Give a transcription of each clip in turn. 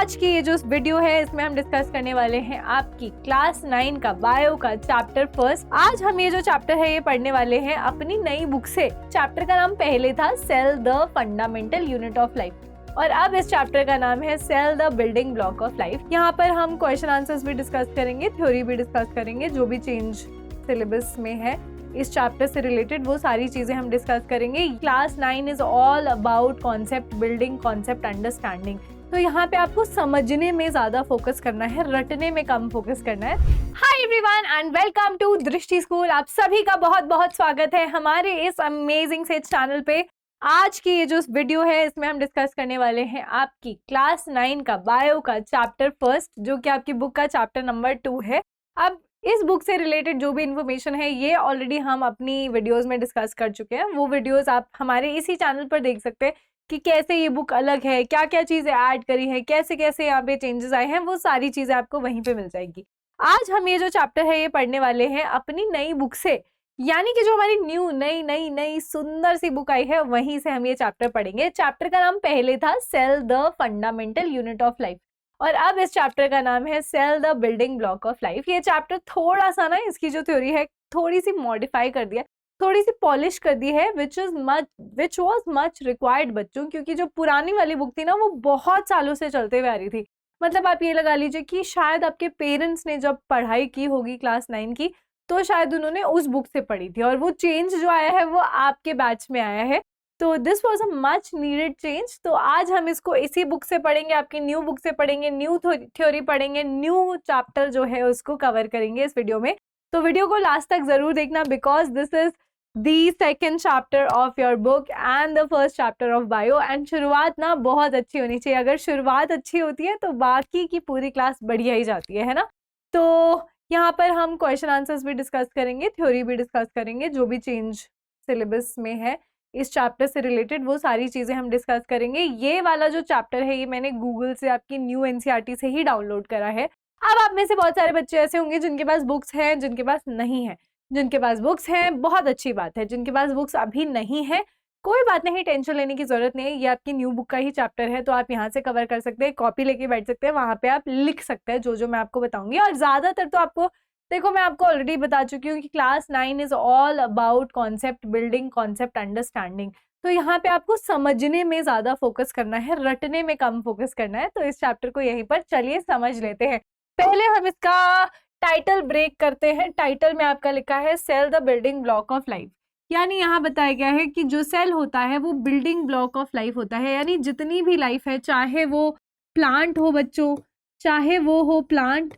आज की ये जो वीडियो है इसमें हम डिस्कस करने वाले हैं आपकी क्लास 9 का बायो का चैप्टर फर्स्ट। आज हम ये जो चैप्टर है ये पढ़ने वाले हैं अपनी नई बुक से। चैप्टर का नाम पहले था cell the fundamental unit of life और अब इस चैप्टर का नाम है cell the building block of life. यहाँ पर हम क्वेश्चन आंसर्स भी डिस्कस करेंगे, थ्योरी भी डिस्कस करेंगे, जो भी चेंज सिलेबस में है इस चैप्टर से रिलेटेड वो सारी चीजें हम डिस्कस करेंगे। Class 9 is all about concept building, concept understanding. तो यहाँ पे आपको समझने में ज्यादा फोकस करना है, रटने में कम फोकस करना है। Hi everyone and welcome to Drishti school. आप सभी का बहुत बहुत स्वागत है हमारे इस अमेजिंग से चैनल पे। आज की ये जो वीडियो है इसमें हम डिस्कस करने वाले हैं आपकी क्लास 9 का बायो का चैप्टर फर्स्ट, जो कि आपकी बुक का चैप्टर नंबर 2 है। अब इस बुक से रिलेटेड जो भी इन्फॉर्मेशन है ये ऑलरेडी हम अपनी वीडियोस में डिस्कस कर चुके हैं। वो वीडियोस आप हमारे इसी चैनल पर देख सकते हैं कि कैसे ये बुक अलग है, क्या क्या चीजें ऐड करी है, कैसे कैसे यहाँ पे चेंजेस आए हैं, वो सारी चीजें आपको वहीं पे मिल जाएगी। आज हम ये जो चैप्टर है ये पढ़ने वाले हैं अपनी नई बुक से, यानी कि जो हमारी न्यू नई सुंदर सी बुक आई है वहीं से हम ये चैप्टर पढ़ेंगे। चैप्टर का नाम पहले था cell the fundamental unit of life और अब इस चैप्टर का नाम है cell the building block of life. ये चैप्टर थोड़ा सा ना इसकी जो थ्योरी है थोड़ी सी मॉडिफाई कर दिया, थोड़ी सी पॉलिश कर दी है, विच वॉज मच रिक्वायर्ड बच्चों, क्योंकि जो पुरानी वाली बुक थी ना वो बहुत सालों से चलते हुए आ रही थी। मतलब आप ये लगा लीजिए कि शायद आपके पेरेंट्स ने जब पढ़ाई की होगी क्लास 9 की तो शायद उन्होंने उस बुक से पढ़ी थी और वो चेंज जो आया है वो आपके बैच में आया है। तो this was a much needed change. तो आज हम इसको इसी बुक से पढ़ेंगे, आपकी न्यू बुक से पढ़ेंगे, न्यू थ्योरी पढ़ेंगे, न्यू चैप्टर जो है उसको कवर करेंगे इस वीडियो में। तो वीडियो को लास्ट तक जरूर देखना because this is the second chapter of your book and the first chapter of bio. And शुरुआत ना बहुत अच्छी होनी चाहिए, अगर शुरुआत अच्छी होती है तो बाकी की पूरी क्लास बढ़िया ही जाती है ना। तो यहाँ पर हम क्वेश्चन आंसर्स भी डिस्कस करेंगे, थ्योरी भी डिस्कस करेंगे, जो भी चेंज सिलेबस में है इस चैप्टर से रिलेटेड वो सारी चीजें हम डिस्कस करेंगे। ये वाला जो चैप्टर है ये मैंने गूगल से आपकी न्यू एनसीईआरटी से ही डाउनलोड करा है। अब आप में से बहुत सारे बच्चे ऐसे होंगे जिनके पास बुक्स हैं, जिनके पास नहीं है। जिनके पास बुक्स हैं बहुत अच्छी बात है, जिनके पास बुक्स अभी नहीं है कोई बात नहीं, टेंशन लेने की जरूरत नहीं है। ये आपकी न्यू बुक का ही चैप्टर है तो आप यहाँ से कवर कर सकते हैं, कॉपी लेके बैठ सकते हैं, वहां पे आप लिख सकते हैं जो जो मैं आपको बताऊंगी। और ज्यादातर तो आपको देखो मैं आपको ऑलरेडी बता चुकी हूँ कि class 9 is all about concept building, concept understanding. तो यहाँ पे आपको समझने में ज्यादा फोकस करना है, रटने में कम फोकस करना है। तो इस चैप्टर को यहीं पर चलिए समझ लेते हैं। पहले हम इसका टाइटल ब्रेक करते हैं। टाइटल में आपका लिखा है cell the building block of life, यानी यहाँ बताया गया है कि जो सेल होता है वो बिल्डिंग ब्लॉक ऑफ लाइफ होता है। यानी जितनी भी लाइफ है, चाहे वो प्लांट हो बच्चों, चाहे वो हो प्लांट,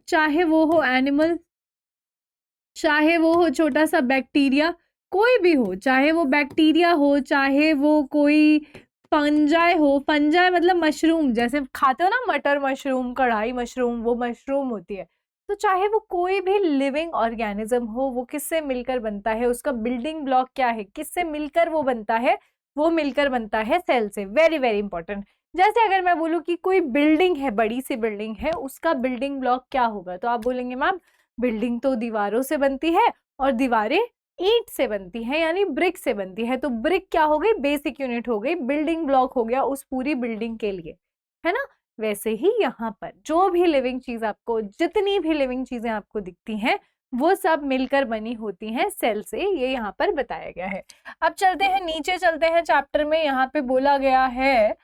चाहे वो हो एनिमल, चाहे वो हो छोटा सा बैक्टीरिया, कोई भी हो, चाहे वो बैक्टीरिया हो, चाहे वो कोई फंजाई हो। फंजाई मतलब मशरूम, जैसे खाते हो ना मटर मशरूम, कढ़ाई मशरूम, वो मशरूम होती है। तो चाहे वो कोई भी लिविंग ऑर्गेनिज्म हो, वो किससे मिलकर बनता है, उसका बिल्डिंग ब्लॉक क्या है, किससे मिलकर वो बनता है, वो मिलकर बनता है सेल से। Very very important. जैसे अगर मैं बोलूँ कि कोई बिल्डिंग है, बड़ी सी बिल्डिंग है, उसका बिल्डिंग ब्लॉक क्या होगा, तो आप बोलेंगे मैम बिल्डिंग तो दीवारों से बनती है और दीवारें ईंट से बनती है, यानी ब्रिक से बनती है। तो ब्रिक क्या हो गई, बेसिक यूनिट हो गई, बिल्डिंग ब्लॉक हो गया उस पूरी बिल्डिंग के लिए, है ना। वैसे ही यहाँ पर जो भी लिविंग चीज आपको, जितनी भी लिविंग चीजें आपको दिखती हैं वो सब मिलकर बनी होती हैं सेल से, ये यहाँ पर बताया गया है। अब चलते हैं नीचे, चलते हैं चैप्टर में। यहाँ पे बोला गया है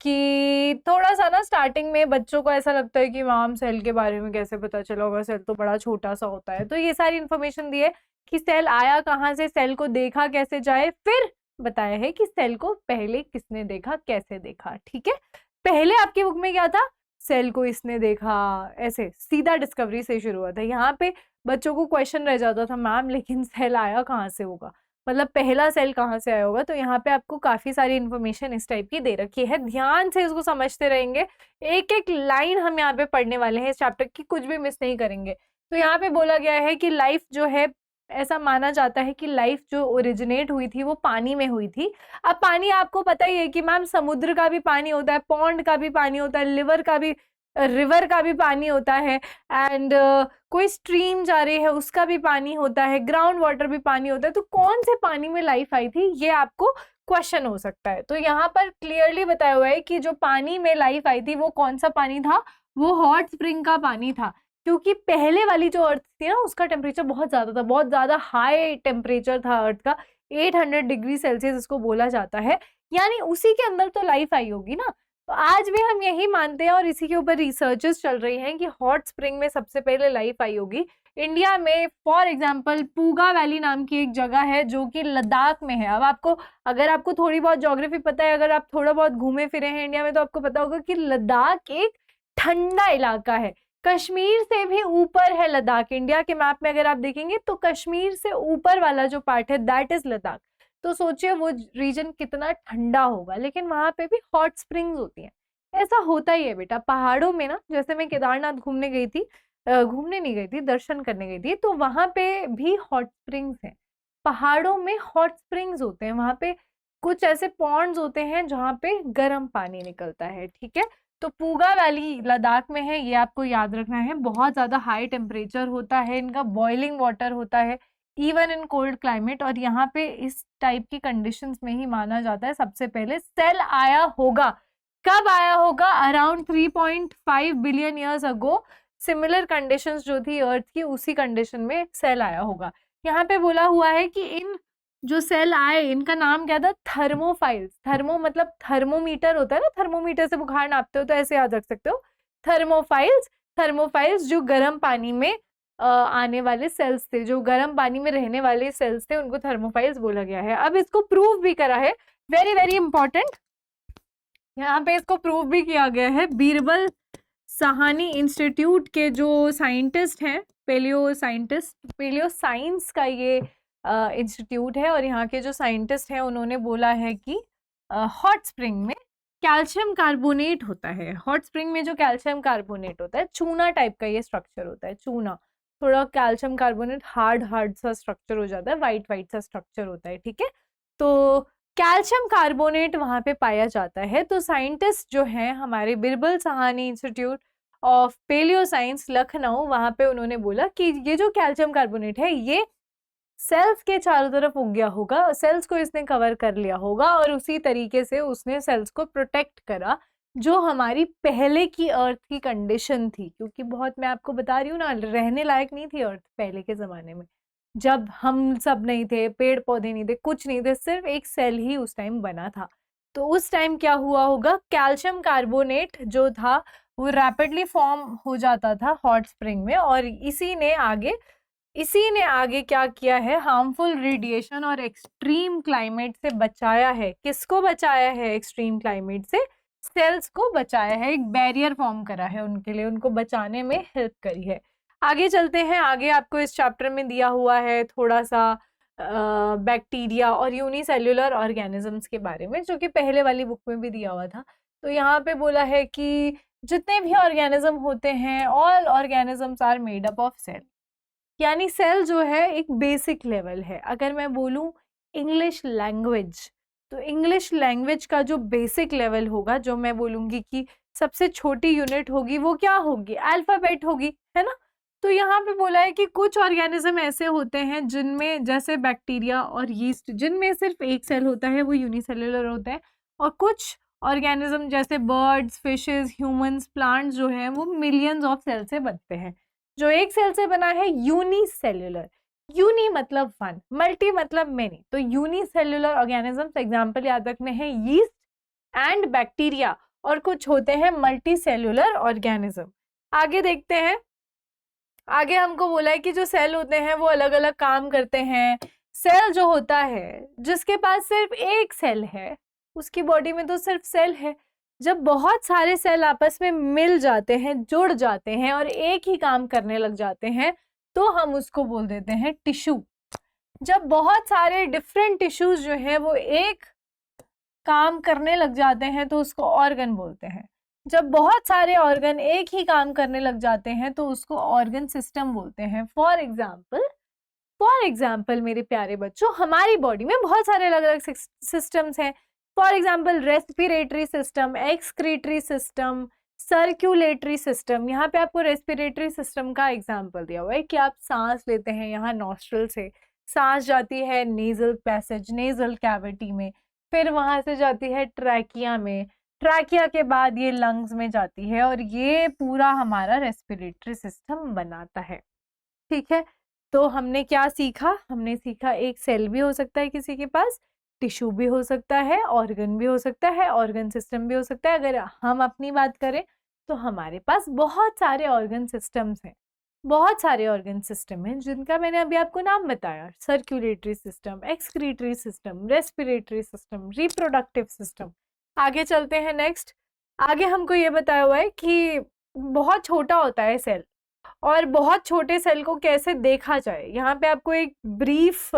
कि थोड़ा सा ना स्टार्टिंग में बच्चों को ऐसा लगता है कि मैम सेल के बारे में कैसे पता चला होगा, सेल तो बड़ा छोटा सा होता है। तो ये सारी इन्फॉर्मेशन दी है कि सेल आया कहाँ से, सेल को देखा कैसे जाए, फिर बताया है कि सेल को पहले किसने देखा, कैसे देखा। ठीक है, पहले आपकी बुक में क्या था, सेल को इसने देखा, ऐसे सीधा डिस्कवरी से शुरू हुआ था। यहाँ पे बच्चों को क्वेश्चन रह जाता था मैम लेकिन सेल आया कहाँ से होगा, मतलब पहला सेल कहाँ से आया होगा। तो यहाँ पे आपको काफी सारी इन्फॉर्मेशन इस टाइप की दे रखी है, ध्यान से इसको समझते रहेंगे। एक एक लाइन हम यहाँ पे पढ़ने वाले हैं इस चैप्टर की, कुछ भी मिस नहीं करेंगे। तो यहाँ पे बोला गया है कि लाइफ जो है, ऐसा माना जाता है कि लाइफ जो ओरिजिनेट हुई थी वो पानी में हुई थी। अब पानी आपको पता ही है कि मैम समुद्र का भी पानी होता है, पॉन्ड का भी पानी होता है, रिवर का भी पानी होता है, एंड कोई स्ट्रीम जा रही है उसका भी पानी होता है, ग्राउंड वाटर भी पानी होता है। तो कौन से पानी में लाइफ आई थी ये आपको क्वेश्चन हो सकता है। तो यहाँ पर क्लियरली बताया हुआ है कि जो पानी में लाइफ आई थी वो कौन सा पानी था, वो हॉट स्प्रिंग का पानी था, क्योंकि पहले वाली जो अर्थ थी ना उसका टेम्परेचर बहुत ज्यादा था, बहुत ज्यादा हाई टेम्परेचर था अर्थ का, 800 डिग्री सेल्सियस इसको बोला जाता है, यानी उसी के अंदर तो लाइफ आई होगी ना। तो आज भी हम यही मानते हैं और इसी के ऊपर रिसर्चेस चल रही हैं कि हॉट स्प्रिंग में सबसे पहले लाइफ आई होगी। इंडिया में फॉर एग्जांपल पूगा वैली नाम की एक जगह है जो कि लद्दाख में है। अब आपको, अगर आपको थोड़ी बहुत ज्योग्राफी पता है, अगर आप थोड़ा बहुत घूमे फिरे हैं इंडिया में, तो आपको पता होगा कि लद्दाख एक ठंडा इलाका है, कश्मीर से भी ऊपर है लद्दाख। इंडिया के मैप में अगर आप देखेंगे तो कश्मीर से ऊपर वाला जो पार्ट है दैट इज लद्दाख। तो सोचिए वो रीजन कितना ठंडा होगा, लेकिन वहां पे भी हॉट स्प्रिंग्स होती हैं। ऐसा होता ही है बेटा पहाड़ों में ना, जैसे मैं केदारनाथ घूमने गई थी, घूमने नहीं गई थी, दर्शन करने गई थी, तो वहां पे भी हॉट स्प्रिंग्स हैं। पहाड़ों में हॉट स्प्रिंग्स होते हैं, वहां पे कुछ ऐसे पॉन्ड्स होते हैं जहाँ पे गर्म पानी निकलता है, ठीक है। तो पूगा वैली लद्दाख में है, ये आपको याद रखना है। बहुत ज्यादा हाई टेम्परेचर होता है इनका, बॉइलिंग वाटर होता है इवन इन कोल्ड क्लाइमेट, और यहाँ पे इस टाइप की कंडीशंस में ही माना जाता है सबसे पहले सेल आया होगा। कब आया होगा? Around 3.5 billion years ago similar conditions जो थी अर्थ की, उसी कंडीशन में सेल आया होगा। यहाँ पे बोला हुआ है कि इन जो सेल आए इनका नाम क्या था? थर्मोफाइल्स। थर्मो मतलब थर्मोमीटर होता है ना, थर्मोमीटर से बुखार नापते हो तो ऐसे याद रख सकते हो, थर्मोफाइल्स। थर्मोफाइल्स जो गर्म पानी में आने वाले सेल्स थे, जो गर्म पानी में रहने वाले सेल्स थे, उनको थर्मोफाइल्स बोला गया है। अब इसको प्रूव भी करा है, वेरी वेरी इंपॉर्टेंट, यहाँ पे इसको प्रूव भी किया गया है। बीरबल साहनी इंस्टीट्यूट के जो साइंटिस्ट हैं, पेलियो साइंस का ये इंस्टीट्यूट है, और यहाँ के जो साइंटिस्ट हैं उन्होंने बोला है कि हॉट स्प्रिंग में कैल्शियम कार्बोनेट होता है। हॉट स्प्रिंग में जो कैल्शियम कार्बोनेट होता है, चूना टाइप का ये स्ट्रक्चर होता है, चूना, थोड़ा कैल्शियम कार्बोनेट हार्ड सा स्ट्रक्चर हो जाता है, वाइट सा स्ट्रक्चर होता है, ठीक है। तो कैल्शियम कार्बोनेट वहां पे पाया जाता है। तो साइंटिस्ट जो हैं हमारे Birbal Sahni institute of paleo science Lucknow, वहां पे उन्होंने बोला कि ये जो कैल्शियम कार्बोनेट है ये सेल्स के चारों तरफ उग गया होगा, सेल्स को इसने कवर कर लिया होगा, और उसी तरीके से उसने सेल्स को प्रोटेक्ट करा, जो हमारी पहले की अर्थ की कंडीशन थी। क्योंकि बहुत, मैं आपको बता रही हूँ ना, रहने लायक नहीं थी अर्थ पहले के जमाने में, जब हम सब नहीं थे, पेड़ पौधे नहीं थे, कुछ नहीं थे, सिर्फ एक सेल ही उस टाइम बना था। तो उस टाइम क्या हुआ होगा, कैल्शियम कार्बोनेट जो था वो रैपिडली फॉर्म हो जाता था हॉट स्प्रिंग में, और इसी ने आगे क्या किया है, हार्मफुल रेडिएशन और एक्सट्रीम क्लाइमेट से बचाया है। किसको बचाया है? एक्सट्रीम क्लाइमेट से सेल्स को बचाया है, एक बैरियर फॉर्म करा है उनके लिए, उनको बचाने में हेल्प करी है। आगे चलते हैं, आगे आपको इस चैप्टर में दिया हुआ है थोड़ा सा बैक्टीरिया और यूनिसेल्युलर ऑर्गेनिजम्स के बारे में, जो कि पहले वाली बुक में भी दिया हुआ था। तो यहाँ पे बोला है कि जितने भी ऑर्गेनिज्म होते हैं, all organisms are made up of cell, यानी सेल जो है एक बेसिक लेवल है। अगर मैं बोलूँ इंग्लिश लैंग्वेज, तो इंग्लिश लैंग्वेज का जो बेसिक लेवल होगा, जो मैं बोलूँगी कि सबसे छोटी यूनिट होगी, वो क्या होगी? अल्फाबेट होगी, है ना। तो यहाँ पे बोला है कि कुछ ऑर्गेनिज्म ऐसे होते हैं जिनमें, जैसे बैक्टीरिया और यीस्ट, जिनमें सिर्फ एक सेल होता है, वो यूनिसेल्युलर होता है, और कुछ ऑर्गेनिज्म जैसे बर्ड्स, फिशेस, ह्यूमंस, प्लांट्स जो हैं वो मिलियंस ऑफ सेल से बनते हैं। जो एक सेल से बना है यूनिसेल्युलर, यूनी मतलब वन, मल्टी मतलब मेनी, तो यूनिसेल्युलर ऑर्गेनिजम्स एग्जांपल याद रखने हैं यीस्ट एंड बैक्टीरिया, और कुछ होते हैं मल्टी सेल्युलर ऑर्गेनिज्म। आगे देखते हैं, आगे हमको बोला है कि जो सेल होते हैं वो अलग अलग काम करते हैं। सेल जो होता है, जिसके पास सिर्फ एक सेल है, उसकी बॉडी में तो सिर्फ सेल है। जब बहुत सारे सेल आपस में मिल जाते हैं, जुड़ जाते हैं और एक ही काम करने लग जाते हैं, तो हम उसको बोल देते हैं टिश्यू। जब बहुत सारे डिफरेंट टिश्यूज जो है वो एक काम करने लग जाते हैं, तो उसको ऑर्गन बोलते हैं। जब बहुत सारे ऑर्गन एक ही काम करने लग जाते हैं, तो उसको ऑर्गन सिस्टम बोलते हैं। फॉर एग्जाम्पल मेरे प्यारे बच्चों, हमारी बॉडी में बहुत सारे अलग अलग सिस्टम्स हैं। For example respiratory system, excretory system, circulatory system. यहाँ पे आपको रेस्पिरेटरी सिस्टम का एग्जाम्पल दिया हुआ है कि आप सांस लेते हैं, यहाँ नॉस्ट्रल से सांस जाती है नेजल पैसेज, नेजल कैविटी में, फिर वहां से जाती है ट्रैकिया में, ट्रैकिया के बाद ये लंग्स में जाती है और ये पूरा हमारा रेस्पिरेटरी सिस्टम बनाता है। ठीक है, तो हमने क्या सीखा? हमने सीखा एक सेल भी हो सकता है किसी के पास, टिश्यू भी हो सकता है, ऑर्गन भी हो सकता है, ऑर्गन सिस्टम भी हो सकता है। अगर हम अपनी बात करें तो हमारे पास बहुत सारे ऑर्गन सिस्टम्स हैं, बहुत सारे ऑर्गन सिस्टम हैं जिनका मैंने अभी आपको नाम बताया। Circulatory system, excretory system, respiratory system, reproductive system. आगे चलते हैं नेक्स्ट। आगे हमको ये बताया हुआ है कि बहुत छोटा होता है सेल, और बहुत छोटे सेल को कैसे देखा जाए। यहाँ पे आपको एक ब्रीफ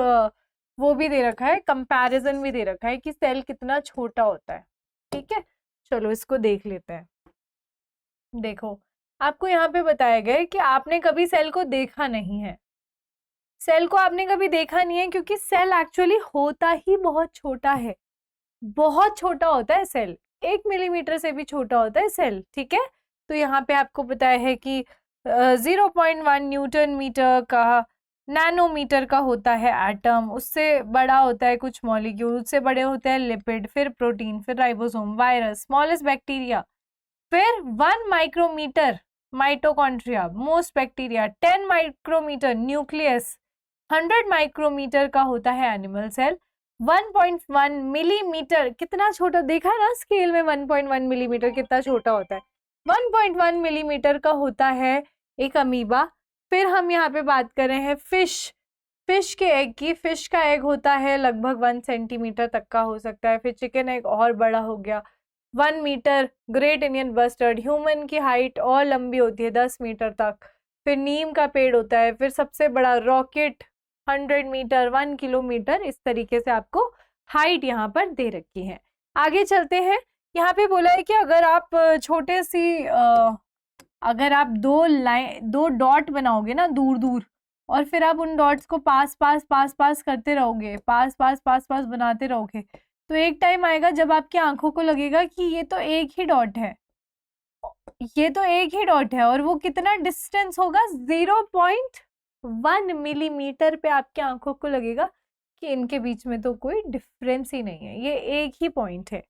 वो भी दे रखा है, कंपैरिजन भी दे रखा है कि सेल कितना छोटा होता है। ठीक है, चलो इसको देख लेते हैं। देखो, आपको यहाँ पे बताया गया है कि आपने कभी सेल को देखा नहीं है, सेल को आपने कभी देखा नहीं है क्योंकि सेल एक्चुअली होता ही बहुत छोटा है, बहुत छोटा होता है सेल, 1 मिलीमीटर से भी छोटा होता है सेल। ठीक है, तो यहाँ पे आपको बताया है कि 0.1 न्यूटन मीटर का, नैनोमीटर का होता है एटम, उससे बड़ा होता है कुछ मॉलिक्यूल, उससे बड़े होते हैं लिपिड, फिर प्रोटीन, फिर राइबोसोम, वायरस, स्मॉलेस्ट बैक्टीरिया, फिर 1 micrometre mitochondria, most bacteria, 10 micrometre nucleus, 100 micrometre का होता है एनिमल सेल, 1.1 मिलीमीटर, कितना छोटा देखा है ना स्केल में, 1.1 मिलीमीटर कितना छोटा होता है, 1.1 मिलीमीटर का होता है एक अमीबा। फिर हम यहाँ पे बात कर रहे हैं फिश, फिश के एग की, फिश का एग होता है लगभग 1 सेंटीमीटर तक का हो सकता है। फिर चिकन एग और बड़ा हो गया, 1 metre. Great Indian bustard, human की हाइट और लंबी होती है 10 मीटर तक। फिर नीम का पेड़ होता है। फिर सबसे बड़ा रॉकेट 100 मीटर, 1 किलोमीटर। इस तरीके से आपको हाइट यहाँ पर दे रखी है। आगे चलते हैं। यहाँ पे बोला है कि अगर आप छोटे सी अगर आप दो डॉट बनाओगे ना दूर दूर, और फिर आप उन डॉट्स को पास पास पास पास करते रहोगे, पास पास पास पास बनाते रहोगे, तो एक टाइम आएगा जब आपकी आंखों को लगेगा कि ये तो एक ही डॉट है, ये तो एक ही डॉट है। और वो कितना डिस्टेंस होगा? 0.1 मिलीमीटर पे आपकी आंखों को लगेगा कि इनके बीच में तो कोई डिफरेंस ही नहीं है, ये एक ही पॉइंट है।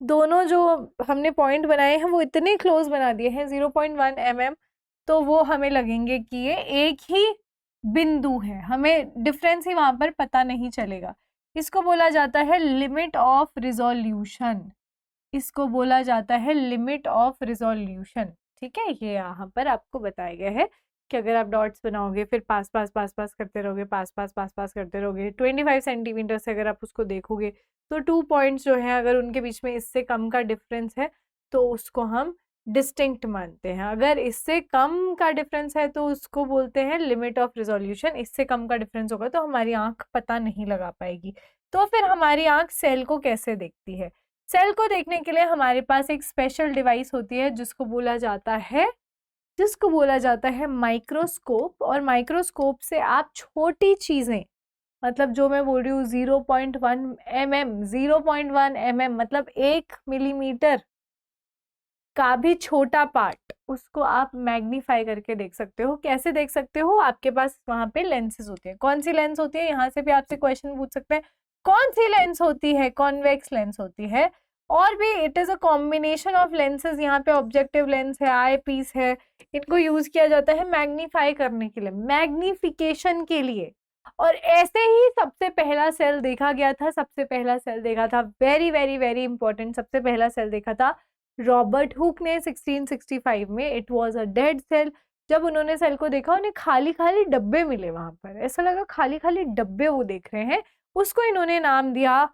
दोनों जो हमने पॉइंट बनाए हैं वो इतने क्लोज बना दिए हैं 0.1 mm, तो वो हमें लगेंगे कि ये एक ही बिंदु है, हमें डिफरेंस ही वहां पर पता नहीं चलेगा। इसको बोला जाता है लिमिट ऑफ रिजोल्यूशन, इसको बोला जाता है लिमिट ऑफ रिजोल्यूशन। ठीक है, ये यहाँ पर आपको बताया गया है कि अगर आप डॉट्स बनाओगे फिर पास पास पास पास करते रहोगे, पास पास पास पास करते रहोगे, 25 सेंटीमीटर से अगर आप उसको देखोगे तो 2 पॉइंट्स जो हैं अगर उनके बीच में इससे कम का डिफरेंस है तो उसको हम डिस्टिंक्ट मानते हैं। अगर इससे कम का डिफरेंस है तो उसको बोलते हैं लिमिट ऑफ रिजोल्यूशन। इससे कम का डिफरेंस होगा तो हमारी आंख पता नहीं लगा पाएगी। तो फिर हमारी आंख सेल को कैसे देखती है? सेल को देखने के लिए हमारे पास एक स्पेशल डिवाइस होती है जिसको बोला जाता है माइक्रोस्कोप। और माइक्रोस्कोप से आप छोटी चीजें, मतलब जो मैं बोल रही हूँ 0.1 mm, 0.1 mm मतलब 1 मिलीमीटर का भी छोटा पार्ट, उसको आप मैग्नीफाई करके देख सकते हो। कैसे देख सकते हो? आपके पास वहां पे लेंसेज होती है। कौन सी लेंस होती है? यहाँ से भी आपसे क्वेश्चन पूछ सकते हैं, कौन सी लेंस होती है? कॉन्वेक्स लेंस होती है। और भी it is a combination of lenses. यहाँ पे ऑब्जेक्टिव लेंस है, आई पीस है, इनको यूज किया जाता है मैग्नीफाई करने के लिए, मैग्निफिकेशन के लिए। और ऐसे ही सबसे पहला सेल देखा गया था, सबसे पहला सेल देखा था, वेरी वेरी वेरी इंपॉर्टेंट, सबसे पहला सेल देखा था रॉबर्ट हुक ने 1665 में। It was a dead cell. जब उन्होंने सेल को देखा उन्हें खाली खाली डब्बे मिले, वहां पर ऐसा लगा खाली खाली डब्बे वो देख रहे हैं, उसको इन्होंने नाम दिया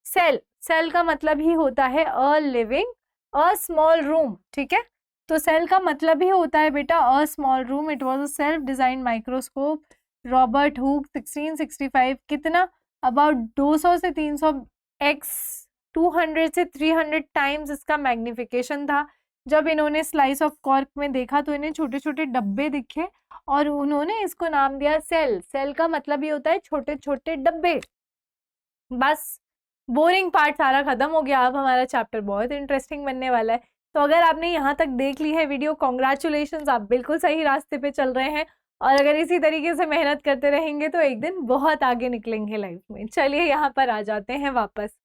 सेल। सेल का मतलब ही होता है a living, a small room. ठीक है, तो सेल का मतलब ही होता है बेटा a small room. It was a self design microscope. Robert Hooke 1665, कितना अबाउट 200 से 300 एक्स, 200 से 300 टाइम्स इसका मैग्निफिकेशन था। जब इन्होंने स्लाइस ऑफ कॉर्क में देखा तो इन्हें छोटे छोटे डब्बे दिखे और उन्होंने इसको नाम दिया सेल। सेल का मतलब ही होता है छोटे छोटे डब्बे। बस बोरिंग पार्ट सारा खत्म हो गया, अब हमारा चैप्टर बहुत इंटरेस्टिंग बनने वाला है। तो अगर आपने यहाँ तक देख ली है वीडियो, कॉन्ग्रेचुलेशंस, आप बिल्कुल सही रास्ते पे चल रहे हैं। और अगर इसी तरीके से मेहनत करते रहेंगे तो एक दिन बहुत आगे निकलेंगे लाइफ में। चलिए यहाँ पर आ जाते हैं वापस।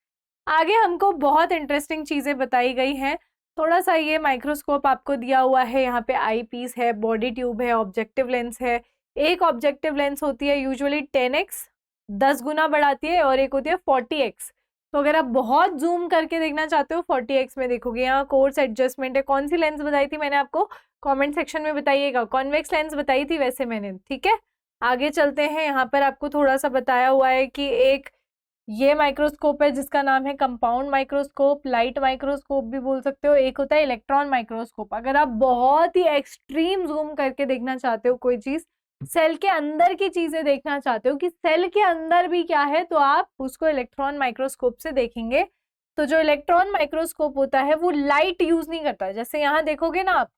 आगे हमको बहुत इंटरेस्टिंग चीजें बताई गई हैं। थोड़ा सा ये माइक्रोस्कोप आपको दिया हुआ है, यहाँ पे आई पीस है, बॉडी ट्यूब है, ऑब्जेक्टिव लेंस है। एक ऑब्जेक्टिव लेंस होती है यूजुअली 10x, 10 गुना बढ़ाती है, और एक होती है 40x। तो अगर आप बहुत जूम करके देखना चाहते हो 40x में देखोगे। यहाँ कोर्स एडजस्टमेंट है। कौन सी लेंस बताई थी मैंने आपको, कमेंट सेक्शन में बताइएगा। कॉन्वेक्स लेंस बताई थी वैसे मैंने, ठीक है। आगे चलते हैं। यहाँ पर आपको थोड़ा सा बताया हुआ है कि एक ये माइक्रोस्कोप है जिसका नाम है कंपाउंड माइक्रोस्कोप, लाइट माइक्रोस्कोप भी बोल सकते हो। एक होता है इलेक्ट्रॉन माइक्रोस्कोप। अगर आप बहुत ही एक्सट्रीम जूम करके देखना चाहते हो कोई चीज, सेल के अंदर की चीजें देखना चाहते हो कि सेल के अंदर भी क्या है, तो आप उसको इलेक्ट्रॉन माइक्रोस्कोप से देखेंगे। तो जो इलेक्ट्रॉन माइक्रोस्कोप होता है वो लाइट यूज नहीं करता। जैसे यहाँ देखोगे ना आप,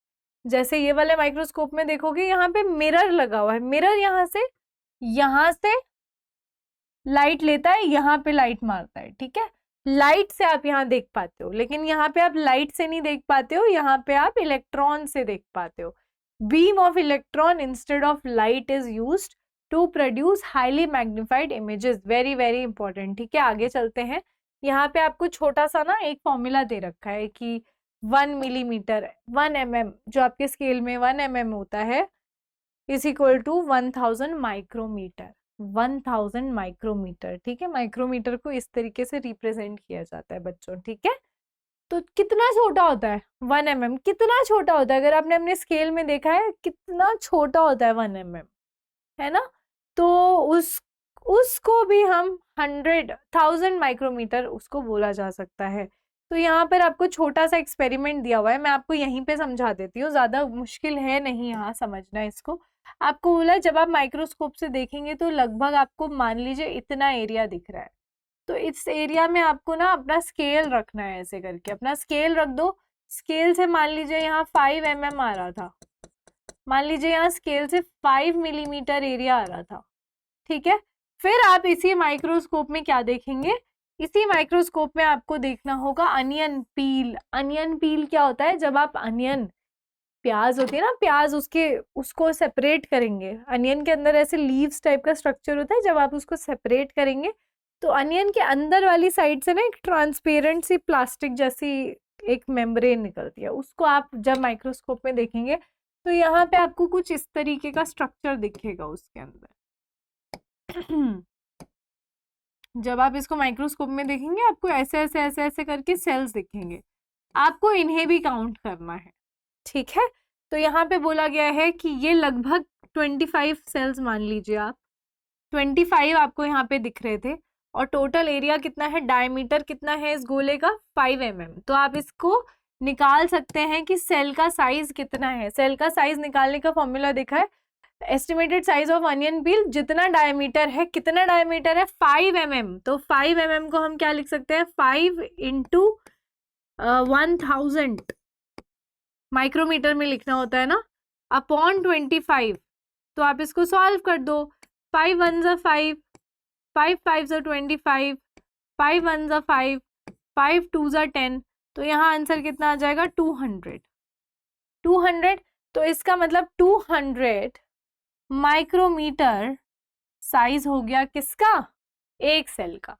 जैसे ये वाले माइक्रोस्कोप में देखोगे यहाँ पे मिरर लगा हुआ है। मिरर यहाँ से लाइट लेता है, यहाँ पे लाइट मारता है, ठीक है। लाइट से आप यहाँ देख पाते हो, लेकिन यहाँ पे आप लाइट से नहीं देख पाते हो, यहाँ पे आप इलेक्ट्रॉन से देख पाते हो। Beam of electron instead of light is used to produce highly magnified images. Very very important, ठीक है। आगे चलते हैं। यहाँ पे आपको छोटा सा ना एक फॉर्मूला दे रखा है कि 1 मिलीमीटर 1 mm, जो आपके स्केल में 1 mm होता है, is equal to 1000 micrometre. 1000 micrometre, ठीक है। माइक्रोमीटर को इस तरीके से रिप्रेजेंट किया जाता है बच्चों, ठीक है। तो कितना छोटा होता है 1 mm, कितना छोटा होता है। अगर आपने अपने स्केल में देखा है कितना छोटा होता है 1 mm, है ना। तो उसको भी हम 1000 माइक्रोमीटर उसको बोला जा सकता है। तो यहाँ पर आपको छोटा सा एक्सपेरिमेंट दिया हुआ है, मैं आपको यहीं पे समझा देती हूँ, ज्यादा मुश्किल है नहीं यहाँ समझना इसको। आपको बोला जब आप माइक्रोस्कोप से देखेंगे तो लगभग आपको मान लीजिए इतना एरिया दिख रहा है। तो इस एरिया में आपको ना अपना स्केल रखना है, ऐसे करके अपना स्केल रख दो। स्केल से मान लीजिए यहाँ 5 mm आ रहा था, मान लीजिए यहाँ स्केल से 5 मिलीमीटर एरिया आ रहा था, ठीक है। फिर आप इसी माइक्रोस्कोप में क्या देखेंगे, इसी माइक्रोस्कोप में आपको देखना होगा अनियन पील। अनियन पील क्या होता है, जब आप अनियन, प्याज होती है ना, प्याज उसको सेपरेट करेंगे। अनियन के अंदर ऐसे लीव्स टाइप का स्ट्रक्चर होता है, जब आप उसको सेपरेट करेंगे तो अनियन के अंदर वाली साइड से ना एक ट्रांसपेरेंट सी प्लास्टिक जैसी एक मेम्ब्रेन निकलती है। उसको आप जब माइक्रोस्कोप में देखेंगे तो यहाँ पे आपको कुछ इस तरीके का स्ट्रक्चर दिखेगा उसके अंदर। जब आप इसको माइक्रोस्कोप में देखेंगे आपको ऐसे ऐसे ऐसे ऐसे करके सेल्स दिखेंगे। आपको इन्हें भी काउंट करना है, ठीक है। तो यहाँ पे बोला गया है कि ये लगभग 25 सेल्स मान लीजिए आप, 25 आपको यहाँ पे दिख रहे थे। और टोटल एरिया कितना है, डायमीटर कितना है इस गोले का, 5 mm। तो आप इसको निकाल सकते हैं कि सेल का साइज कितना है। सेल का साइज निकालने का फॉर्मूला देखा है, एस्टिमेटेड साइज ऑफ अनियन पील, जितना डायमीटर है, कितना डायमीटर है 5 mm। तो 5 mm को हम क्या लिख सकते हैं, 5 इंटू 1000 माइक्रोमीटर में लिखना होता है ना, अपॉन 25। तो आप इसको सॉल्व कर दो। 5 1 ज़ा 5, 5 5 ज़ा 25, 5 1 ज़ा 5, 5 2 ज़ा 10। तो यहाँ आंसर कितना आ जाएगा, 200। 200, तो इसका मतलब 200 माइक्रोमीटर साइज हो गया किसका, एक सेल का।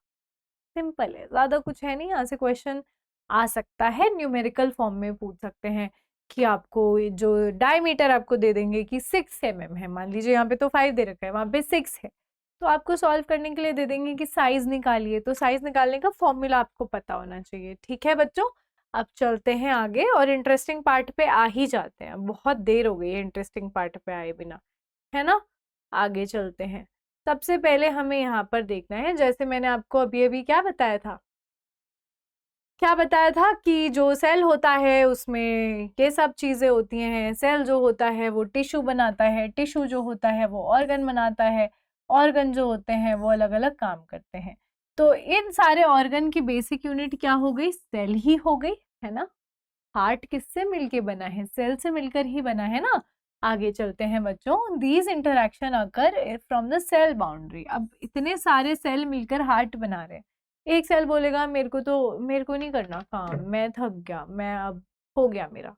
सिंपल है, ज्यादा कुछ है नहीं। यहाँ से क्वेश्चन आ सकता है, न्यूमेरिकल फॉर्म में पूछ सकते हैं कि आपको जो डायमीटर आपको दे देंगे कि 6 mm है, मान लीजिए यहाँ पे तो 5 दे रखा है, वहां पे 6 है, तो आपको सॉल्व करने के लिए दे देंगे कि साइज निकालिए। तो साइज निकालने का फॉर्मूला आपको पता होना चाहिए, ठीक है बच्चों। अब चलते हैं आगे और इंटरेस्टिंग पार्ट पे आ ही जाते हैं, बहुत देर हो गई है इंटरेस्टिंग पार्ट पे आए बिना, है ना। आगे चलते हैं। सबसे पहले हमें यहाँ पर देखना है, जैसे मैंने आपको अभी अभी क्या बताया था, क्या बताया था कि जो सेल होता है उसमें ये सब चीजें होती हैं। सेल जो होता है वो टिश्यू बनाता है, टिश्यू जो होता है वो ऑर्गन बनाता है, ऑर्गन जो होते हैं वो अलग अलग काम करते हैं। तो इन सारे ऑर्गन की बेसिक यूनिट क्या हो गई, सेल ही हो गई, है ना। हार्ट किससे मिलके बना है, सेल से मिलकर ही बना है ना। आगे चलते हैं बच्चों। These interaction occur from the cell boundary. अब इतने सारे सेल मिलकर हार्ट बना रहे हैं। एक सेल बोलेगा मेरे को नहीं करना काम, मैं थक गया, मैं अब हो गया मेरा,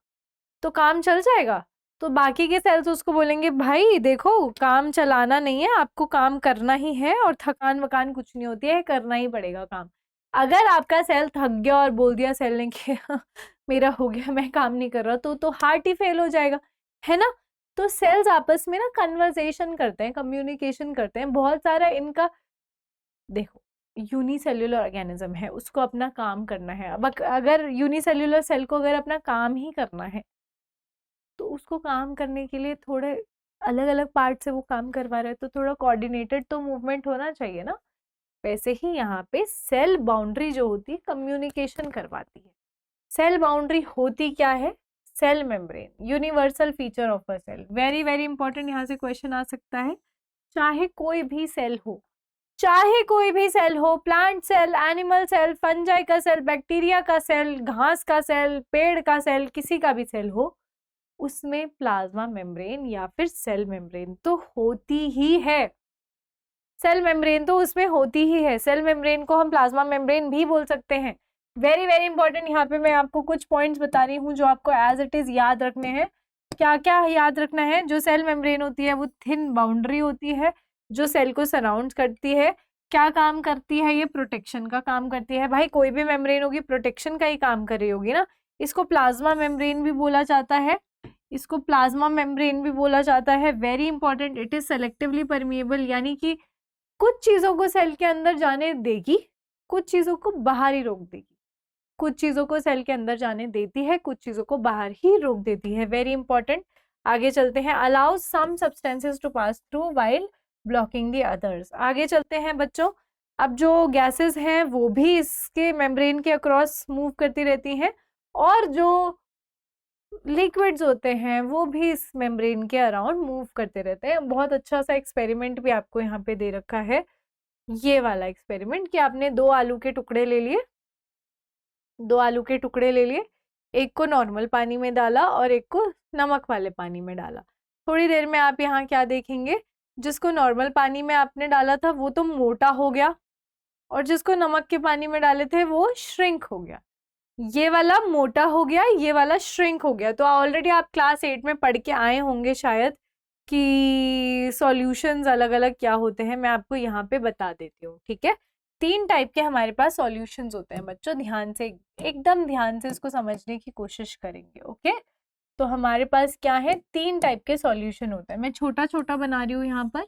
तो काम चल जाएगा। तो बाकी के सेल्स उसको बोलेंगे भाई देखो काम चलाना नहीं है, आपको काम करना ही है, और थकान वकान कुछ नहीं होती है, करना ही पड़ेगा काम। अगर आपका सेल थक गया और बोल दिया सेल ने कि मेरा हो गया, मैं काम नहीं कर रहा, तो हार्ट ही फेल हो जाएगा, है ना। तो सेल्स आपस में ना कन्वर्सेशन करते हैं, कम्युनिकेशन करते हैं, बहुत सारा इनका, देखो यूनिसेल्युलर ऑर्गेनिज्म है, उसको अपना काम करना है। अब अगर यूनिसेल्युलर सेल को अगर अपना काम ही करना है तो उसको काम करने के लिए थोड़े अलग अलग पार्ट से वो काम करवा रहे हैं, तो थोड़ा कोऑर्डिनेटेड तो मूवमेंट होना चाहिए ना। वैसे ही यहाँ पे सेल बाउंड्री जो होती है कम्युनिकेशन करवाती है। सेल बाउंड्री होती क्या है? Cell membrane, universal feature of a cell. Very very important, यहाँ से क्वेश्चन आ सकता है। चाहे कोई भी सेल हो, चाहे कोई भी सेल हो, plant cell, animal cell, fungi का सेल, बैक्टीरिया का सेल, घास का सेल, पेड़ का सेल, किसी का भी सेल हो, उसमें प्लाज्मा मेम्ब्रेन या फिर सेल मेम्ब्रेन तो होती ही है। सेल मेम्ब्रेन तो उसमें होती ही है। सेल मेम्ब्रेन को हम प्लाज्मा मेम्ब्रेन भी बोल सकते हैं। वेरी वेरी इंपॉर्टेंट, यहाँ पे मैं आपको कुछ पॉइंट्स बता रही हूँ जो आपको एज इट इज याद रखने हैं। क्या क्या याद रखना है? जो सेल मेम्ब्रेन होती है वो थिन बाउंड्री होती है जो सेल को सराउंड करती है। क्या काम करती है? ये प्रोटेक्शन का काम करती है। भाई कोई भी मेम्ब्रेन होगी प्रोटेक्शन का ही काम कर रही होगी ना। इसको प्लाज्मा मेम्ब्रेन भी बोला जाता है, इसको प्लाज्मा मेम्ब्रेन भी बोला जाता है। Very important, it is selectively permeable, यानी कि कुछ चीजों को सेल के अंदर जाने देगी, कुछ चीजों को बाहर ही रोक देगी। कुछ चीजों को सेल के अंदर जाने देती है, कुछ चीजों को बाहर ही रोक देती है। वेरी इंपॉर्टेंट, आगे चलते हैं। Allows some substances to pass through while blocking the others. आगे चलते हैं बच्चों। अब जो गैसेस हैं वो भी इसके मेम्ब्रेन के अक्रॉस मूव करती रहती हैं, और जो लिक्विड्स होते हैं वो भी इस मेम्ब्रेन के अराउंड मूव करते रहते हैं। बहुत अच्छा सा एक्सपेरिमेंट भी आपको यहाँ पे दे रखा है, ये वाला एक्सपेरिमेंट, कि आपने 2 आलू के टुकड़े ले लिए, 2 आलू के टुकड़े ले लिए, एक को नॉर्मल पानी में डाला और एक को नमक वाले पानी में डाला। थोड़ी देर में आप यहाँ क्या देखेंगे, जिसको नॉर्मल पानी में आपने डाला था वो तो मोटा हो गया, और जिसको नमक के पानी में डाले थे वो श्रिंक हो गया। ये वाला मोटा हो गया, ये वाला श्रिंक हो गया। तो ऑलरेडी आप क्लास 8 में पढ़ के आए होंगे शायद कि सॉल्यूशंस अलग अलग क्या होते हैं। मैं आपको यहाँ पे बता देती हूँ, ठीक है। 3 टाइप के हमारे पास सॉल्यूशंस होते हैं बच्चों, ध्यान से, एकदम ध्यान से इसको समझने की कोशिश करेंगे, ओके। तो हमारे पास क्या है, 3 टाइप के सॉल्यूशन होते हैं। मैं छोटा छोटा बना रही हूँ यहाँ पर।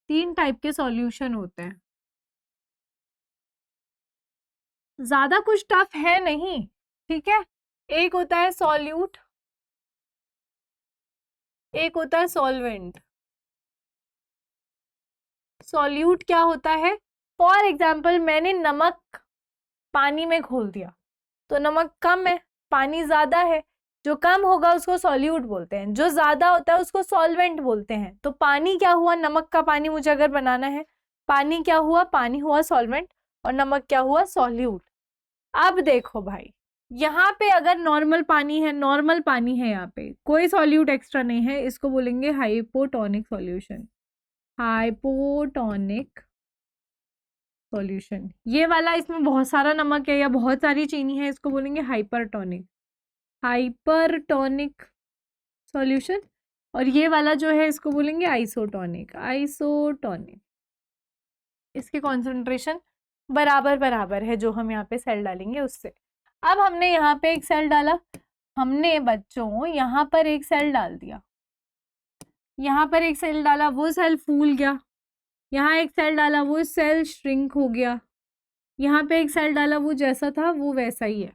3 टाइप के सॉल्यूशन होते हैं, ज्यादा कुछ टफ है नहीं, ठीक है। एक होता है सॉल्यूट, एक होता है सॉल्वेंट। सॉल्यूट क्या होता है? फॉर एग्जाम्पल मैंने नमक पानी में घोल दिया, तो नमक कम है, पानी ज्यादा है, जो कम होगा उसको सॉल्यूट बोलते हैं, जो ज्यादा होता है उसको सॉल्वेंट बोलते हैं। तो पानी क्या हुआ, नमक का पानी मुझे अगर बनाना है, पानी क्या हुआ, पानी हुआ सॉल्वेंट, और नमक क्या हुआ, सॉल्यूट। अब देखो भाई, यहाँ पे अगर नॉर्मल पानी है, नॉर्मल पानी है, यहाँ पे कोई सॉल्यूट एक्स्ट्रा नहीं है, इसको बोलेंगे हाइपोटोनिक सॉल्यूशन। Hypotonic solution. ये वाला, इसमें बहुत सारा नमक है या बहुत सारी चीनी है, इसको बोलेंगे हाइपरटोनिक, हाइपरटोनिक सॉल्यूशन। और ये वाला जो है इसको बोलेंगे आइसोटोनिक, आइसोटोनिक। इसके कॉन्सेंट्रेशन बराबर बराबर है जो हम यहाँ पे सेल डालेंगे उससे। अब हमने यहाँ पे एक सेल डाला, हमने बच्चों यहाँ पर एक सेल डाल दिया, यहाँ पर एक सेल डाला, वो सेल फूल गया। यहाँ एक सेल डाला, वो सेल श्रिंक हो गया। यहाँ पे एक सेल डाला, वो जैसा था वो वैसा ही है,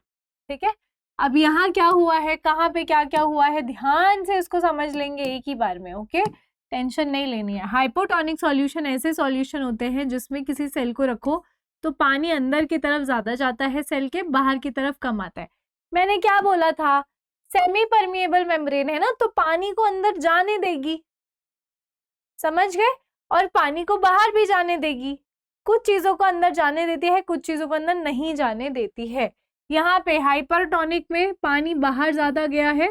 ठीक है। अब यहाँ क्या हुआ है, कहाँ पे क्या क्या हुआ है, ध्यान से इसको समझ लेंगे एक ही बार में, ओके, टेंशन नहीं लेनी है। हाइपोटोनिक सॉल्यूशन ऐसे सॉल्यूशन होते हैं जिसमें किसी सेल को रखो तो पानी अंदर की तरफ ज्यादा जाता है, सेल के बाहर की तरफ कम आता है। मैंने क्या बोला था, सेमी परमिएबल मेम्ब्रेन है ना, तो पानी को अंदर जाने देगी, समझ गए, और पानी को बाहर भी जाने देगी। कुछ चीजों को अंदर जाने देती है, कुछ चीजों को अंदर नहीं जाने देती है। यहाँ पे हाइपरटोनिक में पानी बाहर ज्यादा गया है,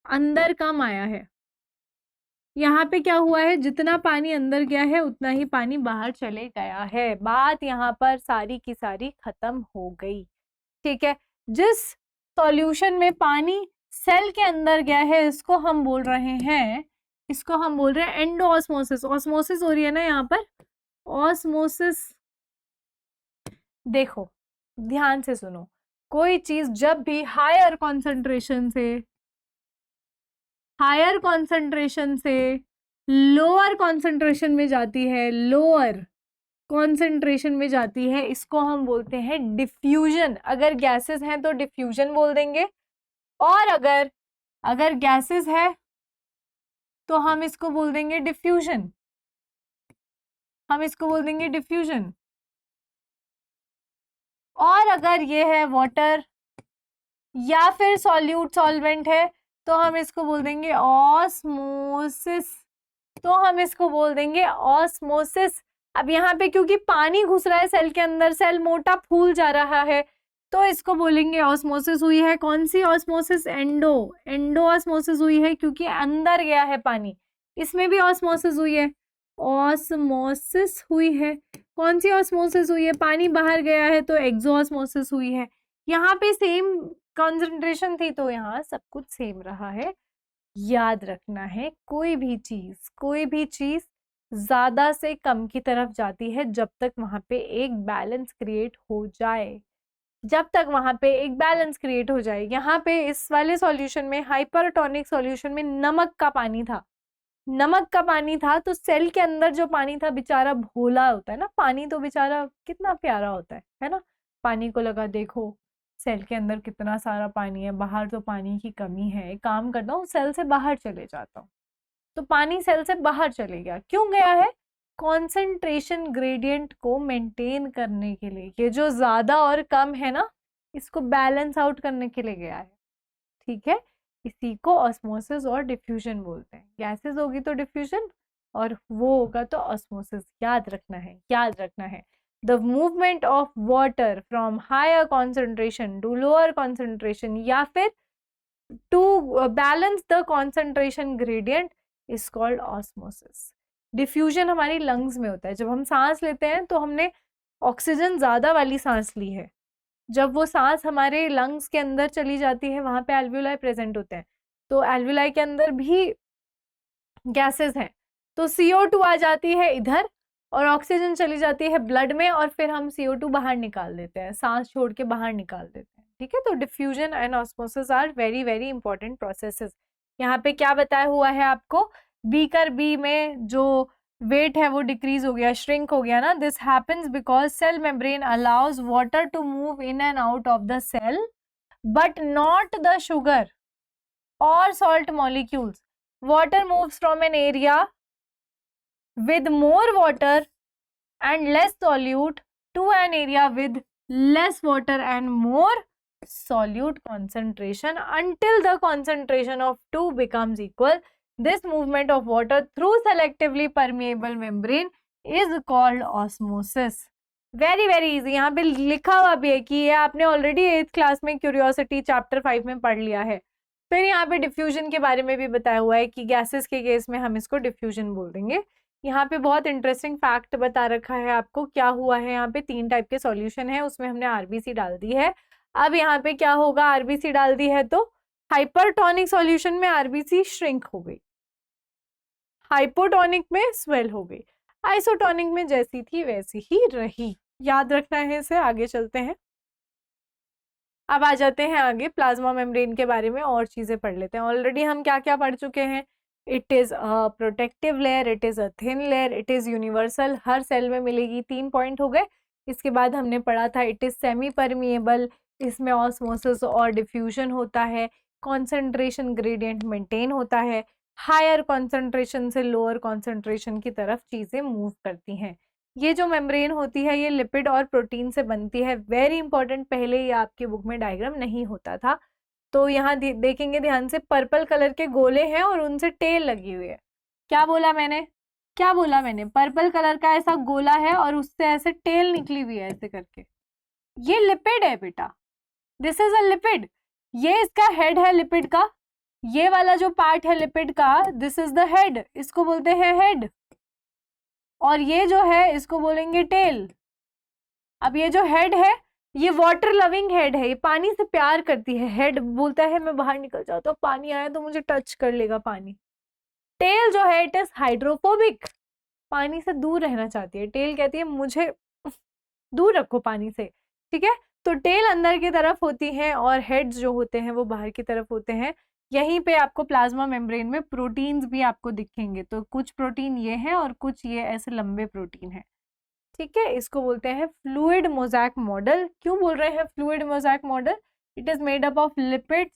अंदर कम आया है। यहाँ पे क्या हुआ है, जितना पानी अंदर गया है उतना ही पानी बाहर चले गया है। बात यहाँ पर सारी की सारी खत्म हो गई, ठीक है। जिस सॉल्यूशन में पानी सेल के अंदर गया है इसको हम बोल रहे हैं, इसको हम बोल रहे हैं एंडोऑस्मोसिस। ऑस्मोसिस हो रही है ना यहाँ पर, ऑस्मोसिस। देखो ध्यान से सुनो, कोई चीज जब भी हायर कॉन्सेंट्रेशन से लोअर कॉन्सेंट्रेशन में जाती है, लोअर कॉन्सेंट्रेशन में जाती है, इसको हम बोलते हैं डिफ्यूजन। अगर गैसेस हैं तो डिफ्यूजन बोल देंगे, और अगर गैसेस है तो हम इसको बोल देंगे डिफ्यूजन, हम इसको बोल देंगे डिफ्यूजन। और अगर ये है वाटर या फिर सॉल्यूट सॉल्वेंट है तो हम इसको बोल देंगे ऑस्मोसिस, तो हम इसको बोल देंगे ऑस्मोसिस। अब यहाँ पे क्योंकि पानी घुस रहा है सेल के अंदर, सेल मोटा फूल जा रहा है, तो इसको बोलेंगे ऑस्मोसिस हुई है। कौन सी ऑस्मोसिस? एंडो ऑस्मोसिस हुई है, क्योंकि अंदर गया है पानी। इसमें भी ऑस्मोसिस हुई है, ऑस्मोसिस हुई है। कौन सी ऑस्मोसिस हुई है? पानी बाहर गया है तो एक्सोऑस्मोसिस हुई है। यहाँ पे सेम कंसंट्रेशन थी तो यहाँ सब कुछ सेम रहा है। याद रखना है, कोई भी चीज ज्यादा से कम की तरफ जाती है जब तक वहां पे एक बैलेंस क्रिएट हो जाए, जब तक वहां पे एक बैलेंस क्रिएट हो जाए। यहाँ पे इस वाले सॉल्यूशन में, हाइपरटोनिक सॉल्यूशन में नमक का पानी था, नमक का पानी था, तो सेल के अंदर जो पानी था बेचारा भोला होता है ना, पानी तो बेचारा कितना प्यारा होता है ना। पानी को लगा देखो सेल के अंदर कितना सारा पानी है, बाहर तो पानी की कमी है, एक काम करता हूँ सेल से बाहर चले जाता हूँ। तो पानी सेल से बाहर चले गया, क्यों गया है? कॉन्सेंट्रेशन ग्रेडियंट को मेंटेन करने के लिए, ये जो ज्यादा और कम है ना, इसको बैलेंस आउट करने के लिए गया है। ठीक है, इसी को ऑस्मोसिस और डिफ्यूजन बोलते हैं। गैसेस होगी तो डिफ्यूजन और वो होगा तो ऑस्मोसिस। याद रखना है, याद रखना है। The movement of water from higher concentration to lower concentration या फिर to balance the concentration gradient is called osmosis. Diffusion हमारी लंग्स में होता है, जब हम सांस लेते हैं तो हमने ऑक्सीजन ज्यादा वाली सांस ली है, जब वो सांस हमारे लंग्स के अंदर चली जाती है, वहां पे एल्वियोलाई प्रेजेंट होते हैं, तो एल्वियोलाई के अंदर भी गैसेस हैं, तो CO2 आ जाती है इधर और ऑक्सीजन चली जाती है ब्लड में, और फिर हम CO2 बाहर निकाल देते हैं, सांस छोड़ के बाहर निकाल देते हैं। ठीक है, तो diffusion and osmosis are very very important processes. यहाँ पे क्या बताया हुआ है आपको? बीकर बी में जो वेट है वो डिक्रीज हो गया, श्रिंक हो गया ना। This happens because cell membrane allows water to move in and out of the cell but not the sugar और salt molecules. Water moves from an area with more water and less solute to an area with less water and more solute concentration until the concentration of two becomes equal. This movement of water through selectively permeable membrane is called osmosis. Very very easy. यहाँ पे लिखा हुआ भी है कि ये आपने already 8th class में क्यूरियोसिटी चैप्टर 5 में पढ़ लिया है। फिर यहाँ पे डिफ्यूजन के बारे में भी बताया हुआ है कि गैसेस के केस में हम इसको डिफ्यूजन बोल देंगे। यहाँ पे बहुत इंटरेस्टिंग फैक्ट बता रखा है आपको, क्या हुआ है यहाँ पे 3 टाइप के सॉल्यूशन है, उसमें हमने आरबीसी डाल दी है। अब यहाँ पे क्या होगा? आरबीसी डाल दी है तो हाइपरटोनिक सॉल्यूशन में आरबीसी श्रिंक हो गई, हाइपोटोनिक में स्वेल हो गई, आइसोटोनिक में जैसी थी वैसी ही रही। याद रखना है इसे। आगे चलते हैं, अब आ जाते हैं आगे प्लाज्मा मेम्ब्रेन के बारे में और चीजें पढ़ लेते हैं। ऑलरेडी हम क्या क्या पढ़ चुके हैं? It is a protective layer, it is a thin layer, it is universal, हर सेल में मिलेगी। 3 पॉइंट हो गए। इसके बाद हमने पढ़ा था इट इज सेमी परमिएबल, इसमें ऑस्मोसिस और डिफ्यूजन होता है, कॉन्सेंट्रेशन ग्रेडियंट मेंटेन होता है, हायर कॉन्सेंट्रेशन से लोअर कॉन्सेंट्रेशन की तरफ चीजें मूव करती हैं। ये जो मेम्ब्रेन होती है ये लिपिड और प्रोटीन से बनती है। वेरी इंपॉर्टेंट, पहले ये आपकी बुक में डायग्राम नहीं होता था, तो यहाँ देखेंगे ध्यान से, पर्पल कलर के गोले हैं और उनसे टेल लगी हुई है। क्या बोला मैंने? पर्पल कलर का ऐसा गोला है और उससे ऐसे टेल निकली हुई है ऐसे करके, ये लिपिड है बेटा, दिस इज अ लिपिड। ये इसका हेड है लिपिड का, ये वाला जो पार्ट है लिपिड का, दिस इज द हेड, इसको बोलते हैं हेड, और ये जो है इसको बोलेंगे टेल। अब ये जो हेड है ये वाटर लविंग हेड है, ये पानी से प्यार करती है। हेड बोलता है मैं बाहर निकल जाता हूँ, पानी आया तो मुझे टच कर लेगा पानी। टेल जो है इट इज हाइड्रोफोबिक, पानी से दूर रहना चाहती है। टेल कहती है मुझे दूर रखो पानी से। ठीक है, तो टेल अंदर की तरफ होती है और हेड्स जो होते हैं वो बाहर की तरफ होते हैं। यहीं पे आपको प्लाज्मा मेम्ब्रेन में प्रोटीन्स भी आपको दिखेंगे, तो कुछ प्रोटीन ये हैं और कुछ ये ऐसे लंबे प्रोटीन हैं, ठीक है। इसको बोलते हैं फ्लूइड मोज़ेक मॉडल। क्यों बोल रहे हैं fluid mosaic model? It is made up of lipids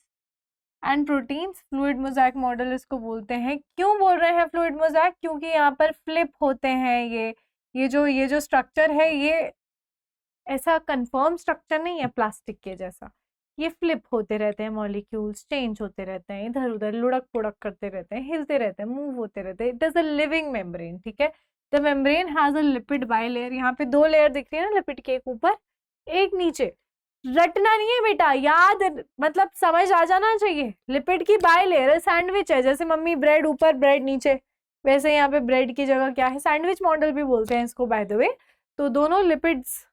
and proteins. Fluid mosaic model इसको बोलते हैं। क्यों बोल रहे हैं फ्लूइड मोज़ेक? क्योंकि यहाँ पर फ्लिप होते हैं ये जो स्ट्रक्चर है ये ऐसा कंफर्म स्ट्रक्चर नहीं है प्लास्टिक के जैसा, ये फ्लिप होते रहते हैं, मॉलिक्यूल्स चेंज होते रहते हैं, इधर उधर लुढ़क पुढ़क करते रहते हैं, हिलते रहते हैं, मूव होते रहते हैं। It is a living membrane, ठीक है। The membrane has a lipid bilayer. यहाँ पे 2 लेयर दिख रही है ना लिपिड के, एक ऊपर एक नीचे। रटना नहीं है बेटा, याद मतलब समझ आ जाना चाहिए। लिपिड की बाइलेयर है, सैंडविच है, जैसे मम्मी ब्रेड ऊपर ब्रेड नीचे, वैसे यहाँ पे ब्रेड की जगह क्या है, सैंडविच मॉडल भी बोलते हैं इसको बाय द वे। तो दोनों लिपिड्स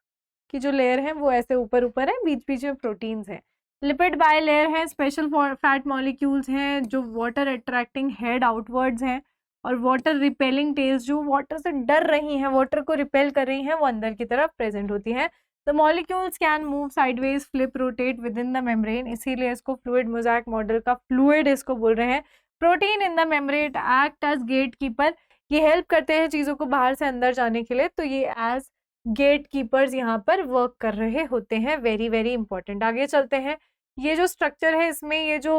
की जो लेयर है वो ऐसे ऊपर ऊपर है, बीच बीच में प्रोटीन्स है। लिपिड बाइलेयर है, स्पेशल फैट मॉलिक्यूल्स हैं जो वाटर अट्रैक्टिंग हेड आउटवर्ड्स हैं, और वाटर रिपेलिंग टेल्स जो वाटर से डर रही हैं, वाटर को रिपेल कर रही हैं, वो अंदर की तरफ प्रेजेंट होती हैं। The molecules can move sideways, flip, rotate within the membrane, इसीलिए इसको फ्लूइड मोज़ेक मॉडल का फ्लूइड इसको बोल रहे हैं। Protein in the membrane act as gatekeeper, ये हेल्प करते हैं चीज़ों को बाहर से अंदर जाने के लिए, तो ये एज गेट कीपर्स यहाँ पर वर्क कर रहे होते हैं। Very very important. आगे चलते हैं। ये जो स्ट्रक्चर है इसमें ये जो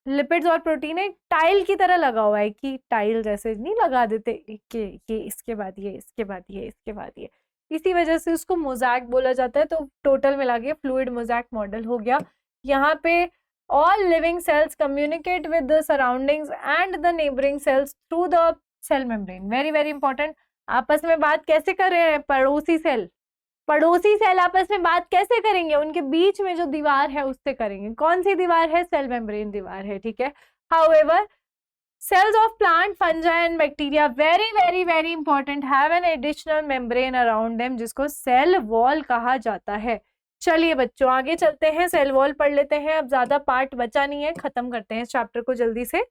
लिपिड्स और प्रोटीन है टाइल की तरह लगा हुआ है, कि टाइल जैसे नहीं लगा देते कि ये इसके बाद ये, इसके बाद ये, इसके बाद ये, इसी वजह से उसको मोज़ेक बोला जाता है। तो टोटल मिला के फ्लूइड मोज़ेक मॉडल हो गया। यहाँ पे all living cells communicate with the surroundings and the neighbouring cells through the cell membrane. Very very important. आपस में बात कैसे कर रहे हैं? पड़ोसी सेल आपस में बात कैसे करेंगे? उनके बीच में जो दीवार है उससे करेंगे। कौन सी दीवार है? सेल मेम्ब्रेन दीवार है, ठीक है। However cells of plant, fungi and bacteria, very very very important, have an additional membrane around them, जिसको सेल वॉल कहा जाता है। चलिए बच्चों आगे चलते हैं, सेल वॉल पढ़ लेते हैं। अब ज्यादा पार्ट बचा नहीं है, खत्म करते हैं इस चैप्टर को जल्दी से।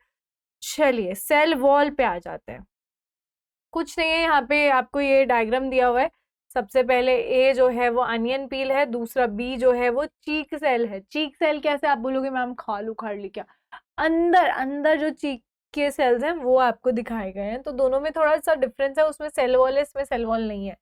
चलिए सेल वॉल पे आ जाते हैं। कुछ नहीं है, यहाँ पे आपको ये डायग्राम दिया हुआ है। सबसे पहले ए जो है वो अनियन पील है, दूसरा बी जो है वो चीक सेल है। चीक सेल कैसे? आप बोलोगे मैम खाल उखाड़ ली क्या? अंदर अंदर जो चीक के सेल्स हैं वो आपको दिखाए गए हैं, तो दोनों में थोड़ा सा डिफरेंस है। उसमें सेल वॉल है, इसमें सेल वॉल नहीं है।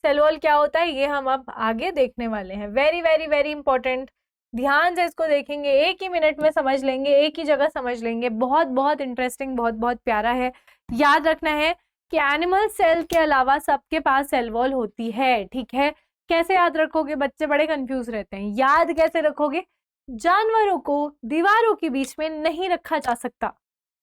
सेल वॉल क्या होता है ये हम अब आगे देखने वाले हैं। वेरी वेरी वेरी इंपॉर्टेंट, ध्यान से इसको देखेंगे, एक ही मिनट में समझ लेंगे, एक ही जगह समझ लेंगे। बहुत बहुत इंटरेस्टिंग, बहुत बहुत प्यारा है। याद रखना है कि एनिमल सेल के अलावा सबके पास सेल वॉल होती है, ठीक है। कैसे याद रखोगे? बच्चे बड़े कंफ्यूज रहते हैं। याद कैसे रखोगे? जानवरों को दीवारों के बीच में नहीं रखा जा सकता।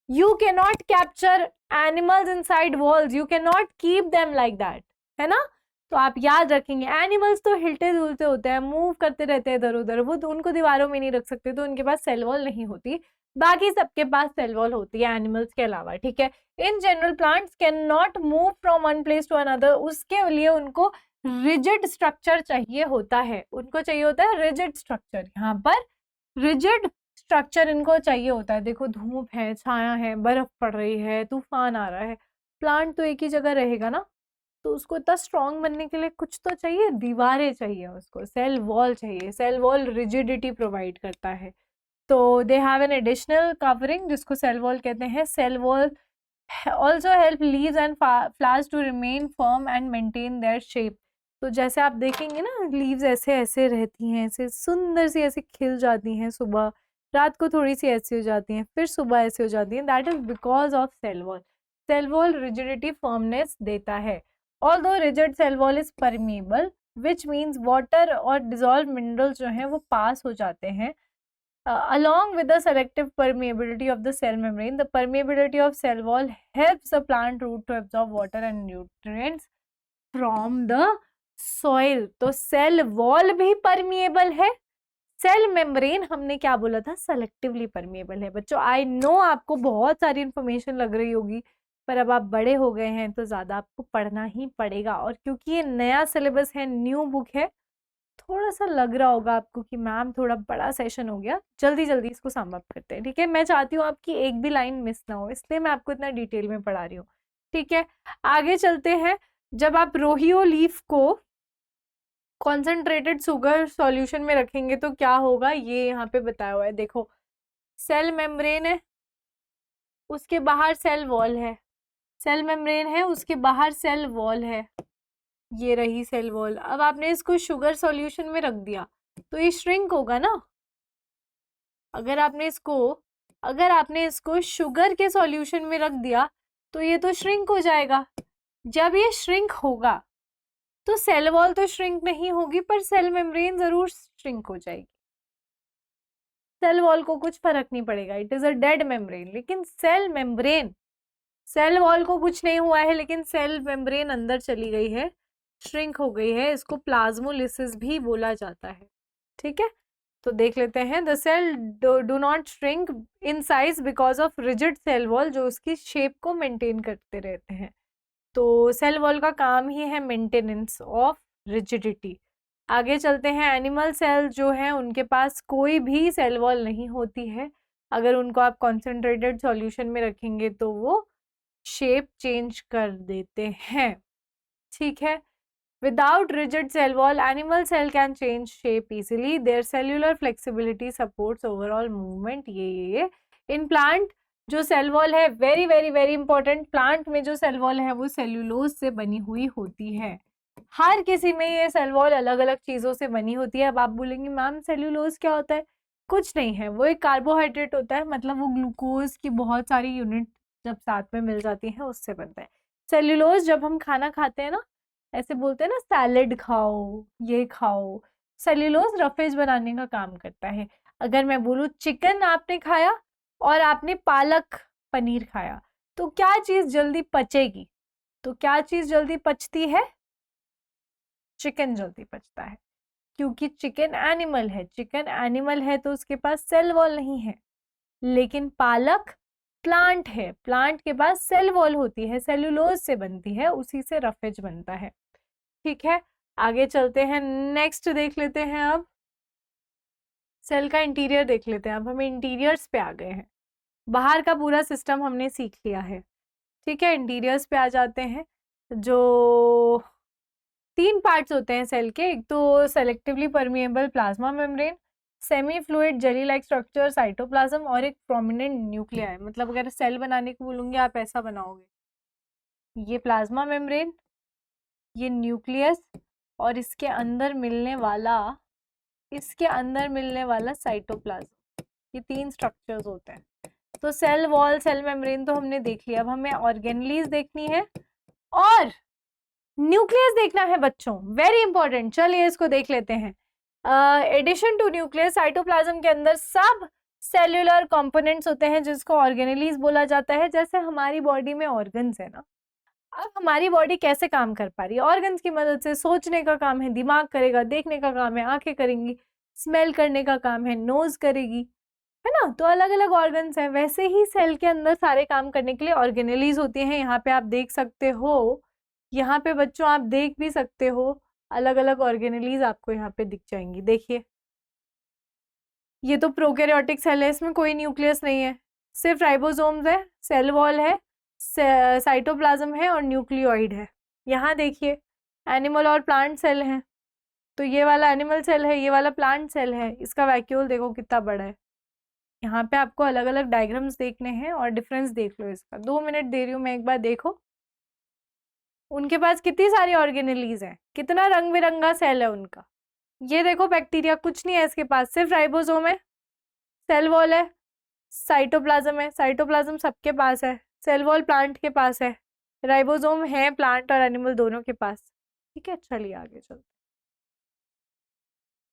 You can not capture animals inside walls, you can not keep them like that, है ना। तो आप याद रखेंगे, एनिमल्स तो हिलते डुलते होते हैं, मूव करते रहते हैं इधर उधर, वो तो उनको दीवारों में नहीं रख सकते, तो उनके पास सेल वॉल नहीं होती। बाकी सबके पास सेल वॉल होती है एनिमल्स के अलावा, ठीक है। In general plants can not move from one place to another, उसके लिए उनको रिजिड स्ट्रक्चर चाहिए होता है। उनको चाहिए होता है रिजिड स्ट्रक्चर, यहाँ पर रिजिड स्ट्रक्चर इनको चाहिए होता है। देखो धूप है, छाया है, बर्फ पड़ रही है, तूफान आ रहा है, प्लांट तो एक ही जगह रहेगा ना, तो उसको इतना स्ट्रॉन्ग बनने के लिए कुछ तो चाहिए, दीवारें चाहिए, उसको सेल वॉल चाहिए। सेल वॉल रिजिडिटी प्रोवाइड करता है। तो they have an additional covering जिसको सेल वॉल कहते हैं। Cell wall also help leaves and flowers to remain firm and maintain their shape. तो जैसे आप देखेंगे ना, लीव्स ऐसे ऐसे रहती हैं, ऐसे सुंदर सी ऐसे खिल जाती हैं, सुबह रात को थोड़ी सी ऐसी हो जाती हैं, फिर सुबह ऐसे हो जाती हैं। That is because of cell wall. Cell wall rigidity, firmness देता है। Although rigid cell wall is permeable, which means water और डिजॉल्व मिनरल्स जो हैं वो पास हो जाते हैं। Along with the selective permeability of the cell membrane, the permeability of cell wall helps the plant root to absorb water and nutrients from the soil. तो cell wall भी permeable है, cell membrane हमने क्या बोला था? Selectively permeable है। बच्चों I know आपको बहुत सारी इंफॉर्मेशन लग रही होगी, पर अब आप बड़े हो गए हैं तो ज़्यादा आपको पढ़ना ही पड़ेगा। और क्योंकि ये नया सिलेबस है, न्यू बुक है, थोड़ा सा लग रहा होगा आपको कि मैम थोड़ा बड़ा सेशन हो गया, जल्दी जल्दी इसको सम अप करते हैं, ठीक है। मैं चाहती हूँ आपकी एक भी लाइन मिस ना हो, इसलिए मैं आपको इतना डिटेल में पढ़ा रही हूँ, ठीक है। आगे चलते हैं। जब आप रोहियो लीफ को कॉन्सेंट्रेटेड शुगर सॉल्यूशन में रखेंगे तो क्या होगा, ये यहाँ पे बताया हुआ है। देखो, सेल मेम्ब्रेन है, उसके बाहर सेल वॉल है, सेल मेम्ब्रेन है, उसके बाहर सेल वॉल है, ये रही सेल वॉल। अब आपने इसको शुगर सॉल्यूशन में रख दिया तो ये श्रिंक होगा ना। अगर आपने इसको शुगर के सॉल्यूशन में रख दिया तो ये तो श्रिंक हो जाएगा। जब ये श्रिंक होगा तो सेल वॉल तो श्रिंक नहीं होगी पर सेल मेम्ब्रेन जरूर श्रिंक हो जाएगी। सेल वॉल को कुछ फर्क नहीं पड़ेगा, it is a dead membrane. लेकिन सेल वॉल को कुछ नहीं हुआ है, लेकिन सेल मेम्ब्रेन अंदर चली गई है, श्रिंक हो गई है। इसको प्लाज्मोलिसिस भी बोला जाता है। ठीक है, तो देख लेते हैं। The cell do not shrink in size because of rigid cell wall, जो उसकी शेप को मेंटेन करते रहते हैं। तो सेल वॉल का काम ही है मेंटेनेंस ऑफ रिजिडिटी। आगे चलते हैं। एनिमल सेल जो है उनके पास कोई भी सेल वॉल नहीं होती है। अगर उनको आप कॉन्सेंट्रेटेड सॉल्यूशन में रखेंगे तो वो शेप चेंज कर देते हैं। ठीक है, without rigid cell wall animal cell can change shape easily, their cellular flexibility supports overall movement. ये इन प्लांट जो सेल वॉल है, very very very important, plant में जो सेल वॉल है वो सेल्यूलोज से बनी हुई होती है। हर किसी में ये सेल वॉल अलग अलग चीजों से बनी होती है। अब आप बोलेंगे मैम सेल्यूलोज क्या होता है? कुछ नहीं है, वो एक कार्बोहाइड्रेट होता है, मतलब वो ग्लूकोज की बहुत सारी यूनिट जब साथ में मिल जाती है उससे बनता है। सेल्यूलोज जब हम खाना खाते हैं ना, ऐसे बोलते हैं ना सैलेड खाओ, ये खाओ, सेल्यूलोज रफेज बनाने का काम करता है। अगर मैं बोलूँ चिकन आपने खाया और आपने पालक पनीर खाया तो क्या चीज जल्दी पचेगी? तो क्या चीज जल्दी पचती है? चिकन जल्दी पचता है, क्योंकि चिकन एनिमल है। चिकन एनिमल है तो उसके पास सेल वॉल नहीं है। लेकिन पालक प्लांट है, प्लांट के पास सेल वॉल होती है, सेल्यूलोज से बनती है, उसी से रफेज बनता है। ठीक है, आगे चलते हैं। नेक्स्ट देख लेते हैं। अब सेल का इंटीरियर देख लेते हैं। अब हम इंटीरियर्स पे आ गए हैं। बाहर का पूरा सिस्टम हमने सीख लिया है। ठीक है, इंटीरियर्स पे आ जाते हैं। जो 3 पार्ट्स होते हैं सेल के, एक तो selectively permeable plasma membrane, semi fluid jelly like structure cytoplasm, और एक प्रोमिनेंट न्यूक्लियाई। मतलब अगर सेल बनाने को बोलूंगी आप ऐसा बनाओगे, ये प्लाज्मा मेम्ब्रेन, ये न्यूक्लियस, और इसके अंदर मिलने वाला साइटोप्लाज्म। ये 3 स्ट्रक्चर्स होते हैं। तो सेल वॉल, सेल मेम्ब्रेन तो हमने देख लिया। अब हमें ऑर्गेनलीज देखनी है और न्यूक्लियस देखना है बच्चों, वेरी इंपॉर्टेंट। चलिए इसको देख लेते हैं। एडिशन टू न्यूक्लियस, साइटोप्लाज्म के अंदर सब सेल्यूलर कंपोनेंट्स होते हैं जिसको ऑर्गेनलीज बोला जाता है। जैसे हमारी बॉडी में ऑर्गन्स है ना, अब हमारी बॉडी कैसे काम कर पा रही है? ऑर्गन्स की मदद से। सोचने का काम है दिमाग करेगा, देखने का काम है आंखें करेंगी, स्मेल करने का काम है नोज करेगी, है ना। तो अलग अलग ऑर्गन्स हैं। वैसे ही सेल के अंदर सारे काम करने के लिए ऑर्गेनलीज होती हैं। यहाँ पे आप देख सकते हो, यहाँ पे बच्चों आप देख भी सकते हो, अलग अलग ऑर्गेनलीज आपको यहाँ पे दिख जाएंगी। देखिए, ये तो प्रोकैरियोटिक सेल है, इसमें कोई न्यूक्लियस नहीं है, सिर्फ राइबोसोम्स है, सेल वॉल है, साइटोप्लाज्म है और न्यूक्लियोइड है। यहाँ देखिए एनिमल और प्लांट सेल हैं, तो ये वाला एनिमल सेल है, ये वाला प्लांट सेल है। इसका वैक्यूल देखो कितना बड़ा है। यहाँ पे आपको अलग अलग डायग्राम्स देखने हैं और डिफरेंस देख लो इसका। 2 मिनट दे रही हूँ मैं, एक बार देखो। उनके पास कितनी सारी ऑर्गेनलीज हैं, कितना रंग बिरंगा सेल है उनका। ये देखो बैक्टीरिया कुछ नहीं है इसके पास, सिर्फ राइबोसोम है, सेल वॉल है, साइटोप्लाज्म है, साइटोप्लाज्म सबके पास है, सेल वॉल प्लांट के पास है, राइबोसोम है प्लांट और एनिमल दोनों के पास। ठीक है, चलिए आगे चलते।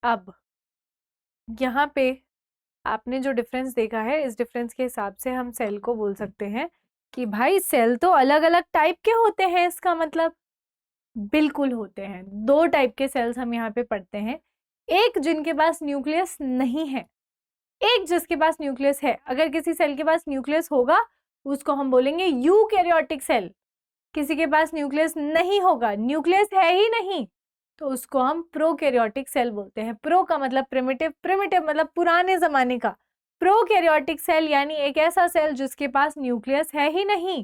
अब यहाँ पे आपने जो डिफरेंस देखा है, इस डिफरेंस के हिसाब से हम सेल को बोल सकते हैं कि भाई सेल तो अलग अलग टाइप के होते हैं। इसका मतलब बिल्कुल होते हैं। 2 टाइप के सेल्स हम यहाँ पे पढ़ते हैं, एक जिनके पास न्यूक्लियस नहीं है, एक जिसके पास न्यूक्लियस है। अगर किसी सेल के पास न्यूक्लियस होगा उसको हम बोलेंगे यूकैरियोटिक सेल। किसी के पास न्यूक्लियस नहीं होगा, न्यूक्लियस है ही नहीं, तो उसको हम प्रोकैरियोटिक सेल बोलते हैं। प्रो का मतलब प्रिमिटिव, प्रिमिटिव मतलब पुराने जमाने का। प्रोकैरियोटिक सेल यानी एक ऐसा सेल जिसके पास न्यूक्लियस है ही नहीं,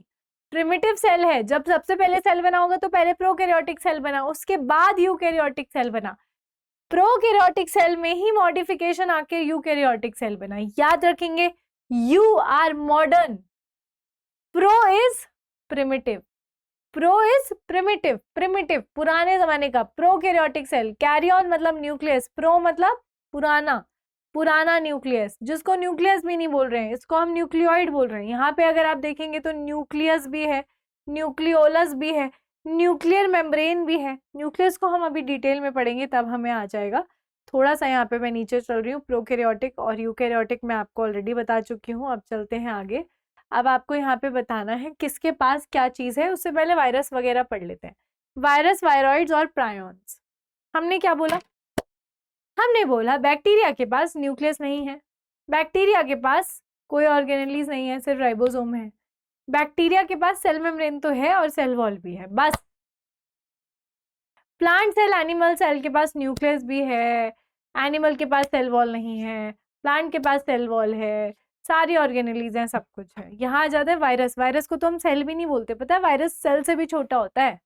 प्रिमिटिव सेल है। जब सबसे पहले सेल बना होगा तो पहले प्रोकैरियोटिक सेल बना, उसके बाद यूकैरियोटिक सेल बना। प्रोकैरियोटिक सेल में ही मॉडिफिकेशन आके यूकैरियोटिक सेल बना। याद रखेंगे, eu are modern, pro is primitive, pro is primitive, primitive पुराने जमाने का। प्रोकैरियोटिक सेल, कैरियन मतलब न्यूक्लियस, प्रो मतलब पुराना, पुराना न्यूक्लियस, जिसको न्यूक्लियस भी नहीं बोल रहे हैं, इसको हम न्यूक्लियोइड बोल रहे हैं। यहाँ पे अगर आप देखेंगे तो न्यूक्लियस भी है, न्यूक्लियोलस भी है, न्यूक्लियर मेम्ब्रेन भी है। न्यूक्लियस को हम अभी डिटेल में पढ़ेंगे तब हमें आ जाएगा। थोड़ा सा यहाँ पे मैं नीचे चल रही हूँ। प्रोकैरियोटिक और यूकैरियोटिक मैं आपको ऑलरेडी बता चुकी हूँ। अब चलते हैं आगे। अब आपको यहाँ पे बताना है किसके पास क्या चीज है। उससे पहले वायरस वगैरह पढ़ लेते हैं। वायरस, वायरॉइड्स और प्रायोन्स। हमने क्या बोला? हमने बोला बैक्टीरिया के पास न्यूक्लियस नहीं है, बैक्टीरिया के पास कोई ऑर्गेनेलीज नहीं है, सिर्फ राइबोसोम है। बैक्टीरिया के पास सेल मेम्ब्रेन तो है और सेल वॉल भी है, बस। प्लांट सेल, एनिमल सेल के पास न्यूक्लियस भी है, एनिमल के पास सेल वॉल नहीं है, प्लांट के पास सेल वॉल है, सारी ऑर्गेनेलीज हैं, सब कुछ है। यहाँ आ जाता है वायरस। वायरस को तो हम सेल भी नहीं बोलते, पता है, वायरस सेल से भी छोटा होता है।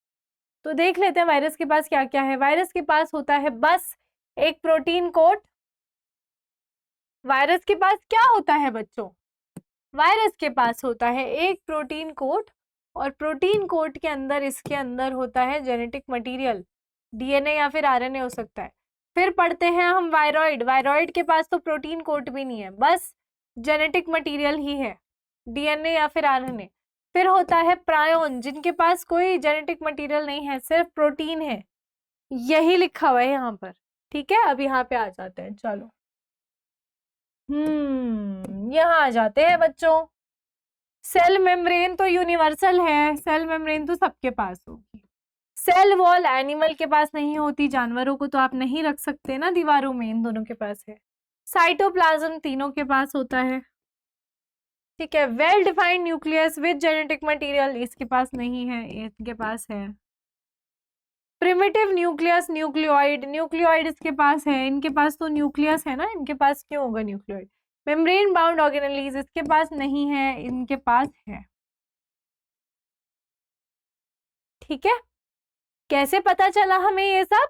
तो देख लेते हैं वायरस के पास क्या क्या है। वायरस के पास होता है बस एक प्रोटीन कोट। वायरस के पास क्या होता है बच्चों? वायरस के पास होता है एक प्रोटीन कोट, और प्रोटीन कोट के अंदर, इसके अंदर होता है जेनेटिक मटेरियल, डीएनए या फिर आरएनए हो सकता है। फिर पढ़ते हैं हम वायरॉइड। वायरॉइड के पास तो प्रोटीन कोट भी नहीं है, बस जेनेटिक मटेरियल ही है, डीएनए या फिर आरएनए। फिर होता है प्रायोन, जिनके पास कोई जेनेटिक मटेरियल नहीं है, सिर्फ प्रोटीन है। यही लिखा हुआ है यहाँ पर, ठीक है। अब यहाँ पे आ जाते हैं, चलो। यहाँ आ जाते हैं बच्चों। सेल मेम्ब्रेन तो यूनिवर्सल है, सेल मेम्ब्रेन तो सबके पास होगी। सेल वॉल एनिमल के पास नहीं होती, जानवरों को तो आप नहीं रख सकते ना दीवारों में, इन दोनों के पास है। साइटोप्लाज्म तीनों के पास होता है, ठीक है। Well defined nucleus with genetic material इसके पास नहीं है, इनके पास है। प्रिमिटिव न्यूक्लियस, न्यूक्लियोइड, न्यूक्लियोइड इसके पास है, इनके पास तो न्यूक्लियस है ना, इनके पास क्यों होगा न्यूक्लियोइड। मेम्ब्रेन बाउंड ऑर्गेनेलीज इसके पास नहीं है, इनके पास है, ठीक है। कैसे पता चला हमें ये सब?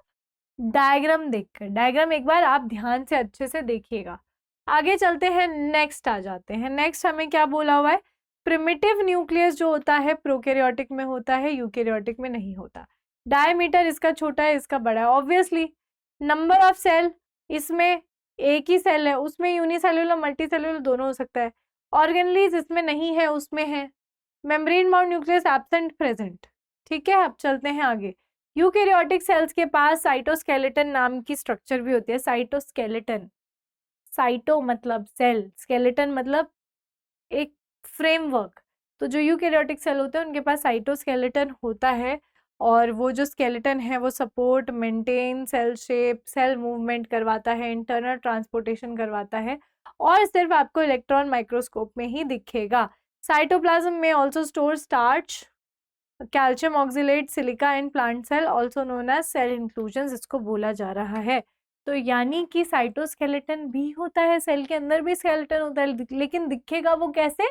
डायग्राम देखकर। डायग्राम एक बार आप ध्यान से अच्छे से देखिएगा। आगे चलते हैं, नेक्स्ट आ जाते हैं। नेक्स्ट हमें क्या बोला हुआ है? प्रिमिटिव न्यूक्लियस जो होता है प्रोकैरियोटिक में होता है, यूकैरियोटिक में नहीं होता। डायमीटर इसका छोटा है, इसका बड़ा है, ऑब्वियसली। नंबर ऑफ सेल, इसमें एक ही सेल है, उसमें यूनिसेलुलर मल्टीसेलुलर दोनों हो सकता है। ऑर्गेनेलीज इसमें नहीं है, उसमें है। Membrane bound nucleus absent, present, ठीक है। अब चलते हैं आगे। यूकैरियोटिक सेल्स के पास साइटोस्केलेटन नाम की स्ट्रक्चर भी होती है। साइटोस्केलेटन, साइटो मतलब सेल, स्केलेटन मतलब एक फ्रेमवर्क। तो जो यूकैरियोटिक सेल होते हैं उनके पास साइटोस्केलेटन होता है, और वो जो स्केलेटन है वो support, maintain cell shape, cell movement करवाता है, इंटरनल ट्रांसपोर्टेशन करवाता है, और सिर्फ आपको इलेक्ट्रॉन माइक्रोस्कोप में ही दिखेगा। साइटोप्लाज्म में also store starch, calcium oxalate, silica and plant cell also known as cell inclusion, इसको बोला जा रहा है। तो यानी कि साइटोस्केलेटन भी होता है, सेल के अंदर भी स्केलेटन होता है, लेकिन दिखेगा वो कैसे?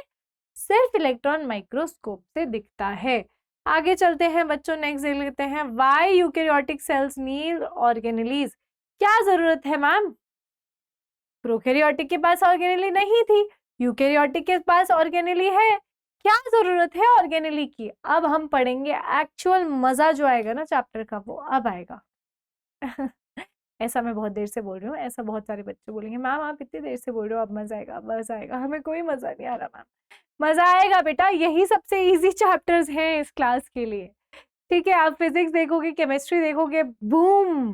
सिर्फ इलेक्ट्रॉन माइक्रोस्कोप से दिखता है। आगे चलते हैं बच्चों, नेक्स्ट देख लेते हैं। Why eukaryotic cells need organelles? क्या जरूरत है मैम? प्रोकैरियोटिक के पास ऑर्गेनेली नहीं थी, यूकैरियोटिक के पास ऑर्गेनेली है, क्या जरूरत है ऑर्गेनेली की? अब हम पढ़ेंगे, एक्चुअल मजा जो आएगा ना चैप्टर का वो अब आएगा। ऐसा मैं बहुत देर से बोल रही हूँ, ऐसा बहुत सारे बच्चे बोलेंगे मैम आप इतनी देर से बोल रहे हो, अब मजा आएगा, मजा आएगा। हमें कोई मजा नहीं आ रहा मैम, मजा आएगा बेटा, यही सबसे इजी चैप्टर्स हैं इस क्लास के लिए, ठीक है। आप फिजिक्स देखोगे, केमिस्ट्री देखोगे, boom,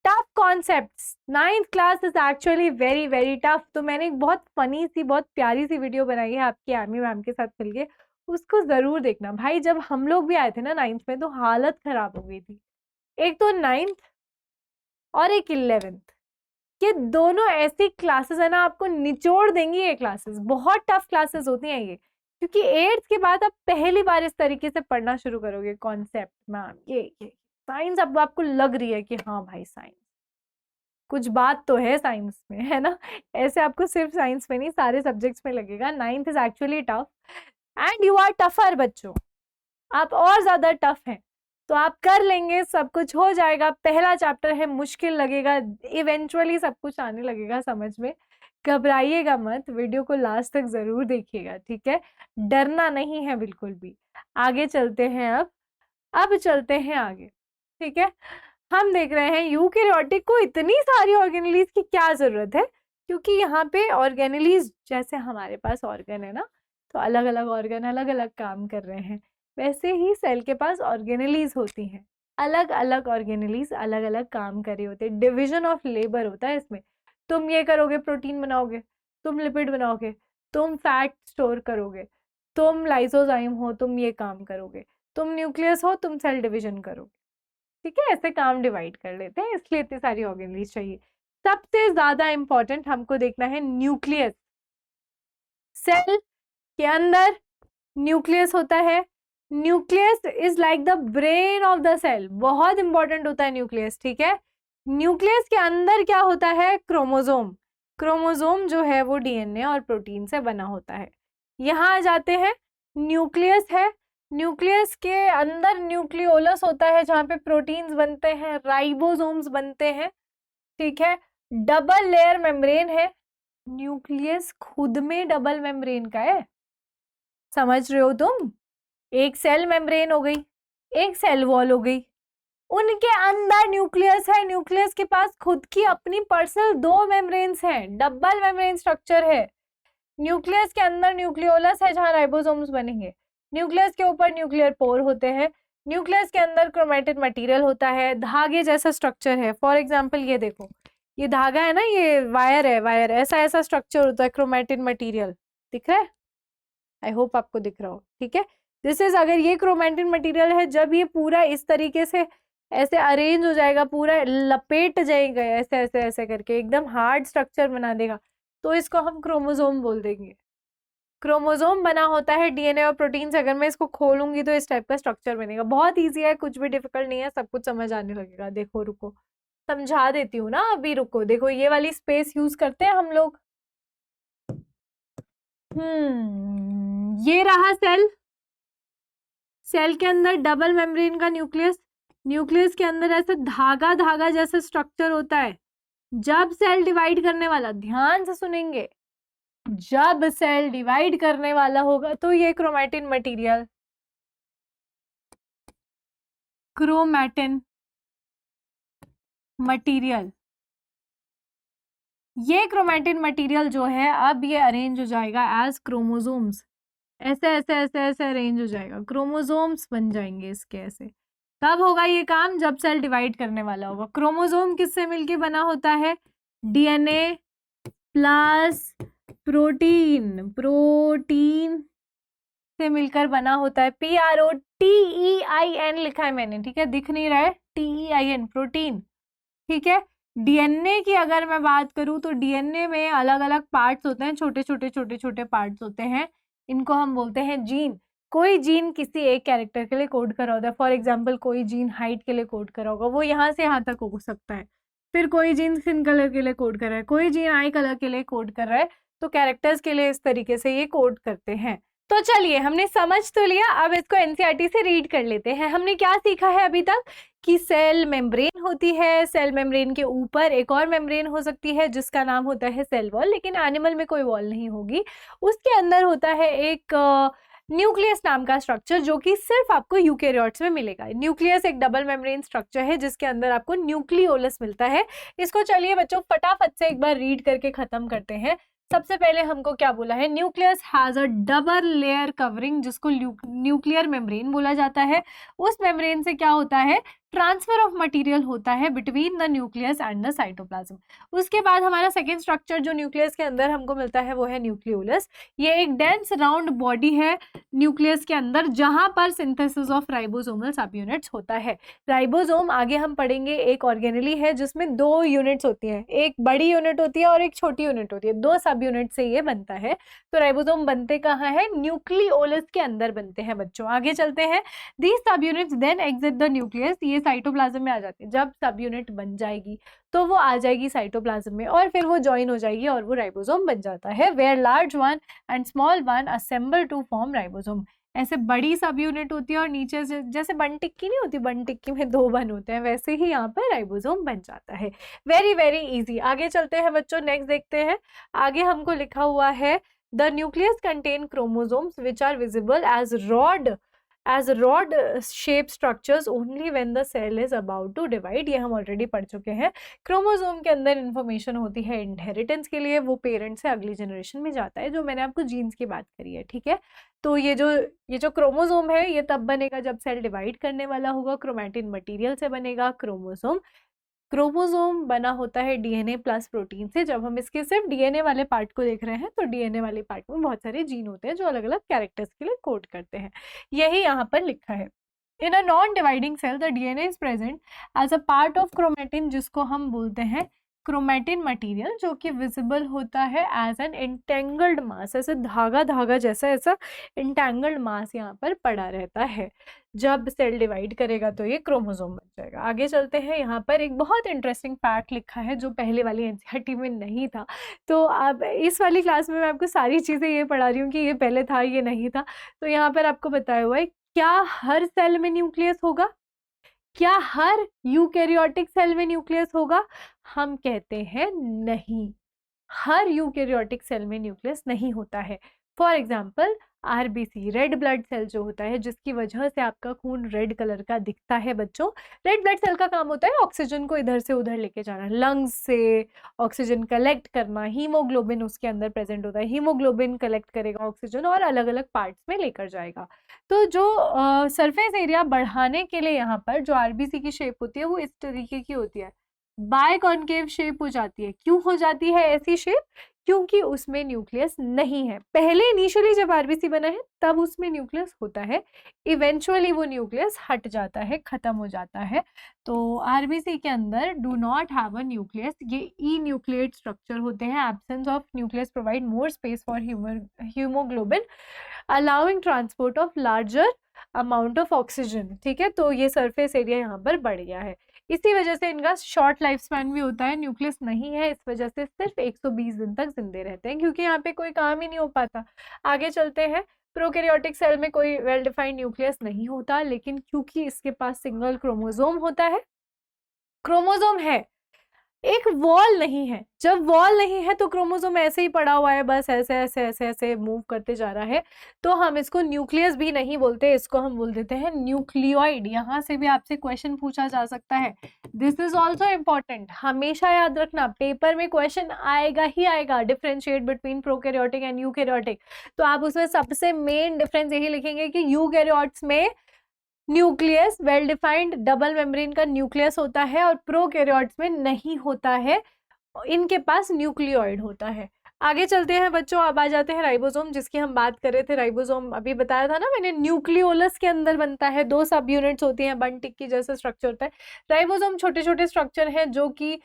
tough concepts. 9th class is actually very very tough. तो मैंने एक बहुत फनी सी, बहुत प्यारी सी वीडियो बनाई है आपकी आर्मी मैम के साथ मिलके, उसको जरूर देखना भाई। जब हम लोग भी आए थे ना 9th में तो हालत खराब हो गई थी। एक तो 9th और एक 11th, ये दोनों ऐसी क्लासेस है ना, आपको निचोड़ देंगी ये क्लासेस। बहुत टफ क्लासेस होती हैं ये, क्योंकि 8th के बाद आप पहली बार इस तरीके से पढ़ना शुरू करोगे कॉन्सेप्ट। मैम ये साइंस अब आपको लग रही है कि हाँ भाई साइंस, कुछ बात तो है साइंस में, है ना। ऐसे आपको सिर्फ साइंस में नहीं, सारे सब्जेक्ट्स में लगेगा। 9th is actually tough and you are tougher बच्चों, आप और ज्यादा टफ हैं। तो आप कर लेंगे, सब कुछ हो जाएगा। पहला चैप्टर है, मुश्किल लगेगा, इवेंचुअली सब कुछ आने लगेगा समझ में। घबराइएगा मत, वीडियो को लास्ट तक जरूर देखिएगा, ठीक है, डरना नहीं है बिल्कुल भी। आगे चलते हैं, अब चलते हैं आगे, ठीक है। हम देख रहे हैं यूकैरियोटिक को इतनी सारी ऑर्गेनेलीज की क्या जरूरत है, क्योंकि यहाँ पे ऑर्गेनेलीज जैसे हमारे पास ऑर्गन है ना, तो अलग अलग ऑर्गन अलग अलग काम कर रहे हैं, वैसे ही सेल के पास ऑर्गेनेलीज होती हैं, अलग अलग ऑर्गेनेलीज अलग अलग काम कर रहे होते हैं, डिविजन ऑफ लेबर होता है इसमें। तुम ये करोगे, प्रोटीन बनाओगे, तुम लिपिड बनाओगे, तुम फैट स्टोर करोगे, तुम लाइसोजाइम हो, तुम ये काम करोगे, तुम न्यूक्लियस हो, तुम सेल डिवीजन करोगे, ठीक है, ऐसे काम डिवाइड कर लेते हैं, इसलिए इतनी सारी ऑर्गेनेलीज चाहिए। सबसे ज्यादा इंपॉर्टेंट हमको देखना है न्यूक्लियस। सेल के अंदर न्यूक्लियस होता है, nucleus is like the brain of the cell, बहुत इंपॉर्टेंट होता है न्यूक्लियस, ठीक है। न्यूक्लियस के अंदर क्या होता है, क्रोमोसोम। क्रोमोसोम जो है वो डीएनए और प्रोटीन से बना होता है। यहाँ आ जाते हैं, न्यूक्लियस है, न्यूक्लियस के अंदर न्यूक्लियोलस होता है जहाँ पे प्रोटीन्स बनते हैं, राइबोसोम्स बनते हैं, ठीक है। डबल लेयर मेम्ब्रेन है, न्यूक्लियस खुद में डबल मेम्ब्रेन का है, समझ रहे हो तुम। एक सेल मेम्ब्रेन हो गई, एक सेल वॉल हो गई, उनके अंदर न्यूक्लियस है, न्यूक्लियस के पास खुद की अपनी पर्सनल 2 मेम्ब्रेन्स हैं, डबल मेम्ब्रेन स्ट्रक्चर है। न्यूक्लियस के अंदर न्यूक्लियोलस है जहां राइबोसोम्स बनेंगे, न्यूक्लियस के ऊपर न्यूक्लियर पोर होते हैं, न्यूक्लियस के अंदर क्रोमेटिन मटेरियल होता है, धागे जैसा स्ट्रक्चर है। फॉर एग्जांपल ये देखो, ये धागा है ना, ये वायर है, वायर ऐसा ऐसा स्ट्रक्चर होता है, क्रोमेटिन मटेरियल दिख रहा है, आई होप आपको दिख रहा हो, ठीक है। दिस इज, अगर ये क्रोमेटिन मटेरियल है, जब ये पूरा इस तरीके से ऐसे अरेंज हो जाएगा, पूरा लपेट जाएगा ऐसे ऐसे ऐसे करके, एकदम हार्ड स्ट्रक्चर बना देगा, तो इसको हम क्रोमोसोम बोल देंगे। क्रोमोसोम बना होता है डीएनए और प्रोटीन से, अगर मैं इसको खोलूंगी तो इस टाइप का स्ट्रक्चर बनेगा। बहुत इजी है, कुछ भी डिफिकल्ट नहीं है, सब कुछ समझ आने लगेगा। देखो रुको, समझा देती हूँ ना, अभी रुको। देखो ये वाली स्पेस यूज करते हैं हम लोग, ये रहा सेल, सेल के अंदर डबल मेम्ब्रेन का न्यूक्लियस, न्यूक्लियस के अंदर ऐसे धागा धागा जैसा स्ट्रक्चर होता है। जब सेल डिवाइड करने वाला, ध्यान से सुनेंगे, जब सेल डिवाइड करने वाला होगा तो ये क्रोमेटिन मटेरियल, क्रोमेटिन मटेरियल, ये क्रोमेटिन मटेरियल जो है अब ये अरेंज हो जाएगा एज क्रोमोसोम्स, ऐसे ऐसे ऐसे ऐसे अरेंज हो जाएगा, क्रोमोसोम्स बन जाएंगे इसके ऐसे। कब होगा ये काम, जब सेल डिवाइड करने वाला होगा। क्रोमोसोम किससे मिलके बना होता है, डीएनए प्लस प्रोटीन, प्रोटीन से मिलकर बना होता है। PROTEIN लिखा है मैंने, ठीक है, दिख नहीं रहा है, TEIN, प्रोटीन, ठीक है। डीएनए की अगर मैं बात करूं तो डीएनए में अलग अलग पार्ट्स होते हैं, छोटे छोटे छोटे छोटे पार्ट्स होते हैं, इनको हम बोलते हैं जीन। कोई जीन किसी एक कैरेक्टर के लिए कोड करा होता है, फॉर एग्जाम्पल कोई जीन हाइट के लिए कोड करा होगा, वो यहाँ से यहाँ तक हो सकता है। फिर कोई जीन स्किन कलर के लिए कोड कर रहा है, कोई जीन आई कलर के लिए कोड कर रहा है, तो कैरेक्टर्स के लिए इस तरीके से ये कोड करते हैं। तो चलिए, हमने समझ तो लिया, अब इसको एनसीईआरटी से रीड कर लेते हैं। हमने क्या सीखा है अभी तक, कि सेल मेम्ब्रेन होती है, सेल मेम्ब्रेन के ऊपर एक और मेम्ब्रेन हो सकती है जिसका नाम होता है सेल वॉल, लेकिन एनिमल में कोई वॉल नहीं होगी। उसके अंदर होता है एक न्यूक्लियस नाम का स्ट्रक्चर, जो कि सिर्फ आपको यूकैरियोट्स में मिलेगा। न्यूक्लियस एक डबल मेम्ब्रेन स्ट्रक्चर है जिसके अंदर आपको न्यूक्लियोलस मिलता है। इसको चलिए बच्चों फटाफट से एक बार रीड करके खत्म करते हैं। सबसे पहले हमको क्या बोला है, nucleus has a double layer covering, जिसको न्यूक्लियर मेम्ब्रेन बोला जाता है। उस मेम्ब्रेन से क्या होता है, ट्रांसफर ऑफ मटेरियल होता है between the nucleus and the cytoplasm. उसके बाद हमारा सेकेंड स्ट्रक्चर जो न्यूक्लियस के अंदर हमको मिलता है वो है न्यूक्लियोलस। ये एक डेंस राउंड बॉडी है न्यूक्लियस के अंदर, जहां पर सिंथेसिस ऑफ राइबोसोमल सब यूनिट्स होता है। राइबोसोम आगे हम पढ़ेंगे एक ऑर्गेनेली है जिसमें 2 यूनिट्स होती हैं, एक बड़ी यूनिट होती है और एक छोटी यूनिट होती है, 2 सब यूनिट से ये बनता है। तो राइबोसोम बनते कहाँ है, न्यूक्लियोलस के अंदर बनते हैं बच्चों। आगे चलते हैं, these subunits then exit the nucleus, ये साइटोप्लाज्म में आ जाती है। जब सब यूनिट बन जाएगी तो वो आ जाएगी साइटोप्लाज्म में और फिर वो ज्वाइन हो जाएगी और वो राइबोसोम बन जाता है, where large one and small one assemble to form ribosome. ऐसे बड़ी सब यूनिट होती है और नीचे से जैसे बन टिक्की नहीं होती, बन टिक्की में 2 बन होते हैं, वैसे ही यहाँ पर राइबोसोम बन जाता है। Very very easy. आगे चलते हैं बच्चों, नेक्स्ट देखते हैं। आगे हमको लिखा हुआ है the nucleus contain chromosomes which are visible as rod shape structures only when the cell is about to divide. ये हम ऑलरेडी पढ़ चुके हैं। क्रोमोसोम के अंदर इंफॉर्मेशन होती है इनहेरिटेंस के लिए, वो पेरेंट से अगली जनरेशन में जाता है, जो मैंने आपको जीन्स की बात करी है, ठीक है। तो ये जो क्रोमोसोम है ये तब बनेगा जब सेल डिवाइड करने वाला होगा, क्रोमैटिन मटेरियल से बनेगा क्रोमोसोम। क्रोमोसोम बना होता है डीएनए प्लस प्रोटीन से। जब हम इसके सिर्फ डीएनए वाले पार्ट को देख रहे हैं तो डीएनए वाले पार्ट में बहुत सारे जीन होते हैं जो अलग अलग कैरेक्टर्स के लिए कोड करते हैं, यही यहाँ पर लिखा है। In a non dividing cell the DNA is present as a part of chromatin, जिसको हम बोलते हैं क्रोमैटिन मटेरियल, जो कि विजिबल होता है एज एन इंटेंगल्ड मास, ऐसे धागा धागा जैसा ऐसा इंटेंगल्ड मास यहाँ पर पड़ा रहता है। जब सेल डिवाइड करेगा तो ये क्रोमोसोम बन जाएगा। आगे चलते हैं, यहाँ पर एक बहुत इंटरेस्टिंग फैक्ट लिखा है जो पहले वाली एनसीईआरटी में नहीं था। तो अब इस वाली क्लास में मैं आपको सारी चीज़ें ये पढ़ा रही हूँ कि ये पहले था ये नहीं था। तो यहाँ पर आपको बताया हुआ है, क्या हर सेल में न्यूक्लियस होगा? क्या हर यूकैरियोटिक सेल में न्यूक्लियस होगा? हम कहते हैं नहीं, हर यूकैरियोटिक सेल में न्यूक्लियस नहीं होता है। For example RBC, red blood cell जो होता है, जिसकी वजह से आपका खून रेड कलर का दिखता है बच्चों। रेड ब्लड सेल का काम होता है ऑक्सीजन को इधर से उधर लेके जाना, लंग्स से ऑक्सीजन कलेक्ट करना। हीमोग्लोबिन उसके अंदर प्रेजेंट होता है, हीमोग्लोबिन कलेक्ट करेगा ऑक्सीजन और अलग अलग पार्ट्स में लेकर जाएगा। तो जो सरफेस एरिया बढ़ाने के लिए यहाँ पर जो आरबीसी की शेप होती है वो इस तरीके की होती है, बायकॉन्केव शेप हो जाती है। क्यों हो जाती है ऐसी शेप? क्योंकि उसमें न्यूक्लियस नहीं है। पहले इनिशियली जब आरबीसी बना है तब उसमें न्यूक्लियस होता है, इवेंचुअली वो न्यूक्लियस हट जाता है, खत्म हो जाता है। तो आरबीसी के अंदर do not have a nucleus, ये ई न्यूक्लियेट स्ट्रक्चर होते हैं। Absence of nucleus provide more space for haemoglobin allowing transport of larger amount of oxygen, ठीक है। तो ये सरफेस एरिया यहाँ पर बढ़ गया है, इसी वजह से इनका शॉर्ट लाइफ स्पैन भी होता है। न्यूक्लियस नहीं है इस वजह से सिर्फ 120 दिन तक जिंदे रहते हैं, क्योंकि यहाँ पे कोई काम ही नहीं हो पाता। आगे चलते हैं, प्रोकैरियोटिक सेल में कोई वेल डिफाइंड न्यूक्लियस नहीं होता, लेकिन क्योंकि इसके पास सिंगल क्रोमोसोम होता है, क्रोमोसोम है, एक वॉल नहीं है। जब वॉल नहीं है तो क्रोमोसोम ऐसे ही पड़ा हुआ है, बस ऐसे ऐसे ऐसे ऐसे मूव करते जा रहा है, तो हम इसको न्यूक्लियस भी नहीं बोलते, इसको हम बोल देते हैं न्यूक्लियोइड। यहाँ से भी आपसे क्वेश्चन पूछा जा सकता है, दिस इज ऑल्सो इम्पॉर्टेंट, हमेशा याद रखना, पेपर में क्वेश्चन आएगा ही आएगा, differentiate between prokaryotic and eukaryotic. तो आप उसमें सबसे मेन डिफरेंस यही लिखेंगे कि यूकैरियोट्स में nucleus well defined double membrane का न्यूक्लियस होता है और प्रोकैरियोट्स में नहीं होता है, इनके पास न्यूक्लियोइड होता है। आगे चलते हैं बच्चों, अब आ जाते हैं राइबोसोम, जिसकी हम बात कर रहे थे। राइबोसोम अभी बताया था ना मैंने, न्यूक्लियोलस के अंदर बनता है, 2 सब यूनिट्स होती हैं, बन टिक्की जैसा स्ट्रक्चर होता है। राइबोसोम छोटे छोटे स्ट्रक्चर हैं जो कि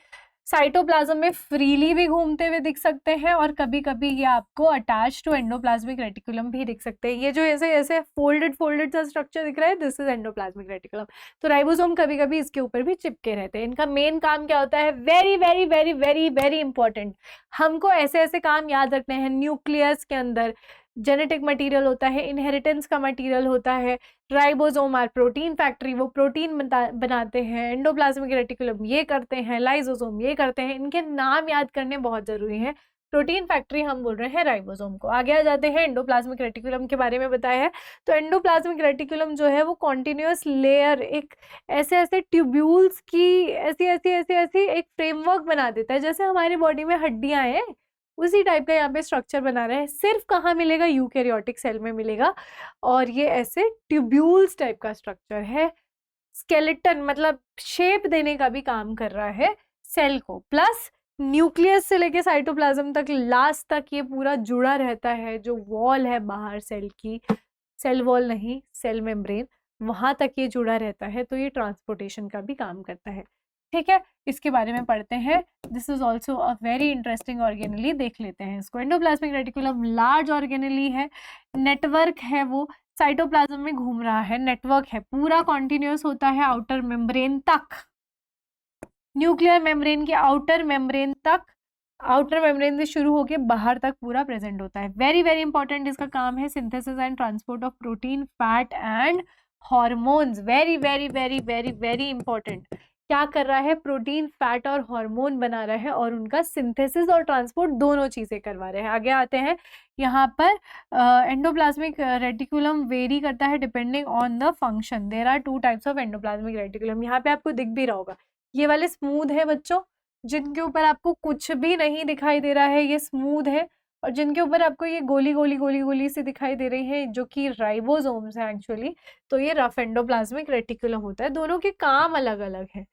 साइटोप्लाज्म में फ्रीली भी घूमते हुए दिख सकते हैं और कभी कभी ये आपको अटैच टू एंडोप्लाज्मिक रेटिकुलम भी दिख सकते हैं। ये जो ऐसे ऐसे फोल्डेड सा स्ट्रक्चर दिख रहा है, दिस इज एंडोप्लाज्मिक रेटिकुलम। तो राइबोसोम कभी कभी इसके ऊपर भी चिपके रहते हैं। इनका मेन काम क्या होता है? Very very very very very important, हमको ऐसे ऐसे काम याद रखने हैं। न्यूक्लियस के अंदर जेनेटिक मटेरियल होता है, इनहेरिटेंस का मटेरियल होता है। राइबोसोम आर प्रोटीन फैक्ट्री, वो प्रोटीन बनाते हैं। एंडोप्लाज्मिक रेटिकुलम ये करते हैं, लाइसोसोम ये करते हैं। इनके नाम याद करने बहुत जरूरी है। प्रोटीन फैक्ट्री हम बोल रहे हैं राइबोसोम को। आगे आ जाते हैं, एंडोप्लाज्मिक रेटिकुलम के बारे में बताया है। तो एंडोप्लाज्मिक रेटिकुलम जो है वो कॉन्टिन्यूअस लेयर, एक ऐसे ऐसे ट्यूब्यूल्स की ऐसी ऐसी ऐसी ऐसी एक फ्रेमवर्क बना देता है, जैसे हमारी बॉडी में हड्डियां हैं उसी टाइप का यहाँ पे स्ट्रक्चर बना रहे हैं। सिर्फ कहाँ मिलेगा? यूकैरियोटिक सेल में मिलेगा। और ये ऐसे ट्यूब्यूल्स टाइप का स्ट्रक्चर है, स्केलेटन मतलब शेप देने का भी काम कर रहा है सेल को। प्लस न्यूक्लियस से लेके साइटोप्लाज्म तक लास्ट तक ये पूरा जुड़ा रहता है। जो वॉल है बाहर सेल की, सेल वॉल नहीं, सेल मेम्ब्रेन, वहां तक ये जुड़ा रहता है। तो ये ट्रांसपोर्टेशन का भी काम करता है, ठीक है। इसके बारे में पढ़ते हैं। This is also a very interesting organelle, देख लेते हैं इसको। एंडोप्लाज्मिक रेटिकुलम लार्ज ऑर्गेनली है, नेटवर्क है, वो साइटोप्लाज्म में घूम रहा है, नेटवर्क है, पूरा कॉन्टिन्यूअस होता है आउटर मेम्ब्रेन तक, न्यूक्लियर मेम्ब्रेन के आउटर मेम्ब्रेन तक आउटर मेम्ब्रेन से शुरू होके बाहर तक पूरा प्रेजेंट होता है। वेरी वेरी इंपॉर्टेंट इसका काम है synthesis and transport of protein, fat and hormones. Very very very very very important. क्या कर रहा है? प्रोटीन, फैट और हार्मोन बना रहा है और उनका सिंथेसिस और ट्रांसपोर्ट दोनों चीजें करवा रहे हैं। आगे आते हैं यहाँ पर एंडोप्लाज्मिक रेटिकुलम वेरी करता है depending on the function. There are two types of endoplasmic reticulum. यहाँ पे आपको दिख भी रहा होगा, ये वाले स्मूथ है बच्चों, जिनके ऊपर आपको कुछ भी नहीं दिखाई दे रहा है, ये स्मूथ है। और जिनके ऊपर आपको ये गोली गोली गोली गोली सी दिखाई दे रही है, जो कि राइबोसोम्स है एक्चुअली, तो ये रफ एंडोप्लाज्मिक रेटिकुलम होता है। दोनों के काम अलग अलग हैं,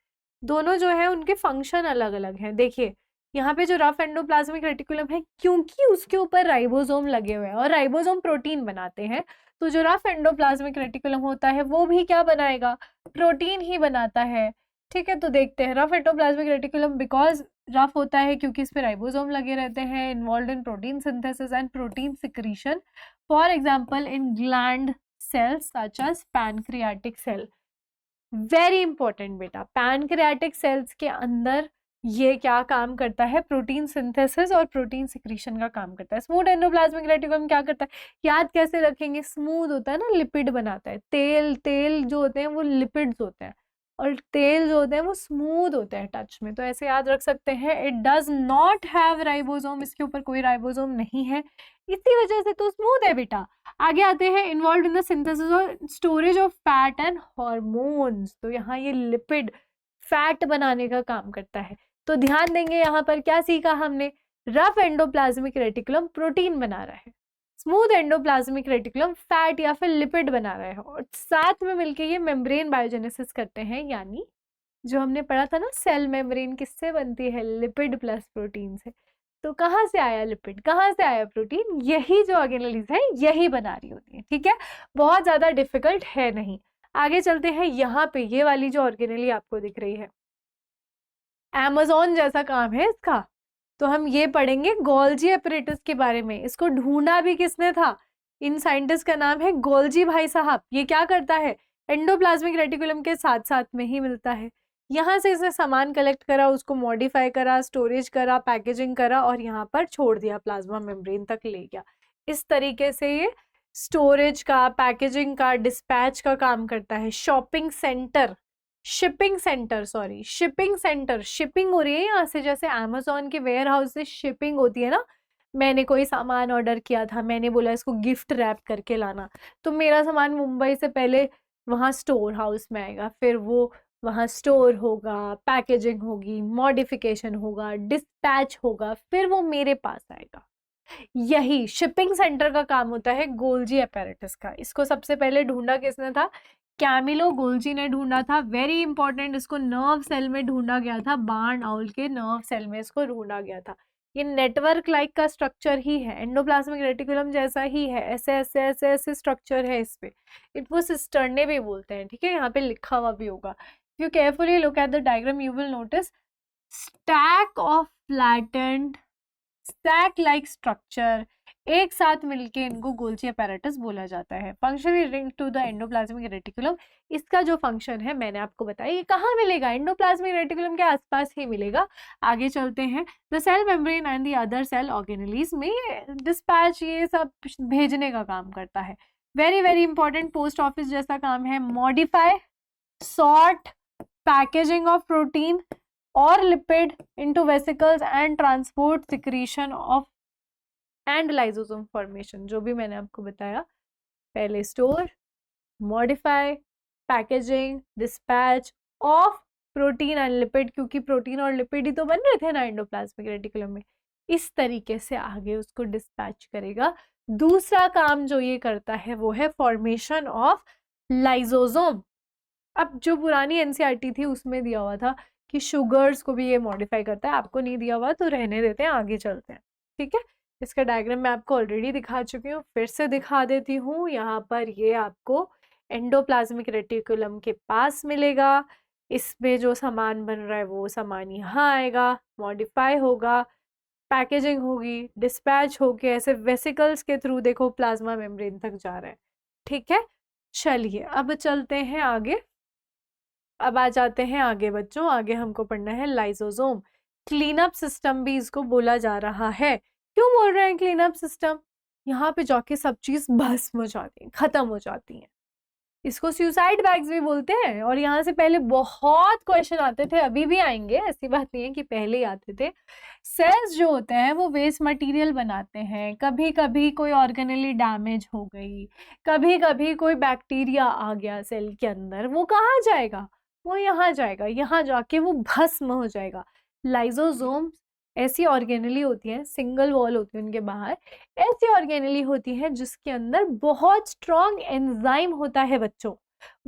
दोनों जो है उनके फंक्शन अलग अलग हैं। देखिए यहाँ पे जो रफ एंडोप्लाज्मिक रेटिकुलम है, क्योंकि उसके ऊपर राइबोसोम लगे हुए हैं और राइबोसोम प्रोटीन बनाते हैं, तो जो रफ एंडोप्लाज्मिक रेटिकुलम होता है वो भी क्या बनाएगा? प्रोटीन ही बनाता है। ठीक है, तो देखते हैं rough endoplasmic reticulum because rough होता है क्योंकि इस पे राइबोसोम लगे रहते हैं, involve in protein synthesis and protein secretion, for example in gland cells such as pancreatic cell. Very important बेटा, पैनक्रियाटिक सेल्स के अंदर ये क्या काम करता है? प्रोटीन सिंथेसिस और प्रोटीन सिक्रीशन का काम करता है। स्मूथ एंडोप्लाज्मिक रेटिकुलम क्या करता है? याद कैसे रखेंगे? स्मूथ होता है ना, लिपिड बनाता है। तेल तेल जो होते हैं वो लिपिड्स होते हैं और तेल जो होते हैं वो स्मूथ होते हैं टच में, तो ऐसे याद रख सकते हैं। It does not have ribosome, इसके ऊपर कोई राइबोसोम नहीं है, इसी वजह से तो स्मूथ है बेटा। आगे आते हैं इन्वॉल्व इन द सिंथेसिस और storage of fat and hormones. तो यहाँ ये लिपिड फैट बनाने का काम करता है। तो ध्यान देंगे यहाँ पर क्या सीखा हमने? रफ एंडोप्लाज्मिक रेटिकुलम प्रोटीन बना रहा है, स्मूथ एंडोप्लाज्मिक रेटिकुलम फैट या फिर लिपिड बना रहा है, और साथ में मिलके ये मेम्ब्रेन बायोजेनेसिस करते हैं। यानी जो हमने पढ़ा था ना, सेल मेम्ब्रेन किससे बनती है? लिपिड प्लस प्रोटीन से। तो कहाँ से आया लिपिड, कहाँ से आया प्रोटीन? यही जो ऑर्गेनेलीज है यही बना रही होती है। ठीक है, बहुत ज्यादा डिफिकल्ट है नहीं। आगे चलते हैं, यहाँ पे ये वाली जो ऑर्गेनेली आपको दिख रही है, अमेज़न जैसा काम है इसका। तो हम ये पढ़ेंगे गोल्जी एपरेटस के बारे में। इसको ढूंढा भी किसने था? इन साइंटिस्ट का नाम है गोल्जी भाई साहब। ये क्या करता है? एंडोप्लाज्मिक रेटिकुलम के साथ साथ में ही मिलता है। यहाँ से इसने सामान कलेक्ट करा, उसको मॉडिफाई करा, स्टोरेज करा, पैकेजिंग करा और यहाँ पर छोड़ दिया, प्लाज्मा मेम्ब्रेन तक ले गया। इस तरीके से ये स्टोरेज का, पैकेजिंग का, डिस्पैच का काम करता है। शिपिंग सेंटर शिपिंग हो रही है यहाँ से, जैसे अमेज़न के वेयर हाउस से शिपिंग होती है ना। मैंने कोई सामान ऑर्डर किया था, मैंने बोला इसको गिफ्ट रैप करके लाना, तो मेरा सामान मुंबई से पहले वहाँ स्टोर हाउस में आएगा, फिर वो वहाँ स्टोर होगा, पैकेजिंग होगी, मॉडिफिकेशन होगा, डिस्पैच होगा, फिर वो मेरे पास आएगा। यही शिपिंग सेंटर का काम होता है गोल्जी अपैरेटस का। इसको सबसे पहले ढूंढा किसने था? कैमिलो गोल्जी ने ढूंढा था। वेरी इंपॉर्टेंट, इसको नर्व सेल में ढूंढा गया था, बार्न आउल के नर्व सेल में इसको ढूंढा गया था। ये नेटवर्क लाइक का स्ट्रक्चर ही है, एंडोप्लाज्मिक रेटिकुलम जैसा ही है, ऐसे ऐसे ऐसे ऐसे स्ट्रक्चर है इस पे। इनको सिस्टर्ने भी बोलते हैं। ठीक है, यहाँ पे लिखा हुआ भी होगा। You carefully look at the diagram, you will notice stack of flattened stack like structure, एक साथ मिलके इनको गोल्जी अपैरेटस बोला जाता है। Functionally linked to the endoplasmic reticulum. इसका जो फंक्शन है मैंने आपको बताया, ये कहाँ मिलेगा? एंडोप्लाज्मिक रेटिकुलम के आसपास ही मिलेगा। आगे चलते हैं, the cell membrane and the other cell organelles में डिस्पैच ये सब भेजने का काम करता है। Very very important, post office जैसा काम है। Modify, sort, packaging of protein और lipid into vesicles and transport secretion of and lysosome formation. जो भी मैंने आपको बताया, पहले store, modify, packaging, dispatch of protein and lipid, क्योंकि प्रोटीन और लिपिड ही तो बन रहे थे ना एंडोप्लाज्मिक रेटिकुलम में। इस तरीके से आगे उसको डिस्पैच करेगा। दूसरा काम जो ये करता है वो है फॉर्मेशन ऑफ लाइसोसोम। अब जो पुरानी एनसीईआरटी थी उसमें दिया हुआ था कि शुगर्स को भी ये मॉडिफाई करता है, आपको नहीं दिया हुआ तो रहने देते हैं, आगे चलते हैं। ठीक है, इसका डायग्राम मैं आपको ऑलरेडी दिखा चुकी हूँ, फिर से दिखा देती हूँ। यहाँ पर ये आपको एंडोप्लाज्मिक रेटिकुलम के पास मिलेगा। इसमें जो सामान बन रहा है वो सामान यहाँ आएगा, मॉडिफाई होगा, पैकेजिंग होगी, डिस्पैच होके ऐसे वेसिकल्स के थ्रू देखो प्लाज्मा मेम्ब्रेन तक जा रहा है। ठीक है, चलिए अब चलते हैं आगे। अब आ जाते हैं आगे बच्चों, आगे हमको पढ़ना है लाइसोसोम। क्लीन अप सिस्टम भी इसको बोला जा रहा है। क्यों बोल रहे हैं क्लीन अप सिस्टम? यहाँ पे जाके सब चीज भस्म हो जाती है, खत्म हो जाती है। इसको सुसाइड बैग्स भी बोलते हैं। और यहाँ से पहले बहुत क्वेश्चन आते थे, अभी भी आएंगे, ऐसी बात नहीं है कि पहले ही आते थे। सेल्स जो होते हैं वो वेस्ट मटेरियल बनाते हैं। कभी कभी कोई ऑर्गेनली डैमेज हो गई, कभी कभी कोई बैक्टीरिया आ गया सेल के अंदर, वो कहाँ जाएगा? वो यहाँ जाएगा, यहाँ जाके वो भस्म हो जाएगा। लाइजोसोम ऐसी ऑर्गेनली होती हैं, सिंगल वॉल होती है उनके बाहर, ऐसी ऑर्गेनली होती है जिसके अंदर बहुत स्ट्रॉन्ग एंजाइम होता है बच्चों,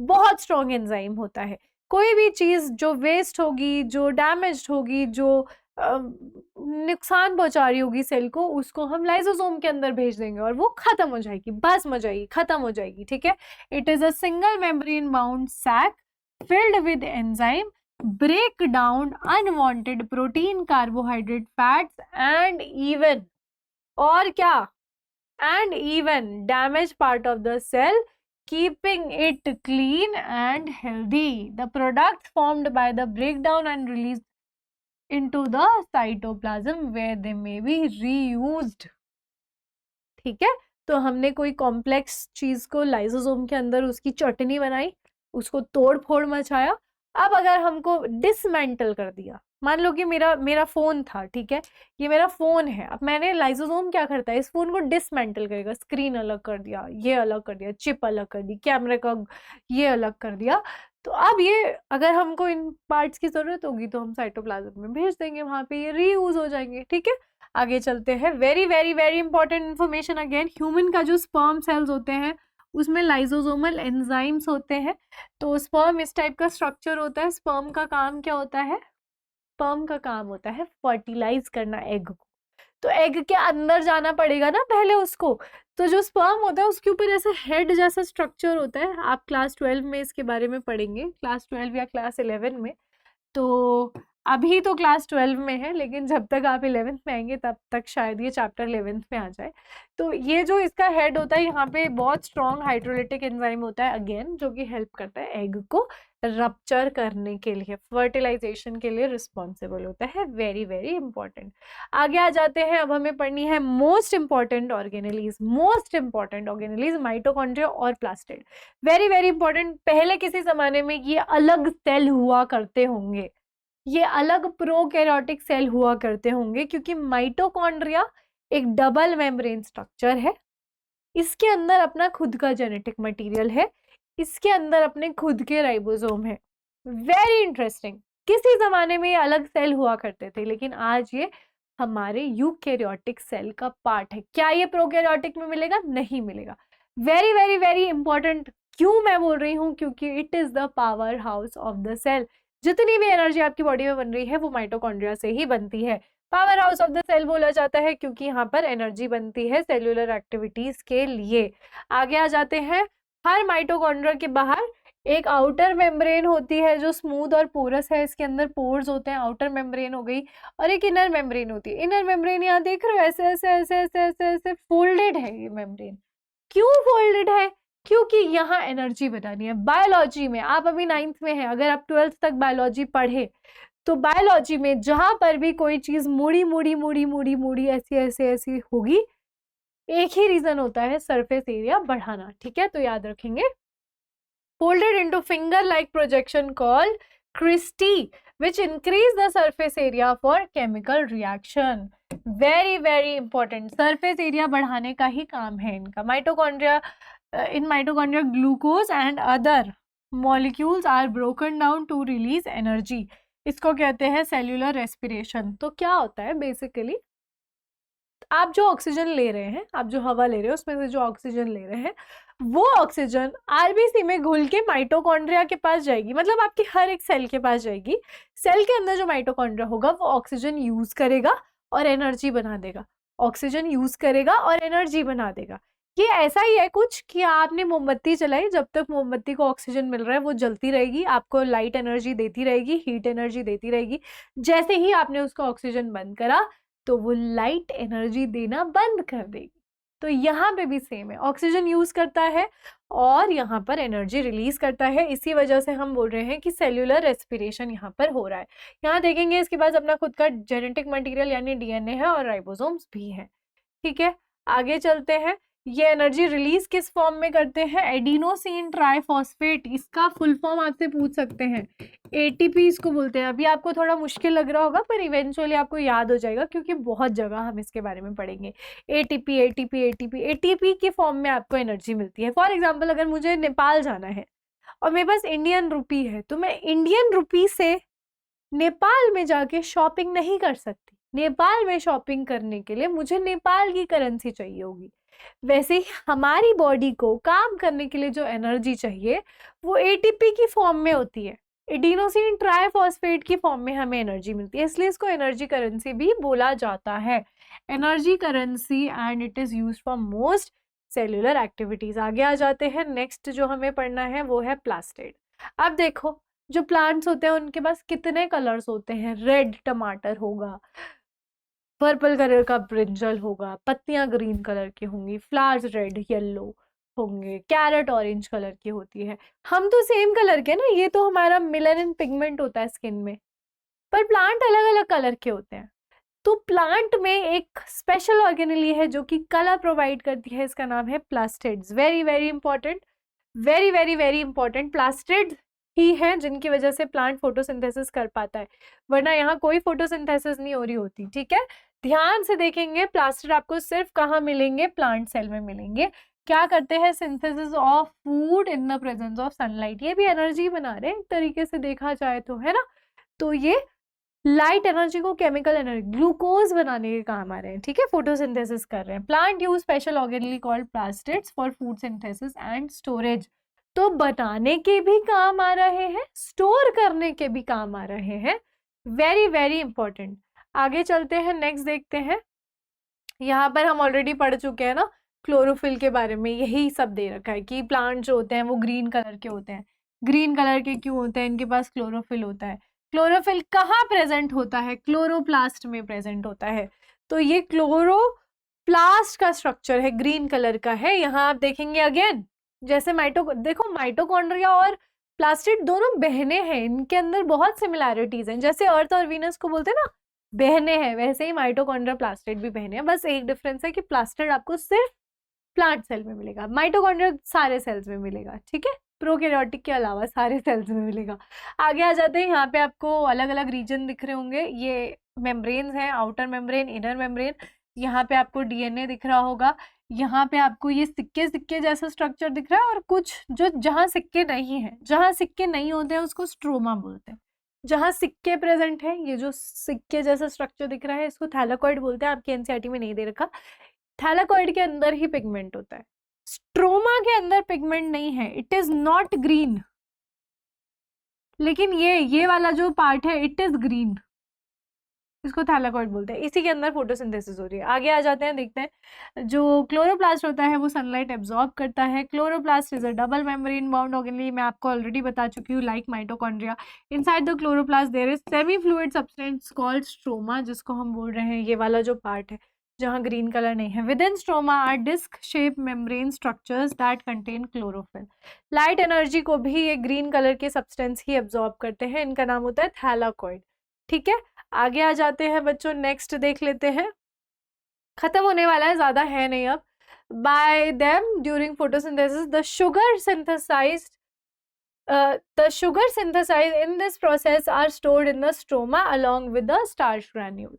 बहुत स्ट्रॉन्ग एंजाइम होता है। कोई भी चीज जो वेस्ट होगी, जो डैमेज होगी, जो नुकसान पहुंचा रही होगी सेल को, उसको हम लाइसोसोम के अंदर भेज देंगे और वो खत्म हो जाएगी, भस्म हो जाएगी, खत्म हो जाएगी। ठीक है, it is a single membrane bound sac filled with enzyme break down unwanted protein, carbohydrate, fats and even, और क्या, and even damage part of the cell, keeping it clean and healthy. The products formed by the breakdown and released into the cytoplasm where they may be reused. ठीक है, तो हमने कोई complex चीज को lysosome के अंदर उसकी चटनी बनाई, उसको तोड़ फोड़ मचाया। अब अगर हमको डिसमेंटल कर दिया, मान लो कि मेरा फोन था, ठीक है, ये मेरा फोन है, अब मैंने लाइसोसोम क्या करता है, इस फोन को डिसमेंटल करेगा, स्क्रीन अलग कर दिया, ये अलग कर दिया, चिप अलग कर दी, कैमरे का ये अलग कर दिया, तो अब ये अगर हमको इन पार्ट्स की जरूरत होगी तो हम साइटोप्लाज्म में भेज देंगे, वहां पे ये रीयूज हो जाएंगे। ठीक है, आगे चलते हैं। Very very very important information again, human का जो स्पर्म सेल्स होते हैं उसमें लाइसोसोमल एंजाइम्स होते हैं। तो स्पर्म इस टाइप का स्ट्रक्चर होता है। स्पर्म का काम क्या होता है? स्पर्म का काम होता है फर्टिलाइज करना एग को। तो एग के अंदर जाना पड़ेगा ना पहले उसको, तो जो स्पर्म होता है उसके ऊपर ऐसा हेड जैसा स्ट्रक्चर होता है। आप क्लास 12 में इसके बारे में पढ़ेंगे, क्लास 12 या क्लास 11 में। तो अभी तो क्लास 12 में है, लेकिन जब तक आप 11th में आएंगे तब तक शायद ये चैप्टर 11th में आ जाए। तो ये जो इसका हेड होता है, यहाँ पे बहुत स्ट्रॉन्ग हाइड्रोलिटिक एंजाइम होता है अगेन, जो कि हेल्प करता है एग को रप्चर करने के लिए, फर्टिलाइजेशन के लिए रिस्पॉन्सिबल होता है। Very very important. आगे आ जाते हैं, अब हमें पढ़नी है most important organelles. Most important organelles mitochondria और प्लास्टिड। Very very important. पहले किसी जमाने में ये अलग सेल हुआ करते होंगे, ये अलग प्रोकैरियोटिक सेल हुआ करते होंगे, क्योंकि माइटोकॉन्ड्रिया एक डबल मेम्ब्रेन स्ट्रक्चर है। इसके अंदर अपना खुद का जेनेटिक मटेरियल है, इसके अंदर अपने खुद के राइबोसोम है। Very interesting. किसी जमाने में ये अलग सेल हुआ करते थे, लेकिन आज ये हमारे यूकैरियोटिक सेल का पार्ट है। क्या ये प्रोकैरियोटिक में मिलेगा? नहीं मिलेगा। Very very very important. क्यों मैं बोल रही हूँ? क्योंकि it is the power house of the cell. जितनी भी एनर्जी आपकी बॉडी में बन रही है वो माइटोकॉन्ड्रिया से ही बनती है। Power house of the cell बोला जाता है क्योंकि यहाँ पर एनर्जी बनती है सेल्यूलर एक्टिविटीज के लिए। आगे आ जाते हैं। हर माइटोकॉन्ड्रिया के बाहर एक आउटर मेम्ब्रेन होती है जो स्मूथ और पोरस है, इसके अंदर पोर्स होते हैं, आउटर मेम्ब्रेन हो गई, और एक इनर मेम्ब्रेन होती है। इनर मेम्ब्रेन यहाँ देख रहे हो, ऐसे ऐसे ऐसे ऐसे ऐसे ऐसे फोल्डेड है ये मेम्ब्रेन। क्यों फोल्डेड है? क्योंकि यहाँ एनर्जी बनानी है। बायोलॉजी में, आप अभी 9th में है, अगर आप 12th तक बायोलॉजी पढ़े तो बायोलॉजी में जहां पर भी कोई चीज मुड़ी मुड़ी मुड़ी मुड़ी मुड़ी ऐसी ऐसी ऐसी होगी, एक ही रीजन होता है, सरफेस एरिया बढ़ाना। ठीक है, तो याद रखेंगे। Folded into finger like projection called cristae which increase the surface area for chemical reaction. very very important। surface area बढ़ाने का ही काम है इनका। Mitochondria, in mitochondria glucose and other molecules are broken down to release energy। इसको कहते हैं cellular respiration. तो क्या होता है बेसिकली, आप जो ऑक्सीजन ले रहे हैं, आप जो हवा ले रहे हो, उसमें से जो ऑक्सीजन ले रहे हैं, वो ऑक्सीजन आरबीसी में घुल के माइटोकॉन्ड्रिया के पास जाएगी, मतलब आपकी हर एक सेल के पास जाएगी। सेल के अंदर जो माइटोकॉन्ड्रिया होगा वो ऑक्सीजन यूज करेगा और एनर्जी बना देगा। ऑक्सीजन यूज करेगा और एनर्जी बना देगा। ये ऐसा ही है कुछ कि आपने मोमबत्ती जलाई, जब तक मोमबत्ती को ऑक्सीजन मिल रहा है वो जलती रहेगी, आपको लाइट एनर्जी देती रहेगी, हीट एनर्जी देती रहेगी। जैसे ही आपने उसको ऑक्सीजन बंद करा तो वो लाइट एनर्जी देना बंद कर देगी। तो यहाँ पे भी सेम है, ऑक्सीजन यूज करता है और यहाँ पर एनर्जी रिलीज करता है। इसी वजह से हम बोल रहे हैं कि सेल्यूलर रेस्पिरेशन यहाँ पर हो रहा है। यहाँ देखेंगे इसके पास अपना खुद का जेनेटिक मटेरियल यानी डीएनए है और राइबोसोम्स भी है। ठीक है, आगे चलते हैं। ये एनर्जी रिलीज किस फॉर्म में करते हैं? एडिनोसिन ट्राइफॉस्फेट, इसका फुल फॉर्म आपसे पूछ सकते हैं, एटीपी इसको बोलते हैं। अभी आपको थोड़ा मुश्किल लग रहा होगा पर इवेंचुअली आपको याद हो जाएगा क्योंकि बहुत जगह हम इसके बारे में पढ़ेंगे। एटीपी एटीपी एटीपी एटीपी के फॉर्म में आपको एनर्जी मिलती है। फॉर एग्जाम्पल, अगर मुझे नेपाल जाना है और मेरे पास इंडियन रुपी है तो मैं इंडियन रुपी से नेपाल में जाके शॉपिंग नहीं कर सकती। नेपाल में शॉपिंग करने के लिए मुझे नेपाल की करेंसी चाहिए होगी। वैसे ही हमारी बॉडी को काम करने के लिए जो एनर्जी चाहिए वो एटीपी की फॉर्म में होती है, एडिनोसिन ट्राइफॉस्फेट की फॉर्म में हमें एनर्जी मिलती है, इसलिए इसको एनर्जी करेंसी भी बोला जाता है, energy currency, and it is used for most cellular activities. आगे आ जाते हैं। नेक्स्ट जो हमें पढ़ना है वो है प्लास्टिड। अब देखो, जो प्लांट्स होते हैं उनके पास कितने कलर्स होते हैं? रेड टमाटर होगा, पर्पल कलर का ब्रिंजल होगा, पत्तियां ग्रीन कलर की होंगी, फ्लावर्स रेड येलो होंगे, कैरेट ऑरेंज कलर की होती है। हम तो सेम कलर के ना, ये तो हमारा मेलानिन पिगमेंट होता है स्किन में, पर प्लांट अलग अलग कलर के होते हैं। तो प्लांट में एक स्पेशल ऑर्गेनेली है जो कि कलर प्रोवाइड करती है, इसका नाम है plastids. Very very important, very very very important. Plastid ही है जिनकी वजह से प्लांट फोटोसिंथेसिस कर पाता है, वरना यहाँ कोई फोटोसिंथेसिस नहीं हो रही होती। ठीक है, ध्यान से देखेंगे। प्लास्टिड आपको सिर्फ कहाँ मिलेंगे? प्लांट सेल में मिलेंगे। क्या करते हैं? Synthesis of food in the presence of sunlight. ये भी एनर्जी बना रहे हैं एक तरीके से देखा जाए तो, है ना। तो ये लाइट एनर्जी को केमिकल एनर्जी, ग्लूकोज बनाने के काम आ रहे हैं। ठीक है, फोटोसिंथेसिस कर रहे हैं। Plant use special organelle called plastids for food synthesis and storage. तो बनाने के भी काम आ रहे हैं, स्टोर करने के भी काम आ रहे हैं। Very very important. आगे चलते हैं, नेक्स्ट देखते हैं। यहाँ पर हम ऑलरेडी पढ़ चुके हैं ना क्लोरोफिल के बारे में, यही सब दे रखा है कि प्लांट जो होते हैं वो ग्रीन कलर के होते हैं। ग्रीन कलर के क्यों होते हैं? इनके पास क्लोरोफिल होता है। क्लोरोफिल कहाँ प्रेजेंट होता है? क्लोरोप्लास्ट में प्रेजेंट होता है। तो ये क्लोरोप्लास्ट का स्ट्रक्चर है, ग्रीन कलर का है। यहाँ आप देखेंगे अगेन, जैसे देखो माइटोकॉन्ड्रिया और प्लास्टिड दोनों बहने हैं, इनके अंदर बहुत सिमिलैरिटीज हैं। जैसे अर्थ और वीनस को बोलते हैं ना बहने हैं, वैसे ही माइटोकॉन्ड्रिया प्लास्टिड भी बहने हैं। बस एक डिफरेंस है कि प्लास्टिड आपको सिर्फ प्लांट सेल में मिलेगा, माइटोकॉन्ड्रिया सारे सेल्स में मिलेगा। ठीक है, प्रोकैरियोटिक के अलावा सारे सेल्स में मिलेगा। आगे आ जाते हैं। यहाँ पे आपको अलग अलग रीजन दिख रहे होंगे, ये मेम्ब्रेन्स हैं, आउटर मेम्ब्रेन, इनर मेम्ब्रेन। यहाँ पे आपको डीएनए दिख रहा होगा, यहाँ पे आपको ये सिक्के सिक्के जैसा स्ट्रक्चर दिख रहा है, और कुछ जो जहाँ सिक्के नहीं है, जहाँ सिक्के नहीं होते हैं उसको स्ट्रोमा बोलते हैं। जहाँ सिक्के प्रेजेंट है, ये जो सिक्के जैसा स्ट्रक्चर दिख रहा है इसको थैलाकॉइड बोलते हैं। आपके एनसीईआरटी में नहीं दे रखा। थैलाकॉइड के अंदर ही पिगमेंट होता है, स्ट्रोमा के अंदर पिगमेंट नहीं है। इट इज नॉट ग्रीन, लेकिन ये वाला जो पार्ट है इट इज ग्रीन, इसको थैलाकॉइड बोलते हैं। इसी के अंदर फोटोसिंथेसिस हो रही है। आगे आ जाते हैं, देखते हैं। जो क्लोरोप्लास्ट होता है वो सनलाइट एब्जॉर्ब करता है। Chloroplast is a double membrane bound organelle, मैं आपको ऑलरेडी बता चुकी हूँ, like mitochondria. Inside the chloroplast there is semi fluid substance called stroma, जिसको हम बोल रहे हैं ये वाला जो पार्ट है जहाँ ग्रीन कलर नहीं है। Within stroma are disc shape membrane structures that contain chlorophyll. Light energy को भी ये ग्रीन कलर के सब्सटेंस ही एब्जॉर्ब करते हैं, इनका नाम होता है थैलाकॉइड। ठीक है, आगे आ जाते हैं बच्चों, नेक्स्ट देख लेते हैं। खत्म होने वाला है, ज्यादा है नहीं अब। Bye them during photosynthesis the sugar synthesized in this process are stored in the stroma along with the starch granule।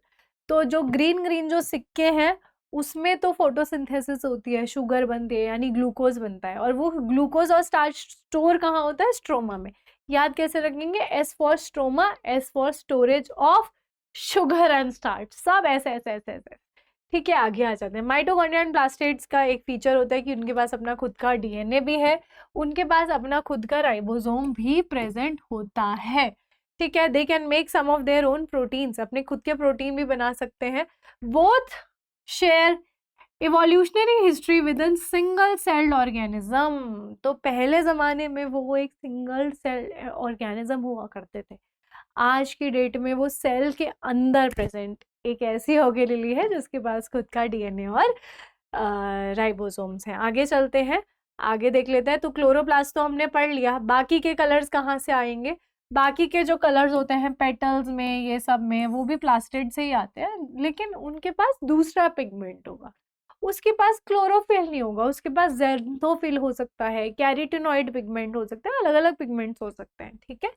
तो जो ग्रीन जो सिक्के हैं उसमें तो फोटोसिंथेसिस होती है, शुगर बनती है यानी ग्लूकोज बनता है, और वो ग्लूकोज और स्टार्च स्टोर कहाँ होता है? स्ट्रोमा में। याद कैसे रखेंगे? S for stroma, S for storage of sugar and starch, सब ऐसे ऐसे ऐसे ऐसे। ठीक है, आगे आ जाते हैं। माइटोकॉन्ड्रिया एंड प्लास्टिड्स का एक फीचर होता है कि उनके पास अपना खुद का डीएनए भी है, उनके पास अपना खुद का राइबोसोम भी प्रेजेंट होता है। ठीक है, they can make some of their own proteins, अपने खुद के प्रोटीन भी बना सकते हैं। Both share evolutionary history with in single celled organism. तो पहले जमाने में वो एक सिंगल सेल ऑर्गेनिज्म हुआ करते थे, आज की डेट में वो सेल के अंदर प्रेजेंट एक ऐसी ऑर्गेनेली है जिसके पास खुद का डीएनए और राइबोसोम्स हैं। आगे चलते हैं, आगे देख लेते हैं। तो क्लोरोप्लास्ट तो हमने पढ़ लिया, बाकी के कलर्स कहाँ से आएंगे? बाकी के जो कलर्स होते हैं पेटल्स में, ये सब में, वो भी प्लास्टिड से ही आते हैं, लेकिन उनके पास दूसरा पिगमेंट होगा। उसके पास क्लोरोफिल नहीं होगा, उसके पास ज़ैंथोफिल हो सकता है, कैरोटीनॉइड पिगमेंट हो सकता है, अलग अलग पिगमेंट्स हो सकते हैं। ठीक है,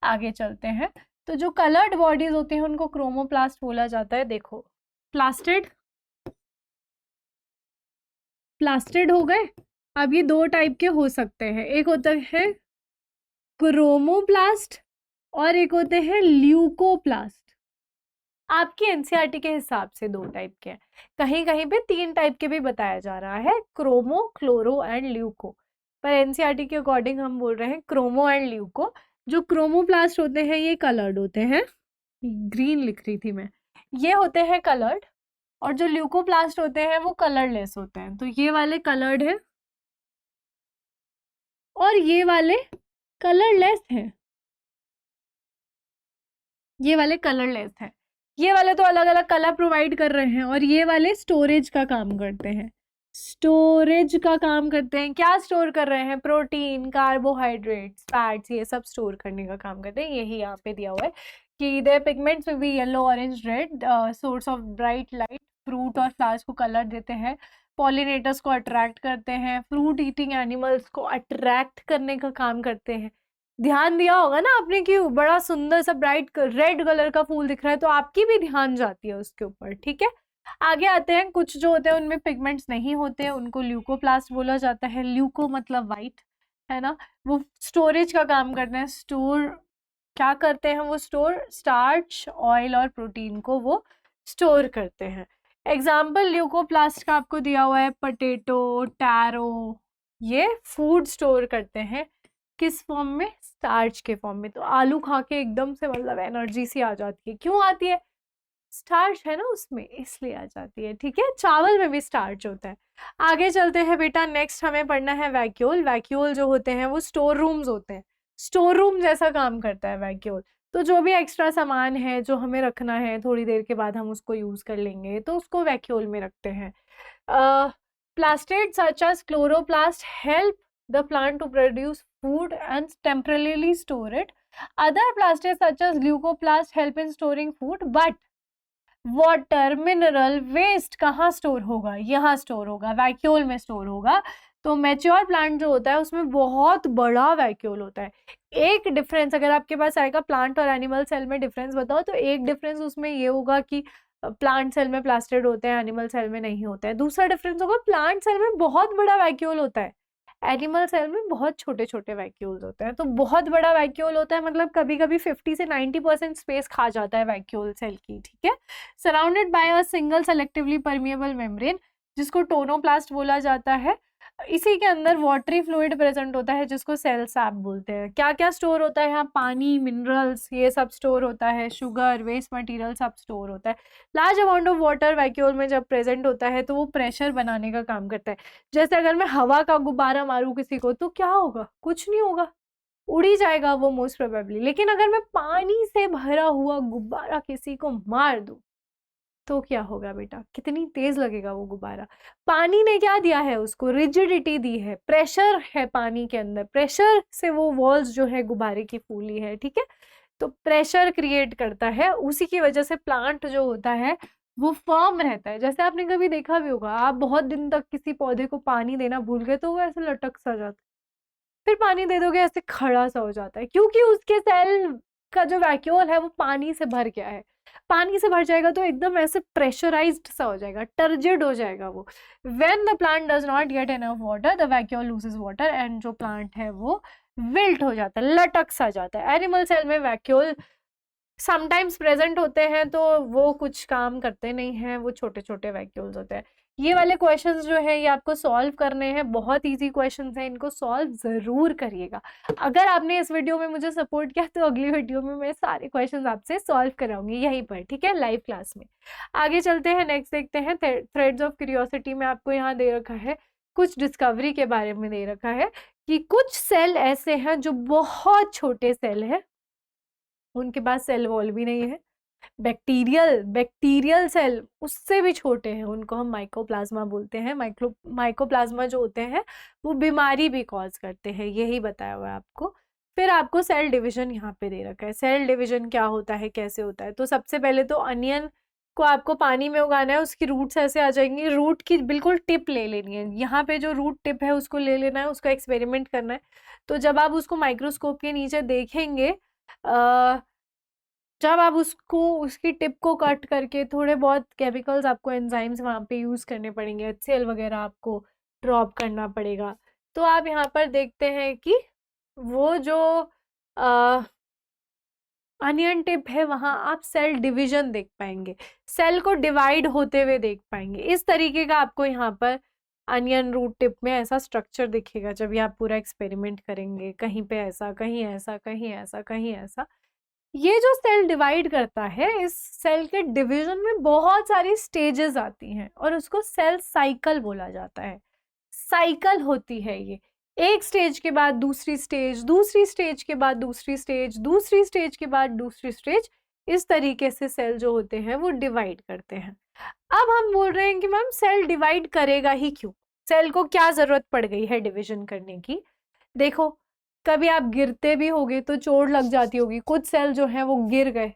आगे चलते हैं। तो जो कलर्ड बॉडीज होती हैं उनको क्रोमोप्लास्ट बोला जाता है। देखो, प्लास्टिड प्लास्टिड हो गए। अब ये दो टाइप के हो सकते हैं, एक होता है क्रोमोप्लास्ट और एक होते हैं ल्यूकोप्लास्ट। आपकी एनसीईआरटी के हिसाब से दो टाइप के हैं, कहीं कहीं पे तीन टाइप के भी बताया जा रहा है, क्रोमो, क्लोरो एंड ल्यूको, पर एनसीईआरटी के अकॉर्डिंग हम बोल रहे हैं क्रोमो एंड ल्यूको। जो क्रोमोप्लास्ट होते हैं ये कलर्ड होते हैं, ग्रीन लिख रही थी मैं, ये होते हैं कलर्ड, और जो ल्यूकोप्लास्ट होते हैं वो कलरलेस होते हैं। तो ये वाले कलर्ड है और ये वाले कलरलेस हैं, ये वाले कलरलेस हैं। ये वाले तो अलग अलग कलर प्रोवाइड कर रहे हैं, और ये वाले स्टोरेज का काम करते हैं, स्टोरेज का काम करते हैं। क्या स्टोर कर रहे हैं? प्रोटीन, कार्बोहाइड्रेट्स, फैट्स, ये सब स्टोर करने का काम करते हैं। यही यहाँ पे दिया हुआ है कि their pigments will be yellow, orange, red, source of bright light, fruit और फ्लावर्स को कलर देते हैं, पॉलिनेटर्स को अट्रैक्ट करते हैं, फ्रूट ईटिंग एनिमल्स को अट्रैक्ट करने का काम करते हैं। ध्यान दिया होगा ना आपने कि बड़ा सुंदर सा ब्राइट रेड कलर का फूल दिख रहा है, तो आपकी भी ध्यान जाती है उसके ऊपर। ठीक है, आगे आते हैं। कुछ जो होते हैं उनमें पिगमेंट्स नहीं होते, उनको ल्यूकोप्लास्ट बोला जाता है। ल्यूको मतलब वाइट, है ना। वो स्टोरेज का काम करते हैं, स्टोर क्या करते हैं? वो स्टोर स्टार्च, ऑयल और प्रोटीन को वो स्टोर करते हैं। एग्जाम्पल ल्यूकोप्लास्ट का आपको दिया हुआ है, पोटैटो, टैरो, ये फूड स्टोर करते हैं किस फॉर्म में? स्टार्च के फॉर्म में। तो आलू खा के एकदम से मतलब एनर्जी सी आ जाती है, क्यों आती है? स्टार्च है ना उसमें, इसलिए आ जाती है। ठीक है, चावल में भी स्टार्च होता है। आगे चलते हैं बेटा, नेक्स्ट हमें पढ़ना है वैक्यूल। वैक्यूल जो होते हैं वो स्टोर रूम्स होते हैं, स्टोर रूम जैसा काम करता है वैक्यूल। तो जो भी एक्स्ट्रा सामान है जो हमें रखना है, थोड़ी देर के बाद हम उसको यूज कर लेंगे, तो उसको वैक्यूल में रखते हैं। Plastid such as chloroplast help the plant to produce food and temporarily store it. Other plastids such as leucoplast help in storing food, but water, mineral waste कहाँ स्टोर होगा? यहाँ स्टोर होगा, वैक्यूल में store होगा। तो mature plant जो होता है उसमें बहुत बड़ा वैक्यूल होता है। एक डिफरेंस अगर आपके पास आएगा प्लांट और एनिमल सेल में डिफरेंस बताओ, तो एक डिफरेंस उसमें ये होगा कि प्लांट सेल में प्लास्टिड होते हैं, एनिमल सेल में नहीं होते हैं। दूसरा डिफरेंस होगा प्लांट सेल में बहुत बड़ा वैक्यूल होता है, एनिमल सेल में बहुत छोटे छोटे वैक्यूल्स होते हैं। तो बहुत बड़ा वैक्यूल होता है मतलब कभी कभी 50 से 90% स्पेस खा जाता है वैक्यूल सेल की। ठीक है, surrounded by a single selectively permeable membrane, जिसको टोनोप्लास्ट बोला जाता है। इसी के अंदर वाटरी फ्लूइड प्रेजेंट होता है, जिसको सेल सैप बोलते हैं। क्या क्या स्टोर होता है यहाँ? पानी, मिनरल्स, ये सब स्टोर होता है, शुगर, वेस्ट मटेरियल सब स्टोर होता है। Large amount of water vacuole में जब प्रेजेंट होता है तो वो प्रेशर बनाने का काम करता है। जैसे अगर मैं हवा का गुब्बारा मारूं किसी को तो क्या होगा? कुछ नहीं होगा, उड़ ही जाएगा वो मोस्ट प्रोबेबली। लेकिन अगर मैं पानी से भरा हुआ गुब्बारा किसी को मार दूं तो क्या होगा बेटा? कितनी तेज लगेगा वो गुब्बारा। पानी ने क्या दिया है उसको? रिजिडिटी दी है, प्रेशर है पानी के अंदर, प्रेशर से वो वॉल्स जो है गुब्बारे की फूली है। ठीक है, तो प्रेशर क्रिएट करता है, उसी की वजह से प्लांट जो होता है वो फर्म रहता है। जैसे आपने कभी देखा भी होगा, आप बहुत दिन तक किसी पौधे को पानी देना भूल गए तो वो ऐसे लटक सा जाता है, फिर पानी दे दोगे ऐसे खड़ा सा हो जाता है, क्योंकि उसके सेल का जो वैक्यूल है वो पानी से भर गया है। पानी से भर जाएगा तो एकदम ऐसे प्रेशराइज्ड सा हो जाएगा, टर्जिड हो जाएगा वो। When the plant does not get enough water the vacuole loses water and जो प्लांट है वो विल्ट हो जाता है, लटक सा जाता है। एनिमल सेल में वैक्यूल समटाइम्स प्रेजेंट होते हैं तो वो कुछ काम करते नहीं हैं, वो छोटे छोटे वैक्यूल्स होते हैं। ये वाले क्वेश्चंस जो है ये आपको सॉल्व करने हैं, बहुत इजी क्वेश्चंस हैं, इनको सॉल्व जरूर करिएगा। अगर आपने इस वीडियो में मुझे सपोर्ट किया तो अगली वीडियो में मैं सारे क्वेश्चंस आपसे सॉल्व कराऊंगी यहीं पर, ठीक है, लाइव क्लास में। आगे चलते हैं, नेक्स्ट देखते हैं। थ्रेड्स ऑफ क्यूरियोसिटी में आपको यहाँ दे रखा है, कुछ डिस्कवरी के बारे में दे रखा है कि कुछ सेल ऐसे हैं जो बहुत छोटे सेल हैं, उनके पास सेल वॉल भी नहीं है, बैक्टीरियल सेल उससे भी छोटे हैं, उनको हम माइकोप्लाज्मा बोलते हैं। माइकोप्लाज्मा जो होते हैं वो बीमारी भी कॉज करते हैं, यही बताया हुआ है आपको। फिर आपको सेल डिवीजन यहाँ पे दे रखा है। सेल डिवीजन क्या होता है, कैसे होता है? तो सबसे पहले तो अनियन को आपको पानी में उगाना है, उसकी रूट्स ऐसे आ जाएंगी। रूट की बिल्कुल टिप ले लेनी है, यहाँ पे जो रूट टिप है उसको ले लेना है, उसका एक्सपेरिमेंट करना है। तो जब आप उसको माइक्रोस्कोप के नीचे देखेंगे, जब आप उसको उसकी टिप को कट करके थोड़े बहुत केमिकल्स आपको एंजाइम्स वहाँ पे यूज़ करने पड़ेंगे, HCl वगैरह आपको ड्रॉप करना पड़ेगा। तो आप यहाँ पर देखते हैं कि वो जो अनियन टिप है वहाँ आप सेल डिवीजन देख पाएंगे, सेल को डिवाइड होते हुए देख पाएंगे। इस तरीके का आपको यहाँ पर अनियन रूट टिप में ऐसा स्ट्रक्चर दिखेगा जब ये आप पूरा एक्सपेरिमेंट करेंगे। कहीं पे ऐसा, कहीं ऐसा, कहीं ऐसा, कहीं ऐसा। ये जो सेल डिवाइड करता है, इस सेल के डिवीजन में बहुत सारी स्टेजेस आती हैं और उसको सेल साइकिल बोला जाता है। साइकिल होती है ये, एक स्टेज के बाद दूसरी स्टेज, दूसरी स्टेज के बाद दूसरी स्टेज, दूसरी स्टेज के बाद दूसरी स्टेज। इस तरीके से सेल जो होते हैं वो डिवाइड करते हैं। अब हम बोल रहे हैं कि मैम सेल डिवाइड करेगा ही क्यों, सेल को क्या जरूरत पड़ गई है डिवीजन करने की? देखो, कभी आप गिरते भी होगे तो चोट लग जाती होगी, कुछ सेल जो है वो गिर गए,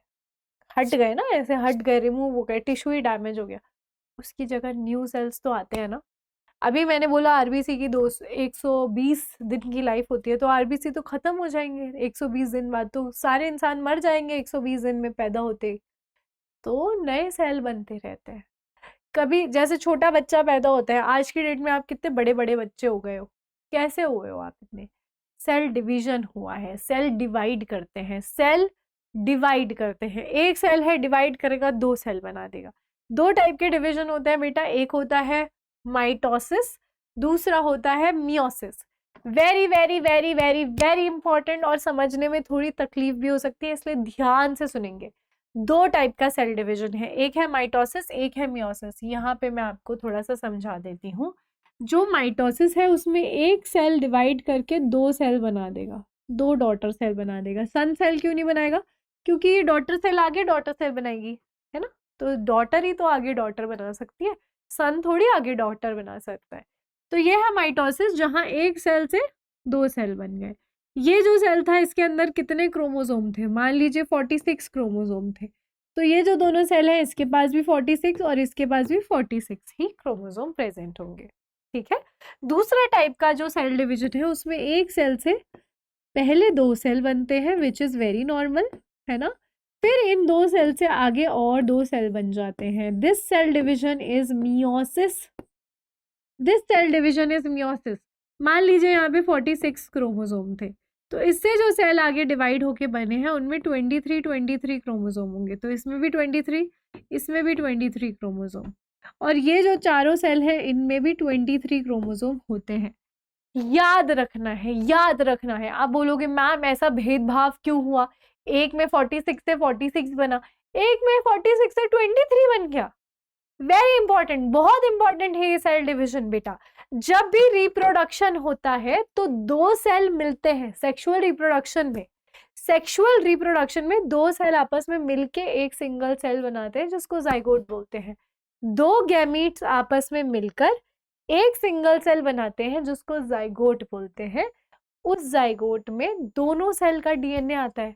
हट गए ना, ऐसे हट गए, रिमूव हो गए, टिश्यू ही डैमेज हो गया, उसकी जगह न्यू सेल्स तो आते हैं ना। अभी मैंने बोला आरबीसी की 120 दिन की लाइफ होती है, तो आरबीसी तो खत्म हो जाएंगे 120 दिन बाद, तो सारे इंसान मर जाएंगे 120 दिन में पैदा होते, तो नए सेल बनते रहते हैं। कभी जैसे छोटा बच्चा पैदा होता है, आज की डेट में आप कितने बड़े बड़े बच्चे हो गए हो, कैसे हुए हो आप इतने? सेल डिवीजन हुआ है, सेल डिवाइड करते हैं, सेल डिवाइड करते हैं। एक सेल है, डिवाइड करेगा, दो सेल बना देगा। दो टाइप के डिवीजन होते हैं बेटा, एक होता है माइटोसिस, दूसरा होता है meiosis. Very very very very very important, और समझने में थोड़ी तकलीफ भी हो सकती है, इसलिए ध्यान से सुनेंगे। दो टाइप का सेल डिवीजन है, एक है माइटोसिस, एक है मियोसिस। यहाँ पे मैं आपको थोड़ा सा समझा देती हूँ। जो माइटोसिस है उसमें एक सेल डिवाइड करके दो सेल बना देगा, दो डॉटर सेल बना देगा। सन सेल क्यों नहीं बनाएगा? क्योंकि ये डॉटर सेल आगे डॉटर सेल बनाएगी, है ना, तो डॉटर ही तो आगे डॉटर बना सकती है, सन थोड़ी आगे डॉटर बना सकता है। तो ये है माइटोसिस, जहाँ एक सेल से दो सेल बन गए। ये जो सेल था इसके अंदर कितने क्रोमोसोम थे? मान लीजिए 46 क्रोमोसोम थे, तो ये जो दोनों सेल है इसके पास भी 46 और इसके पास भी 46 ही क्रोमोसोम प्रेजेंट होंगे, ठीक है। दूसरा टाइप का जो सेल डिवीजन है उसमें एक सेल से पहले दो सेल बनते हैं, विच इज वेरी नॉर्मल, है ना। फिर इन दो सेल से आगे और दो सेल बन जाते हैं। This cell division is meiosis, this cell division is meiosis. मान लीजिए यहाँ पे 46 क्रोमोसोम थे, तो इससे जो सेल आगे डिवाइड होके बने हैं उनमें 23 क्रोमोसोम होंगे, तो इसमें भी 23, इसमें भी 23 क्रोमोसोम, और ये जो चारों सेल है इनमें भी 23 क्रोमोसोम होते हैं। याद रखना है, याद रखना है। आप बोलोगे मैम ऐसा भेदभाव क्यों हुआ, एक में 46 से 46 बना, एक में 46 से 23 बन गया? वेरी इंपॉर्टेंट, बहुत इंपॉर्टेंट है ये सेल डिवीजन बेटा। जब भी रिप्रोडक्शन होता है तो दो सेल मिलते हैं सेक्सुअल रिप्रोडक्शन में। सेक्सुअल रिप्रोडक्शन में दो सेल आपस में मिलके एक सिंगल सेल बनाते हैं जिसको जाइगोट बोलते हैं। दो गैमीट्स आपस में मिलकर एक सिंगल सेल बनाते हैं जिसको जाइगोट बोलते हैं। उस जाइगोट में दोनों सेल का डीएनए आता है।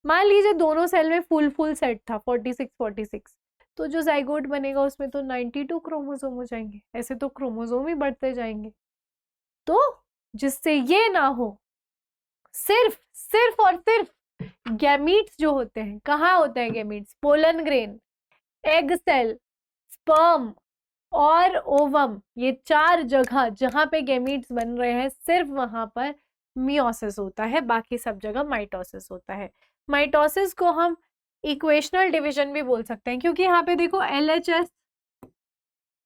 मान लीजिए दोनों सेल में फुल सेट था 46, तो जो जाइगोट बनेगा उसमें तो 92 क्रोमोसोम हो जाएंगे। ऐसे तो क्रोमोसोम ही बढ़ते जाएंगे। तो जिससे ये ना हो, सिर्फ और सिर्फ गैमीट्स जो होते हैं, कहाँ होते हैं gametes? Pollen grain, egg cell, sperm और ओवम, ये चार जगह जहां पे गैमीट्स बन रहे हैं सिर्फ वहां पर मियोसिस होता है, बाकी सब जगह माइटोसिस होता है। माइटोसिस को हम इक्वेशनल डिवीजन भी बोल सकते हैं, क्योंकि यहाँ पे देखो LHS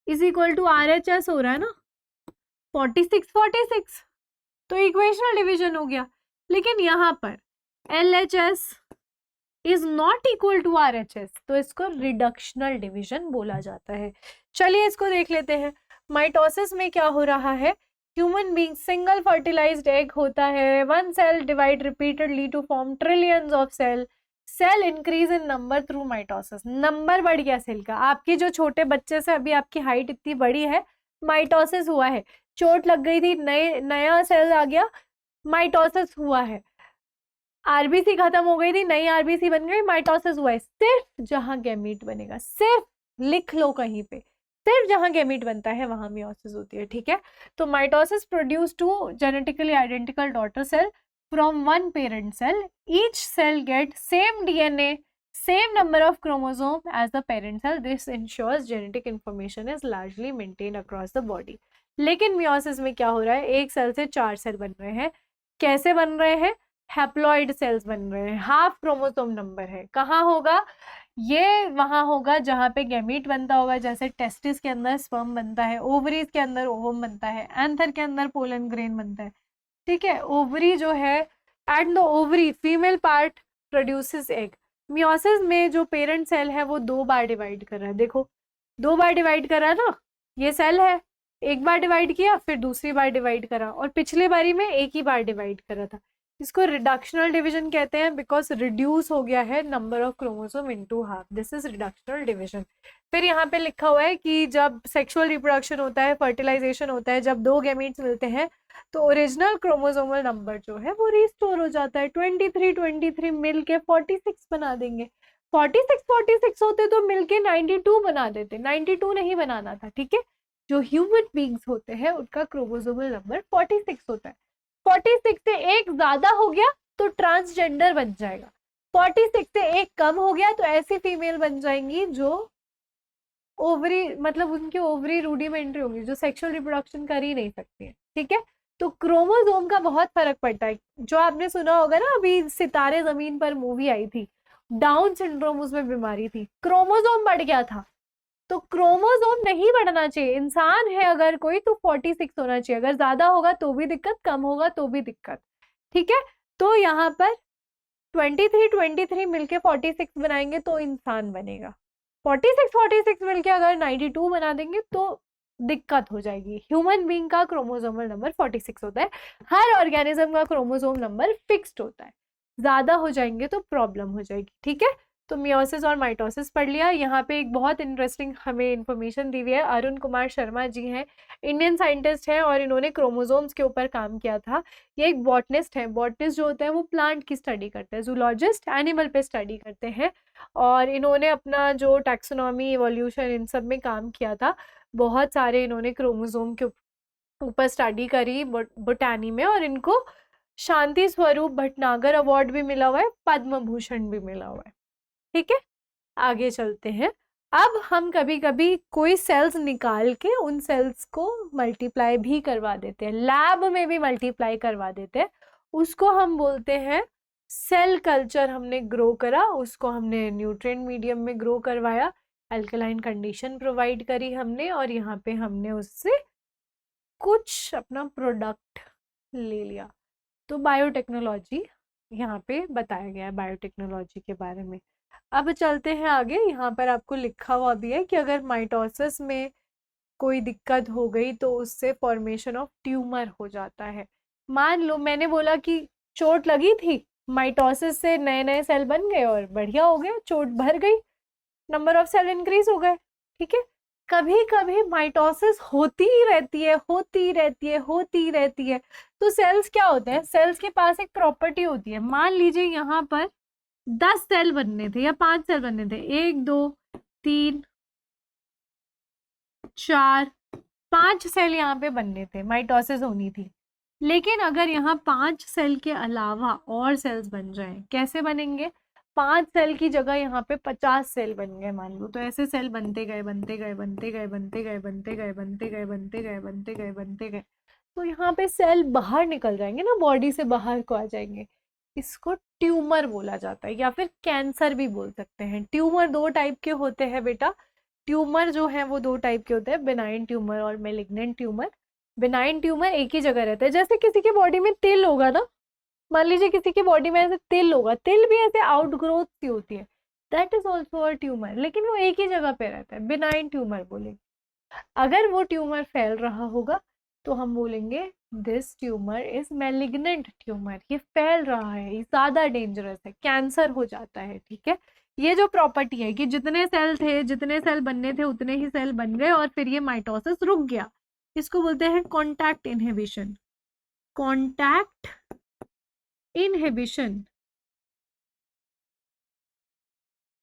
is equal to RHS हो रहा है ना, 46 तो इक्वेशनल डिवीजन हो गया। लेकिन यहाँ पर LHS is not equal to RHS, तो इसको रिडक्शनल डिवीजन बोला जाता है। चलिए इसको देख लेते हैं। माइटोसिस में क्या हो रहा है? Human being single fertilised egg होता है, one cell divide repeatedly to form trillions of cell. Cell increase in number through mitosis, number बढ़ गया सेल का। आपकी जो छोटे बच्चे से अभी आपकी हाइट इतनी बड़ी है, माइटोसिस हुआ है। चोट लग गई थी, नया सेल आ गया, माइटोसिस हुआ है। आरबीसी खत्म हो गई थी, नई आरबीसी बन गई, माइटोसिस हुआ है। सिर्फ जहां गैमीट बनेगा, सिर्फ लिख लो कहीं पे, सिर्फ जहां गैमीट बनता है वहां मियोसिस होती है, ठीक है। तो mitosis produce two genetically identical daughter cell from one parent cell. Each cell gets same DNA, same number of chromosome as the parent cell. This ensures genetic information is largely maintained across the body. लेकिन meiosis में क्या हो रहा है, एक cell से 4 cell बन रहे हैं। कैसे बन रहे हैं? हैप्लॉइड सेल्स बन रहे हैं, हाफ क्रोमोसोम नंबर है। कहाँ होगा ये? वहां होगा जहां पे गैमीट बनता होगा, जैसे टेस्टिस के अंदर स्पर्म बनता है, ओवरीज के अंदर ओवम बनता है, एंथर के अंदर पोलन ग्रेन बनता है, ठीक है। ओवरी जो है, at the ovary female part produces egg. Meiosis में जो पेरेंट सेल है वो 2 बार डिवाइड कर रहा है, देखो 2 बार डिवाइड कर रहा है ना, ये सेल है, एक बार डिवाइड किया, फिर दूसरी बार डिवाइड करा, और पिछले बारी में एक ही बार डिवाइड करा था। इसको रिडक्शनल डिवीजन कहते हैं, बिकॉज रिड्यूस हो गया है number of chromosome into half, this is reductional division. फिर यहाँ पे लिखा हुआ है कि जब सेक्सुअल रिप्रोडक्शन होता है, फर्टिलाइजेशन होता है, जब 2 गैमीट्स मिलते हैं, तो ओरिजिनल क्रोमोसोमल नंबर जो है वो रिस्टोर हो जाता है। 23 मिल के 46 बना देंगे। 46 होते तो मिल के 92 बना देते, 92 नहीं बनाना था, ठीक है। जो ह्यूमन बींग्स होते हैं उनका क्रोमोसोमल नंबर 46 होता है। 46 से एक ज्यादा हो गया तो ट्रांसजेंडर बन जाएगा, 46 से एक कम हो गया तो ऐसी फीमेल बन जाएंगी जो ओवरी, मतलब उनकी ओवरी रूडिमेंट्री होंगी, जो सेक्सुअल रिप्रोडक्शन कर ही नहीं सकती है, ठीक है। तो क्रोमोसोम का बहुत फर्क पड़ता है। जो आपने सुना होगा ना, अभी सितारे जमीन पर मूवी आई थी, डाउन सिंड्रोम उसमें बीमारी थी, क्रोमोसोम बढ़ गया था। तो क्रोमोसोम नहीं बढ़ना चाहिए, इंसान है अगर कोई तो 46 होना चाहिए, अगर ज्यादा होगा तो भी दिक्कत, कम होगा तो भी दिक्कत, ठीक है। तो यहाँ पर 23 मिलके 46 बनाएंगे तो इंसान बनेगा, 46 मिलके अगर 92 बना देंगे तो दिक्कत हो जाएगी। ह्यूमन बीइंग का क्रोमोसोमल नंबर 46 होता है, हर ऑर्गेनिज्म का क्रोमोसोम नंबर फिक्स्ड होता है, ज्यादा हो जाएंगे तो प्रॉब्लम हो जाएगी, ठीक है। तो मियोसिस और माइटोसिस पढ़ लिया। यहाँ पे एक बहुत इंटरेस्टिंग हमें इन्फॉर्मेशन दी हुई है, अरुण कुमार शर्मा जी हैं, इंडियन साइंटिस्ट हैं, और इन्होंने क्रोमोसोम्स के ऊपर काम किया था। ये एक बॉटनिस्ट है, बॉटनिस्ट जो होते हैं वो प्लांट की स्टडी करते हैं, जूलॉजिस्ट एनिमल पे स्टडी करते हैं, और इन्होंने अपना जो टैक्सोनॉमी, इवोल्यूशन, इन सब में काम किया था। बहुत सारे इन्होंने क्रोमोसोम के ऊपर स्टडी करी बोटानी में, और इनको शांति स्वरूप भटनागर अवार्ड भी मिला हुआ है, पद्म भूषण भी मिला हुआ है, ठीक है। आगे चलते हैं। अब हम कभी कभी कोई सेल्स निकाल के उन सेल्स को मल्टीप्लाई भी करवा देते हैं, लैब में भी मल्टीप्लाई करवा देते हैं, उसको हम बोलते हैं सेल कल्चर। हमने ग्रो करा, उसको हमने न्यूट्रिएंट मीडियम में ग्रो करवाया, अल्कलाइन कंडीशन प्रोवाइड करी हमने, और यहाँ पे हमने उससे कुछ अपना प्रोडक्ट ले लिया। तो बायोटेक्नोलॉजी यहाँ पे बताया गया है, बायोटेक्नोलॉजी के बारे में। अब चलते हैं आगे। यहाँ पर आपको लिखा हुआ भी है कि अगर माइटोसिस में कोई दिक्कत हो गई तो उससे फॉर्मेशन ऑफ ट्यूमर हो जाता है। मान लो मैंने बोला कि चोट लगी थी, माइटोसिस से नए नए सेल बन गए और बढ़िया हो गया, चोट भर गई, नंबर ऑफ सेल इंक्रीज हो गए, ठीक है। कभी कभी माइटोसिस होती ही रहती है, होती रहती है, होती रहती है। तो सेल्स क्या होते हैं, सेल्स के पास एक प्रॉपर्टी होती है। मान लीजिए यहाँ पर 10 सेल बनने थे या 5 सेल बनने थे, 1 2 3 4 5 सेल यहाँ पे बनने थे, माइटोसिस होनी थी। लेकिन अगर यहाँ 5 सेल के अलावा और सेल्स बन जाएं, कैसे बनेंगे? 5 सेल की जगह यहाँ पे 50 सेल बन गए मान लो, तो ऐसे सेल बनते गए, बनते गए, बनते गए, बनते गए, बनते गए, बनते गए, बनते गए, बनते गए, बनते गए, तो यहाँ पे सेल बाहर निकल जाएंगे ना, बॉडी से बाहर को आ जाएंगे। इसको ट्यूमर बोला जाता है, या फिर कैंसर भी बोल सकते हैं। ट्यूमर 2 टाइप के होते हैं बेटा, ट्यूमर जो है वो 2 टाइप के होते हैं, बेनाइन ट्यूमर और मेलिग्नेंट ट्यूमर। बेनाइन ट्यूमर एक ही जगह रहता है, जैसे किसी के बॉडी में तिल होगा ना, मान लीजिए किसी की बॉडी में ऐसे तिल होगा, तिल भी ऐसे आउटग्रोथ सी होती है, that is also a tumour, लेकिन वो एक ही जगह पे रहता है, बेनाइन ट्यूमर बोलेंगे। अगर वो ट्यूमर फैल रहा होगा तो हम बोलेंगे this tumour is malignant tumour, ये फैल रहा है, ये ज्यादा डेंजरस है, कैंसर हो जाता है। ठीक है, ये जो प्रॉपर्टी है कि जितने सेल थे, जितने सेल बनने थे उतने ही सेल बन गए और फिर ये माइटोसिस रुक गया, इसको बोलते हैं contact inhibition. Contact inhibition,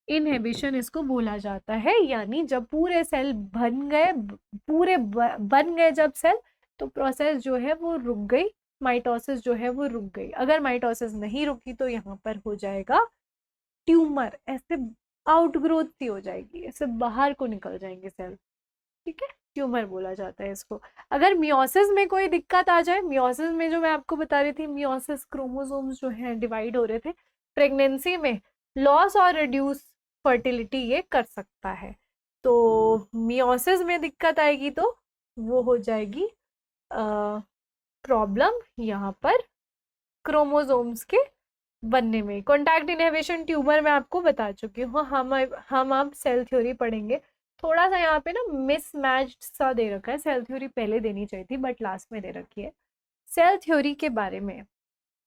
inhibition इसको बोला जाता है। यानी जब पूरे सेल बन गए, पूरे बन गए जब सेल, तो प्रोसेस जो है वो रुक गई, माइटोसिस जो है वो रुक गई। अगर माइटोसिस नहीं रुकी तो यहाँ पर हो जाएगा ट्यूमर, ऐसे आउटग्रोथ सी हो जाएगी, ऐसे बाहर को निकल जाएंगे सेल। ठीक है, ट्यूमर बोला जाता है इसको। अगर मियोसिस में कोई दिक्कत आ जाए, मियोसिस में जो मैं आपको बता रही थी, मियोसिस क्रोमोसोम्स जो है डिवाइड हो रहे थे, प्रेगनेंसी में लॉस और रिड्यूस फर्टिलिटी ये कर सकता है। तो मियोसिस में दिक्कत आएगी तो वो हो जाएगी प्रॉब्लम यहाँ पर क्रोमोसोम्स के बनने में। कॉन्टैक्ट इनहिबिशन ट्यूमर मैं आपको बता चुकी हूँ। हम अब सेल थ्योरी पढ़ेंगे। थोड़ा सा यहाँ पे ना मिसमैच्ड सा दे रखा है, सेल थ्योरी पहले देनी चाहिए थी बट लास्ट में दे रखी है। सेल थ्योरी के बारे में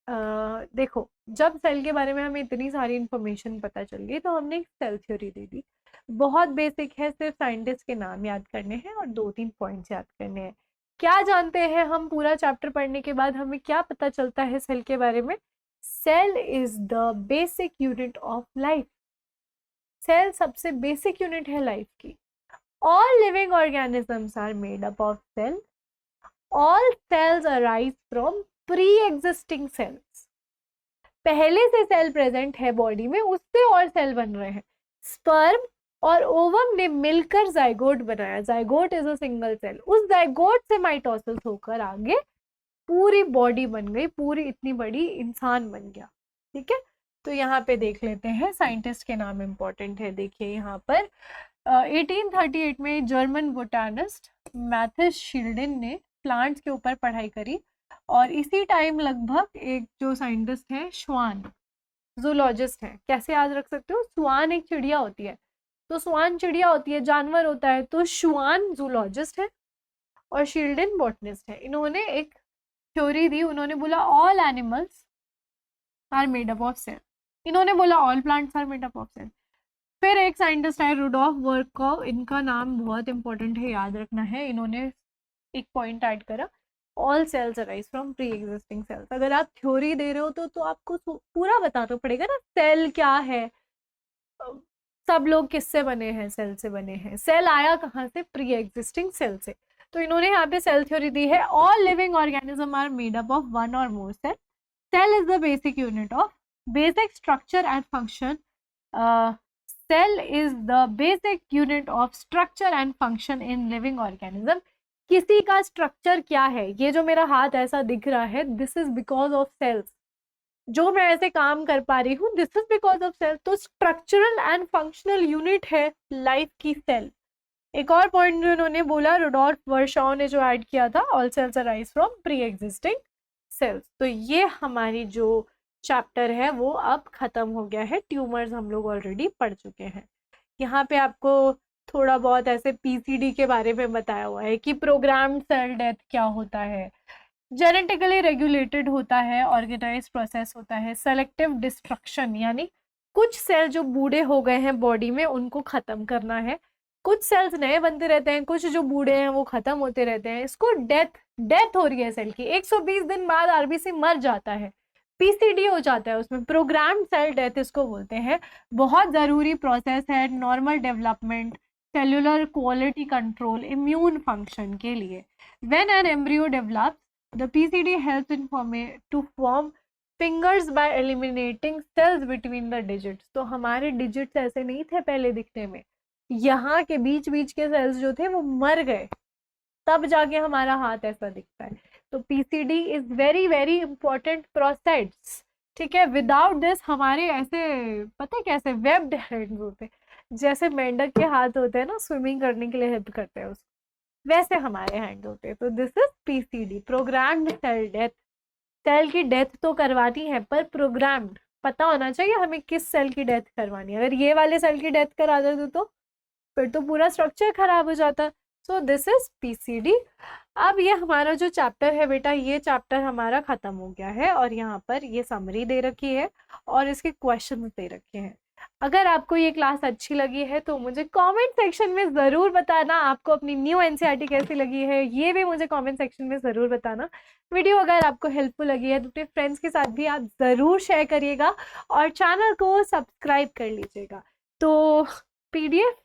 देखो, जब सेल के बारे में हमें इतनी सारी इंफॉर्मेशन पता चल गई तो हमने एक सेल थ्योरी दे दी। बहुत बेसिक है, सिर्फ साइंटिस्ट के नाम याद करने हैं और 2-3 पॉइंट्स याद करने हैं। क्या जानते हैं हम पूरा चैप्टर पढ़ने के बाद, हमें क्या पता चलता है सेल के बारे में? Cell is the basic unit of life. Cell सबसे बेसिक यूनिट है लाइफ की। All living organisms are made up of cell. All cells arise from pre existing cells. पहले से सेल प्रेजेंट है बॉडी में, उससे और सेल बन रहे हैं। स्पर्म और ओवम ने मिलकर जाइगोट बनाया। Zygote is a single cell. उस जाइगोट से माइटोसिस होकर आगे पूरी बॉडी बन गई, पूरी इतनी बड़ी इंसान बन गया। ठीक है, तो यहाँ पे देख लेते हैं साइंटिस्ट के नाम इंपॉर्टेंट है। देखिए यहाँ पर 1838 में जर्मन बोटानिस्ट मैथिस शिल्डन ने प्लांट्स के ऊपर पढ़ाई करी और इसी टाइम लगभग एक जो साइंटिस्ट है श्वान, जूलॉजिस्ट है। कैसे याद रख सकते हो? स्वान एक चिड़िया होती है, तो स्वान चिड़िया होती है, जानवर होता है, तो श्वान जूलॉजिस्ट है और शिल्डन बॉटनिस्ट है। इन्होंने एक थ्योरी दी, उन्होंने बोला all animals are made up of cell. इन्होंने बोला all plants are made up of cell. फिर एक साइंटिस्ट है रुडोल्फ वर्कोव, इनका नाम बहुत इंपॉर्टेंट है, याद रखना है। इन्होंने एक पॉइंट ऐड करा, all cells arise from pre existing cells. अगर आप थ्योरी दे रहे हो तो आपको पूरा बताना पड़ेगा ना, सेल क्या है, सब लोग किससे बने हैं? सेल से बने हैं। सेल आया कहाँ से? प्री एग्जिस्टिंग सेल से। तो इन्होंने यहाँ पे सेल थ्योरी दी है, all living organism are made up of one or more cell. Cell is the basic unit of basic structure and function. Cell is the basic unit of structure and function in living organism. किसी का structure क्या है? ये जो मेरा हाथ ऐसा दिख रहा है, this is because of cells. जो मैं ऐसे काम कर पा रही हूँ, this is because of cell. तो स्ट्रक्चरल एंड फंक्शनल यूनिट है लाइफ की सेल। एक और पॉइंट जो इन्होंने बोला, रुडोल्फ वर्शॉव ने जो ऐड किया था, all cells arise from pre existing cells. तो ये हमारी जो चैप्टर है वो अब खत्म हो गया है। ट्यूमर्स हम लोग ऑलरेडी पढ़ चुके हैं। यहाँ पे आपको थोड़ा बहुत ऐसे पीसीडी के बारे में बताया हुआ है कि प्रोग्राम्ड सेल डेथ क्या होता है, जेनेटिकली रेगुलेटेड होता है, ऑर्गेनाइज प्रोसेस होता है, सेलेक्टिव डिस्ट्रक्शन यानी कुछ सेल जो बूढ़े हो गए हैं बॉडी में उनको खत्म करना है, कुछ सेल्स नए बनते रहते हैं, कुछ जो बूढ़े हैं वो खत्म होते रहते हैं। इसको डेथ हो रही है सेल की, 120 दिन बाद आरबीसी मर जाता है, पीसीडी हो जाता है उसमें, प्रोग्राम्ड सेल डेथ इसको बोलते हैं। बहुत ज़रूरी प्रोसेस है normal development, cellular quality control, immune function के लिए। When an embryo develops, the PCD helps to form fingers by eliminating cells between the digits. तो हमारे डिजिट्स ऐसे नहीं थे पहले दिखने में, यहाँ के बीच बीच के सेल्स जो थे वो मर गए, तब जाके हमारा हाथ ऐसा दिखता है। तो PCD is very very important process. ठीक है, विदाउट दिस हमारे ऐसे पता है कैसे वेब्ड हैंड्स होते, जैसे मेंढक के हाथ होते हैं ना स्विमिंग करने के लिए हेल्प करते हैं उसको, वैसे हमारे हैंड होते हैं। तो this is PCD, programmed cell death. Cell की डेथ तो करवानी है पर प्रोग्राम्ड पता होना चाहिए हमें किस सेल की डेथ करवानी है। अगर ये वाले सेल की डेथ करा देते तो फिर तो पूरा स्ट्रक्चर खराब हो जाता। So this is PCD. अब ये हमारा जो चैप्टर है बेटा, ये चैप्टर हमारा खत्म हो गया है और यहाँ पर ये समरी दे रखी है और इसके क्वेश्चन दे रखे हैं। अगर आपको ये क्लास अच्छी लगी है तो मुझे कमेंट सेक्शन में ज़रूर बताना आपको अपनी न्यू एनसीईआरटी कैसी लगी है, ये भी मुझे कमेंट सेक्शन में ज़रूर बताना। वीडियो अगर आपको हेल्पफुल लगी है तो अपने फ्रेंड्स के साथ भी आप ज़रूर शेयर करिएगा और चैनल को सब्सक्राइब कर लीजिएगा। तो पीडीएफ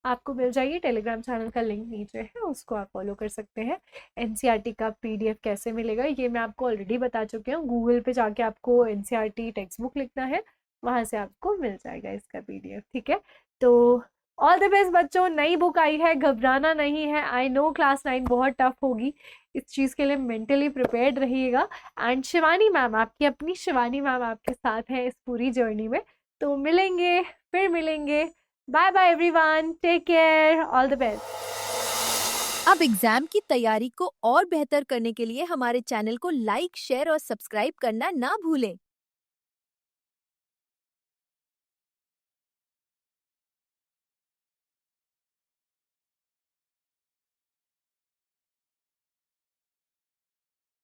आपको मिल जाएगी, टेलीग्राम चैनल का लिंक नीचे है, उसको आप फॉलो कर सकते हैं। एनसीईआरटी का पीडीएफ कैसे मिलेगा ये मैं आपको ऑलरेडी बता चुकी हूँ। गूगल पे जाके आपको एनसीईआरटी टेक्स्ट बुक लिखना है, वहाँ से आपको मिल जाएगा इसका पीडीएफ। ठीक है, तो ऑल द बेस्ट बच्चों, नई बुक आई है, घबराना नहीं है। आई नो क्लास 9 बहुत टफ होगी, इस चीज़ के लिए मेंटली प्रिपेयर्ड रहिएगा। एंड शिवानी मैम, आपकी अपनी शिवानी मैम आपके साथ है इस पूरी जर्नी में। तो मिलेंगे, फिर मिलेंगे। Bye bye everyone, take care, all the best. अब एग्जाम की तैयारी को और बेहतर करने के लिए हमारे चैनल को लाइक, शेयर और सब्सक्राइब करना ना भूलें।